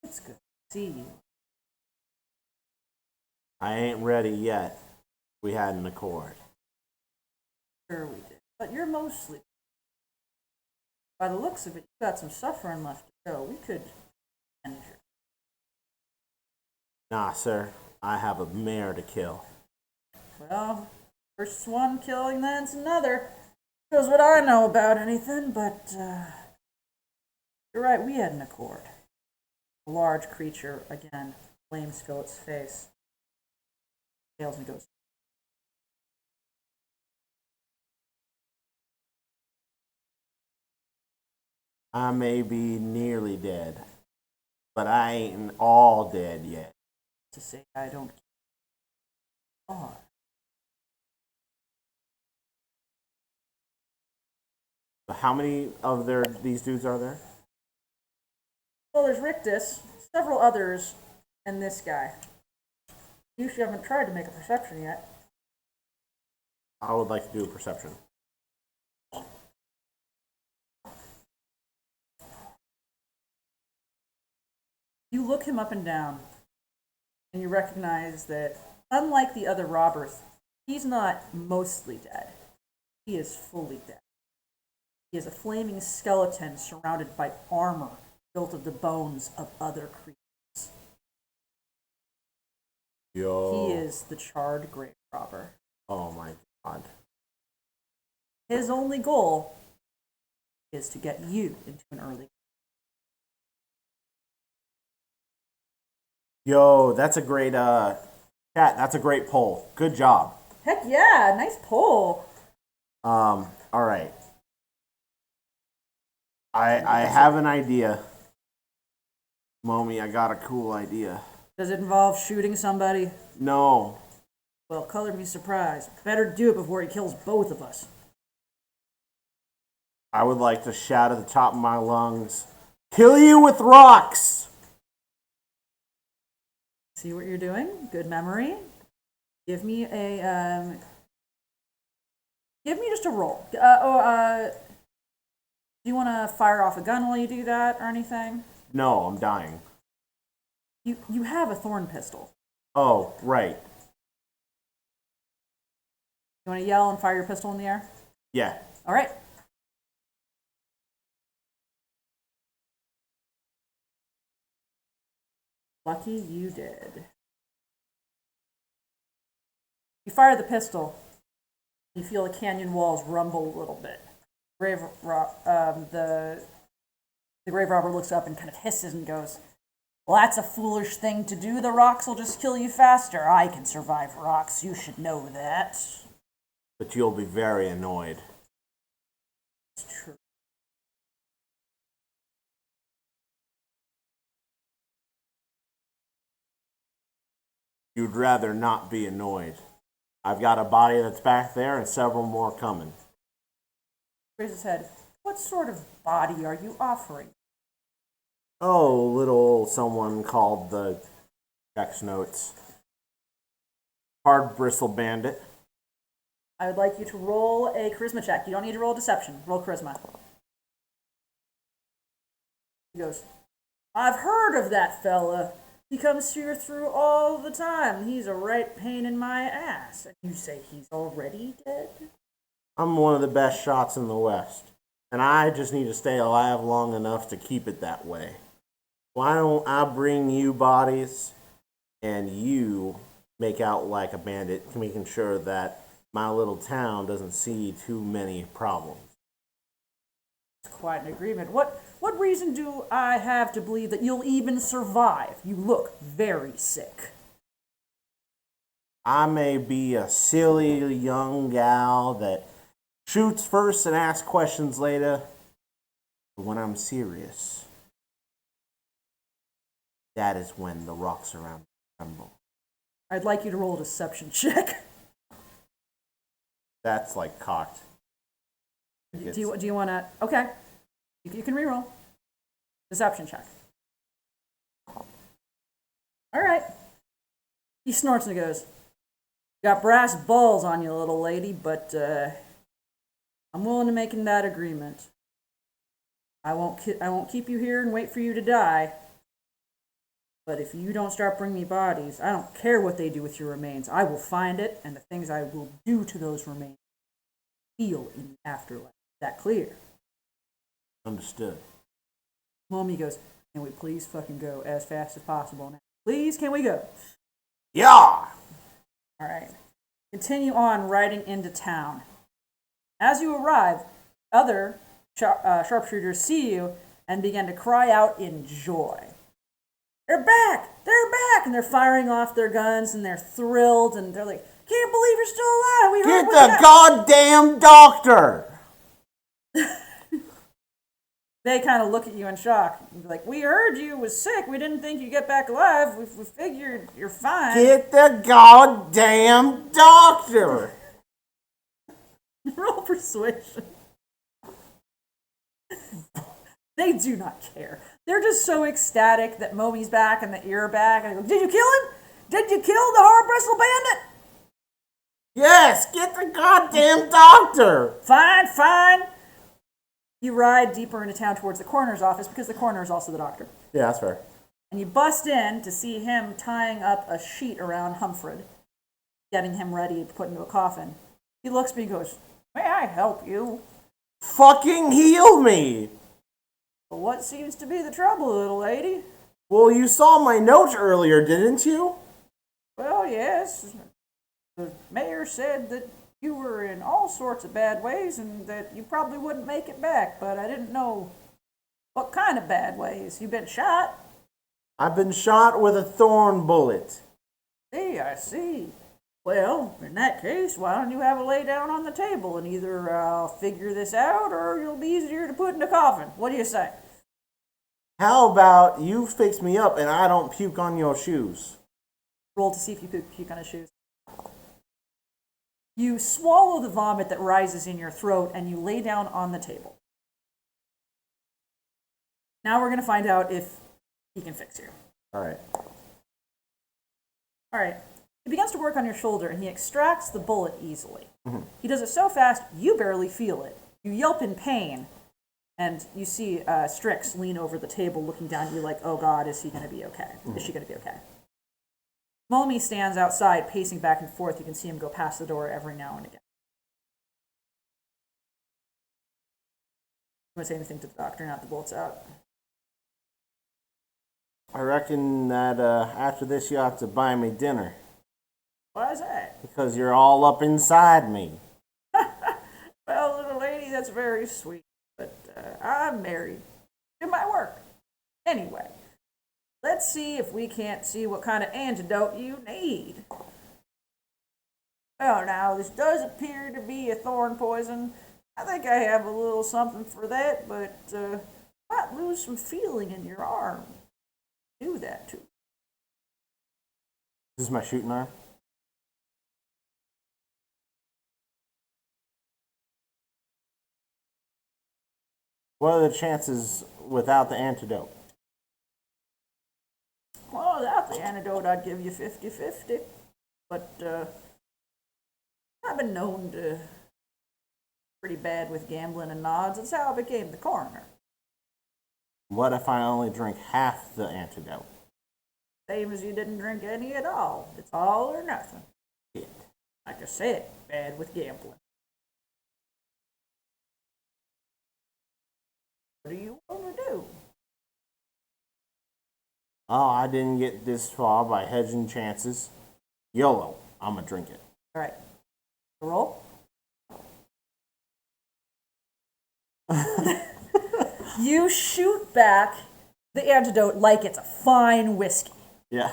it's good to see you. I ain't ready yet. We had an accord. Sure we did. But you're mostly. By the looks of it, you got some suffering left to go. We could end you. Nah, sir. I have a mare to kill. Well, first one killing, then's another. Shows what I know about anything, but you're right, we had an accord. A large creature, again, flames fill its face. Tails and goes. I may be nearly dead, but I ain't all dead yet. To say I don't are. How many of these dudes are there? Well, there's Rictus, several others, and this guy. You haven't tried to make a perception yet. I would like to do a perception. You look him up and down, and you recognize that, unlike the other robbers, he's not mostly dead. He is fully dead. He is a flaming skeleton surrounded by armor built of the bones of other creatures. Yo. He is the charred grave robber. Oh my god. His only goal is to get you into an early. Yo, that's a great chat. That's a great poll. Good job. Heck yeah, nice poll. All right. I have an idea. Mommy, I got a cool idea. Does it involve shooting somebody? No. Well, color me surprised. Better do it before he kills both of us. I would like to shout at the top of my lungs, kill you with rocks! See what you're doing? Good memory. Give me just a roll. Do you want to fire off a gun while you do that or anything? No, I'm dying. You have a thorn pistol. Oh, right. You want to yell and fire your pistol in the air? Yeah. All right. Lucky you did. You fire the pistol. You feel the canyon walls rumble a little bit. The grave robber looks up and kind of hisses and goes, "Well, that's a foolish thing to do. The rocks will just kill you faster. I can survive rocks. You should know that." But you'll be very annoyed. It's true. You'd rather not be annoyed. I've got a body that's back there and several more coming. Raises his head. What sort of body are you offering? Oh, little someone called the X Notes. Hard bristle bandit. I would like you to roll a charisma check. You don't need to roll deception. Roll charisma. He goes, "I've heard of that fella. He comes here through all the time. He's a right pain in my ass." And you say he's already dead? I'm one of the best shots in the West, and I just need to stay alive long enough to keep it that way. Why don't I bring you bodies, and you make out like a bandit, making sure that my little town doesn't see too many problems. It's quite an agreement. What reason do I have to believe that you'll even survive? You look very sick. I may be a silly young gal that shoots first and asks questions later, but when I'm serious, that is when the rocks around me tremble. I'd like you to roll a deception check. That's like cocked. Do you want to? Okay, you can reroll. Deception check. All right. He snorts and goes, "Got brass balls on you, little lady, but I'm willing to make that agreement. I won't keep you here and wait for you to die. But if you don't start bringing me bodies, I don't care what they do with your remains. I will find it, and the things I will do to those remains feel in the afterlife. Is that clear?" Understood. Mommy goes, "Can we please fucking go as fast as possible now? Please, can we go?" Yeah! All right. Continue on riding into town. As you arrive, other sharpshooters see you and begin to cry out in joy. "They're back! They're back!" And they're firing off their guns and they're thrilled and they're like, "Can't believe you're still alive! We heard Get what the goddamn doctor! They kind of look at you in shock. Like, "We heard you was sick. We didn't think you'd get back alive. We figured you're fine." Get the goddamn doctor! Roll persuasion. They do not care. They're just so ecstatic that Momi's back and that you're back. And they go, "Did you kill him? Did you kill the hard bristle bandit?" Yes, get the goddamn doctor! "Fine, fine." You ride deeper into town towards the coroner's office because the coroner is also the doctor. Yeah, that's fair. And you bust in to see him tying up a sheet around Humfred, getting him ready to put into a coffin. He looks at me and goes, "May I help you?" Fucking heal me! "Well, what seems to be the trouble, little lady?" Well, you saw my note earlier, didn't you? Well, yes. The mayor said that you were in all sorts of bad ways and that you probably wouldn't make it back, but I didn't know what kind of bad ways. You've been shot? I've been shot with a thorn bullet. I see. Well, in that case, why don't you have a lay down on the table and either figure this out or you'll be easier to put in a coffin. What do you say? How about you fix me up and I don't puke on your shoes? Roll to see if you puke on his shoes. You swallow the vomit that rises in your throat and you lay down on the table. Now we're going to find out if he can fix you. All right. All right. He begins to work on your shoulder and he extracts the bullet easily. He does it so fast you barely feel it. You yelp in pain and you see Strix lean over the table looking down at you like, oh God, is he going to be okay? Is she going to be okay? Molmy stands outside pacing back and forth. You can see him go past the door every now and again. You want to say anything to the doctor now that the bullet's out? I reckon that after this you have to buy me dinner. Why is that? Because you're all up inside me. Well, little lady, that's very sweet, but I'm married. It might work. Anyway, let's see if we can't see what kind of antidote you need. Well, now, this does appear to be a thorn poison. I think I have a little something for that, but might lose some feeling in your arm. Do that too. This is my shooting arm. What are the chances without the antidote? Well, without the antidote, I'd give you 50-50. But I've been known to pretty bad with gambling and nods. That's how I became the coroner. What if I only drink half the antidote? Same as you didn't drink any at all. It's all or nothing. Shit. Like I said, bad with gambling. What do you want to do? Oh, I didn't get this far by hedging chances. YOLO. I'm gonna drink it. All right. Roll. You shoot back the antidote like it's a fine whiskey. Yeah.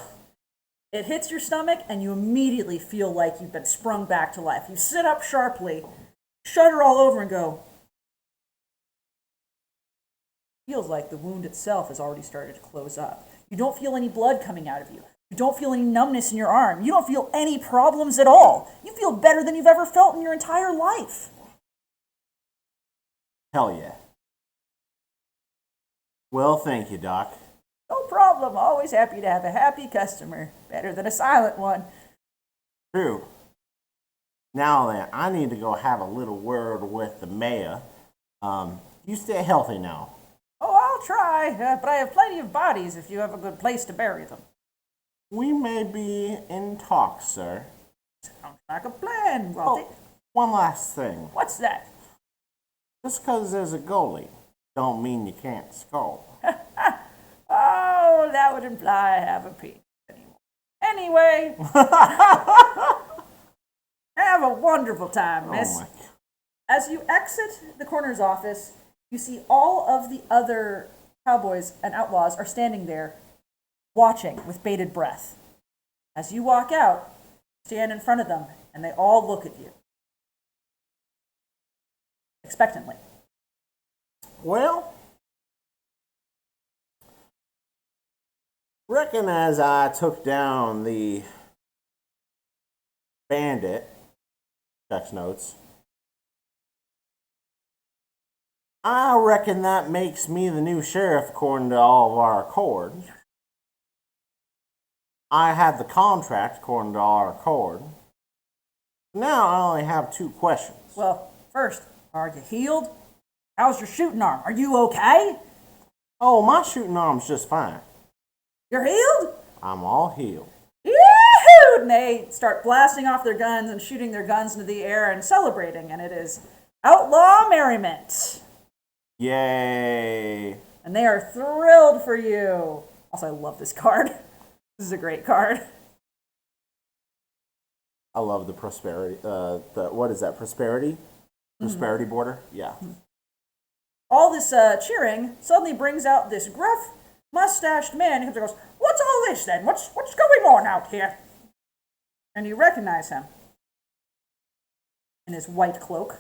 It hits your stomach, and you immediately feel like you've been sprung back to life. You sit up sharply, shudder all over, and go. Feels like the wound itself has already started to close up. You don't feel any blood coming out of you. You don't feel any numbness in your arm. You don't feel any problems at all. You feel better than you've ever felt in your entire life. Hell yeah. Well, thank you, Doc. No problem. Always happy to have a happy customer. Better than a silent one. True. Now then, I need to go have a little word with the mayor. You stay healthy now. Oh, I'll try, but I have plenty of bodies if you have a good place to bury them. We may be in talks, sir. Sounds like a plan. Well, One last thing. what's that? Just because there's a goalie, don't mean you can't score. Oh, that would imply I have a penis anymore. Anyway, have a wonderful time, miss. Oh my. As you exit the coroner's office, you see all of the other cowboys and outlaws are standing there, watching with bated breath. As you walk out, stand in front of them, and they all look at you expectantly. Well, reckon as I took down the bandit, checks notes, I reckon that makes me the new sheriff according to all of our accord. I had the contract according to our accord. Now I only have 2 questions. Well, first, are you healed? How's your shooting arm? Are you okay? Oh, my shooting arm's just fine. You're healed? I'm all healed. Yahoo! And they start blasting off their guns and shooting their guns into the air and celebrating, and it is outlaw merriment. Yay! And they are thrilled for you. Also, I love this card. This is a great card. I love the prosperity. What is that? Prosperity? Prosperity border? Yeah. All this cheering suddenly brings out this gruff, mustached man who goes, "What's all this then? What's going on out here?" And you recognize him in his white cloak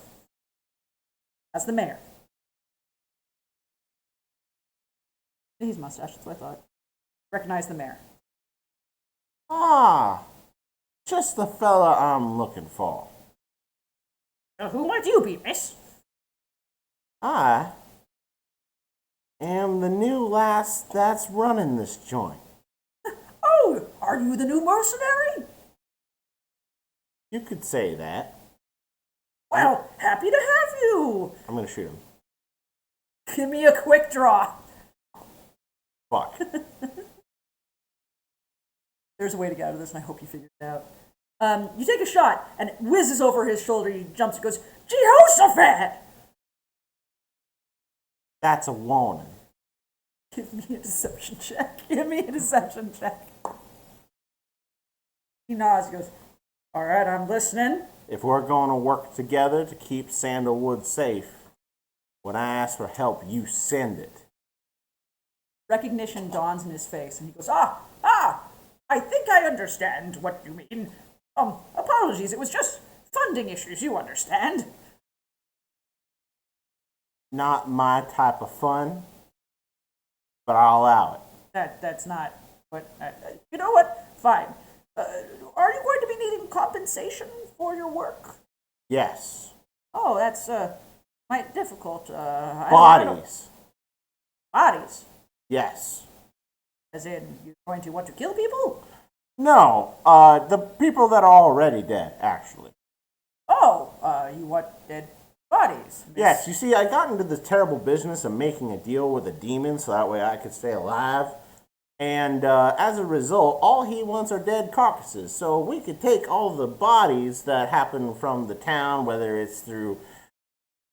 as the mayor. He's mustached, that's what I thought. Recognize the mayor. Ah, just the fella I'm looking for. Who might you be, miss? I am the new lass that's running this joint. Oh, are you the new mercenary? You could say that. Well, happy to have you. I'm gonna shoot him. Give me a quick draw. Fuck. There's a way to get out of this, and I hope you figured it out. You take a shot, and it whizzes over his shoulder. He jumps and goes, "Jehoshaphat!" That's a warning. Give me a deception check. Give me a deception check. He nods. He goes, "All right, I'm listening." If we're going to work together to keep Sandalwood safe, when I ask for help, you send it. Recognition dawns in his face, and he goes, I think I understand what you mean. Apologies, it was just funding issues, you understand." Not my type of fun, but I'll allow it. That's not what, you know what? Fine. Are you going to be needing compensation for your work? Yes. Oh, that's, quite difficult. Bodies. Bodies? Yes. As in, you're going to want to kill people? No, the people that are already dead, actually. Oh, you want dead bodies? Miss. Yes, you see, I got into the terrible business of making a deal with a demon so that way I could stay alive. And as a result, all he wants are dead carcasses. So we could take all the bodies that happen from the town, whether it's through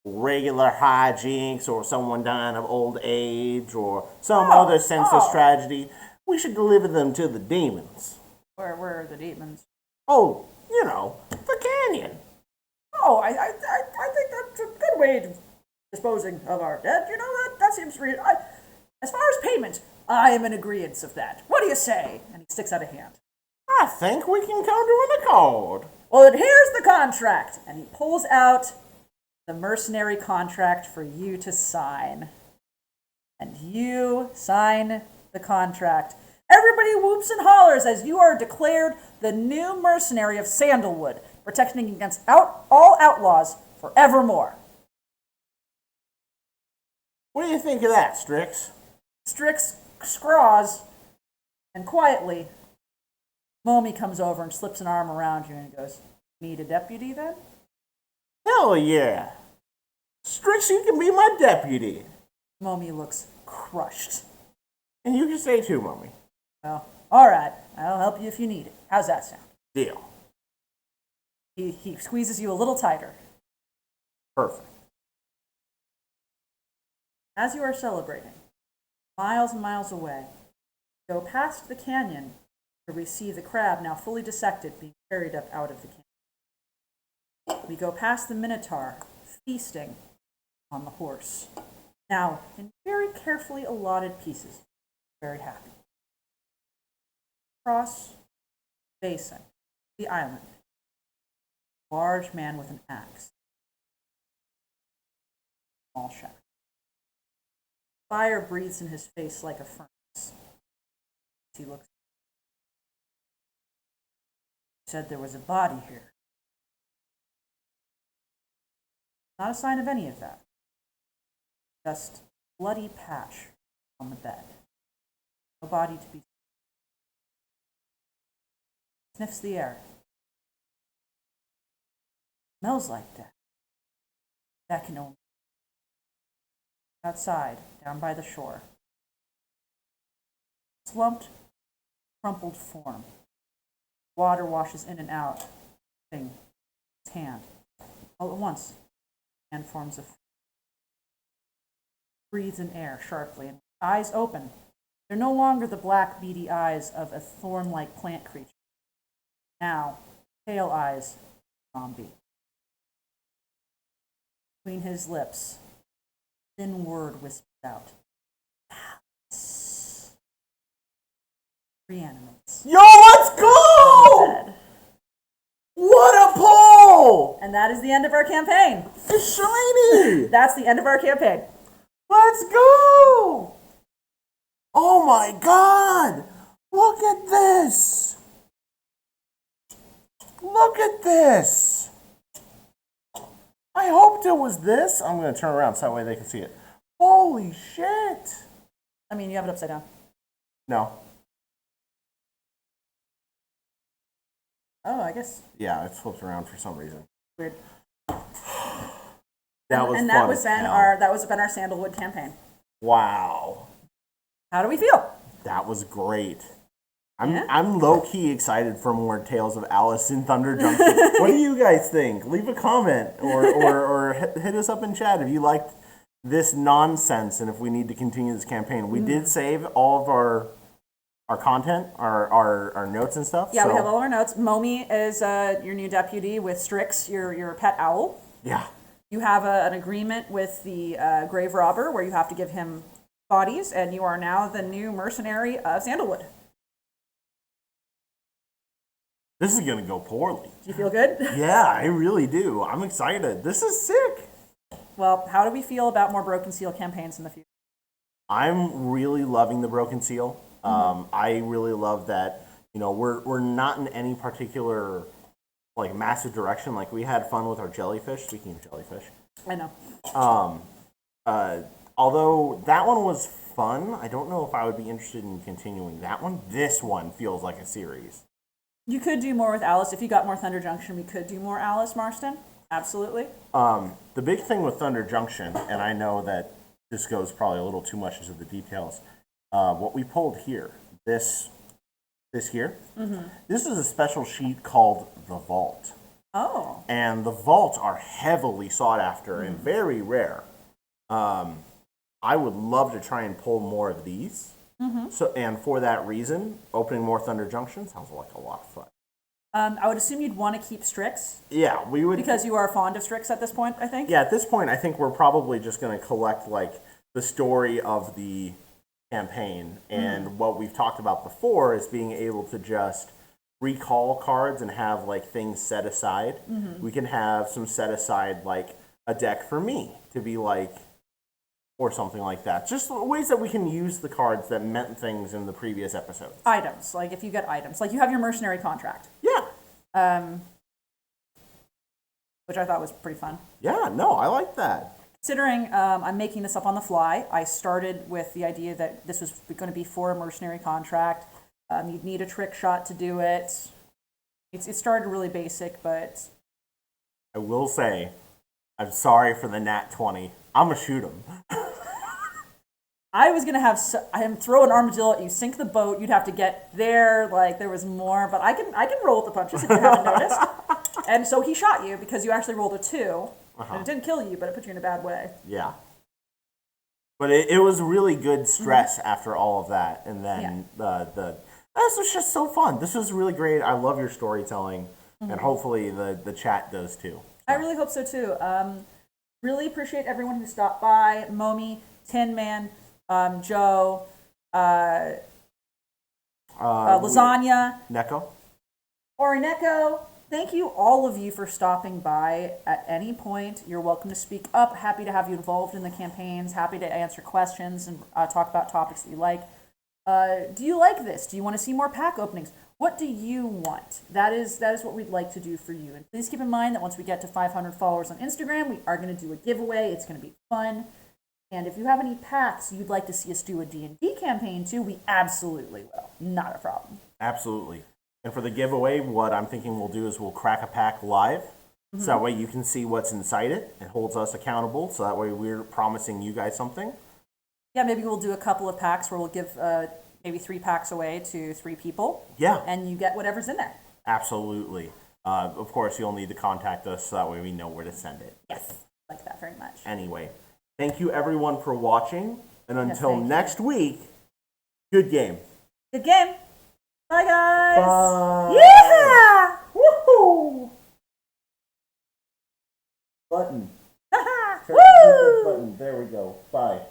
regular hijinks or someone dying of old age or some other senseless tragedy, we should deliver them to the demons. Where are the demons? Oh, you know, the canyon. Oh, I think that's a good way of disposing of our dead. You know, that seems real. As far as payment, I am in agreeance of that. What do you say? And he sticks out a hand. I think we can come to an accord. Well, then here's the contract. And he pulls out the mercenary contract for you to sign. And you sign the contract. Everybody whoops and hollers as you are declared the new mercenary of Sandalwood, protecting against all outlaws forevermore. What do you think of that, Strix? Strix scraws, and quietly, Momi comes over and slips an arm around you and goes, "Need a deputy then?" Hell yeah. Strix, you can be my deputy. Momi looks crushed. And you can stay too, Mommy. Well, all right, I'll help you if you need it. How's that sound? Deal. He squeezes you a little tighter. Perfect. As you are celebrating, miles and miles away, go past the canyon where we see the crab now fully dissected being carried up out of the canyon. We go past the minotaur feasting on the horse, now in very carefully allotted pieces. Very happy. Across the basin, the island, large man with an axe. Small shack. Fire breathes in his face like a furnace. He looks. Said there was a body here. Not a sign of any of that. Just bloody patch on the bed. No body to be seen. Sniffs the air. Smells like death. That can only. Outside, down by the shore. Slumped, crumpled form. Water washes in and out. Thing. His hand. All at once, hand forms a. Breathes in air sharply, and eyes open. They're no longer the black, beady eyes of a thorn-like plant creature. Now, pale eyes, zombie. Between his lips, thin word whispered out. Reanimates. Yo, let's go! Dead. What a pull! And that is the end of our campaign. It's shiny! That's the end of our campaign. Let's go! Oh my god! Look at this! Look at this! I hoped it was this. I'm going to turn around so that way they can see it. Holy shit! I mean, you have it upside down. No. Oh, I guess. Yeah, it flipped around for some reason. Weird. That was and fun that was as been hell. our Sandalwood campaign. Wow. How do we feel? That was great. Yeah? I'm low-key excited for more Tales of Alice in Thunder Junction. What do you guys think? Leave a comment or hit us up in chat if you liked this nonsense and if we need to continue this campaign. We did save all of our content, our notes and stuff. Yeah, so, we have all our notes. Momi is your new deputy with Strix, your pet owl. Yeah. You have an agreement with the grave robber where you have to give him bodies, and you are now the new mercenary of Sandalwood. This is going to go poorly. Do you feel good? Yeah, I really do. I'm excited. This is sick. Well, how do we feel about more Broken Seal campaigns in the future? I'm really loving the Broken Seal. I really love that, we're not in any particular, massive direction. Like, we had fun with our jellyfish, speaking of jellyfish. I know. Although that one was fun, I don't know if I would be interested in continuing that one. This one feels like a series. You could do more with Alice. If you got more Thunder Junction, we could do more Alice Marston. Absolutely. The big thing with Thunder Junction, and I know that this goes probably a little too much into the details, what we pulled here, this here, this is a special sheet called the Vault. Oh. And the Vault are heavily sought after and very rare. I would love to try and pull more of these. So, and for that reason, opening more Thunder Junction sounds like a lot of fun. I would assume you'd want to keep Strix. Yeah, we would. Because you are fond of Strix at this point, I think. Yeah, at this point, I think we're probably just going to collect, the story of the campaign. And what we've talked about before is being able to just recall cards and have, things set aside. We can have some set aside, a deck for me to be, or something like that. Just ways that we can use the cards that meant things in the previous episodes. Items, if you get items. You have your mercenary contract. Yeah. Which I thought was pretty fun. Yeah, no, I like that. Considering I'm making this up on the fly, I started with the idea that this was going to be for a mercenary contract. You'd need a trick shot to do it. It started really basic, but... I will say, I'm sorry for the nat 20. I'm going to shoot him. I was going to have him throw an armadillo at you, sink the boat, you'd have to get there, there was more, but I can roll with the punches if you haven't noticed. And so he shot you because you actually rolled a 2, and it didn't kill you, but it put you in a bad way. Yeah. But it was really good stress after all of that, and then this was just so fun. This was really great. I love your storytelling, and hopefully the chat does too. So. I really hope so too. Really appreciate everyone who stopped by. Momi, Tin Man, Joe, Lasagna, Neko. Orineko. Thank you, all of you, for stopping by at any point. You're welcome to speak up. Happy to have you involved in the campaigns. Happy to answer questions and talk about topics that you like. Do you like this? Do you want to see more pack openings? What do you want? That is what we'd like to do for you. And please keep in mind that once we get to 500 followers on Instagram, we are going to do a giveaway. It's going to be fun. And if you have any packs you'd like to see us do a D&D campaign too, we absolutely will. Not a problem. Absolutely. And for the giveaway, what I'm thinking we'll do is we'll crack a pack live. So that way you can see what's inside it. It holds us accountable. So that way we're promising you guys something. Yeah, maybe we'll do a couple of packs where we'll give maybe 3 packs away to 3 people. Yeah. And you get whatever's in there. Absolutely. Of course, you'll need to contact us so that way we know where to send it. Yes, I like that very much. Anyway, thank you everyone for watching. And until thank you. next week, good game. Good game. Bye, guys. Bye. Yeah. Woohoo! Button. Hit the button. There we go. Bye.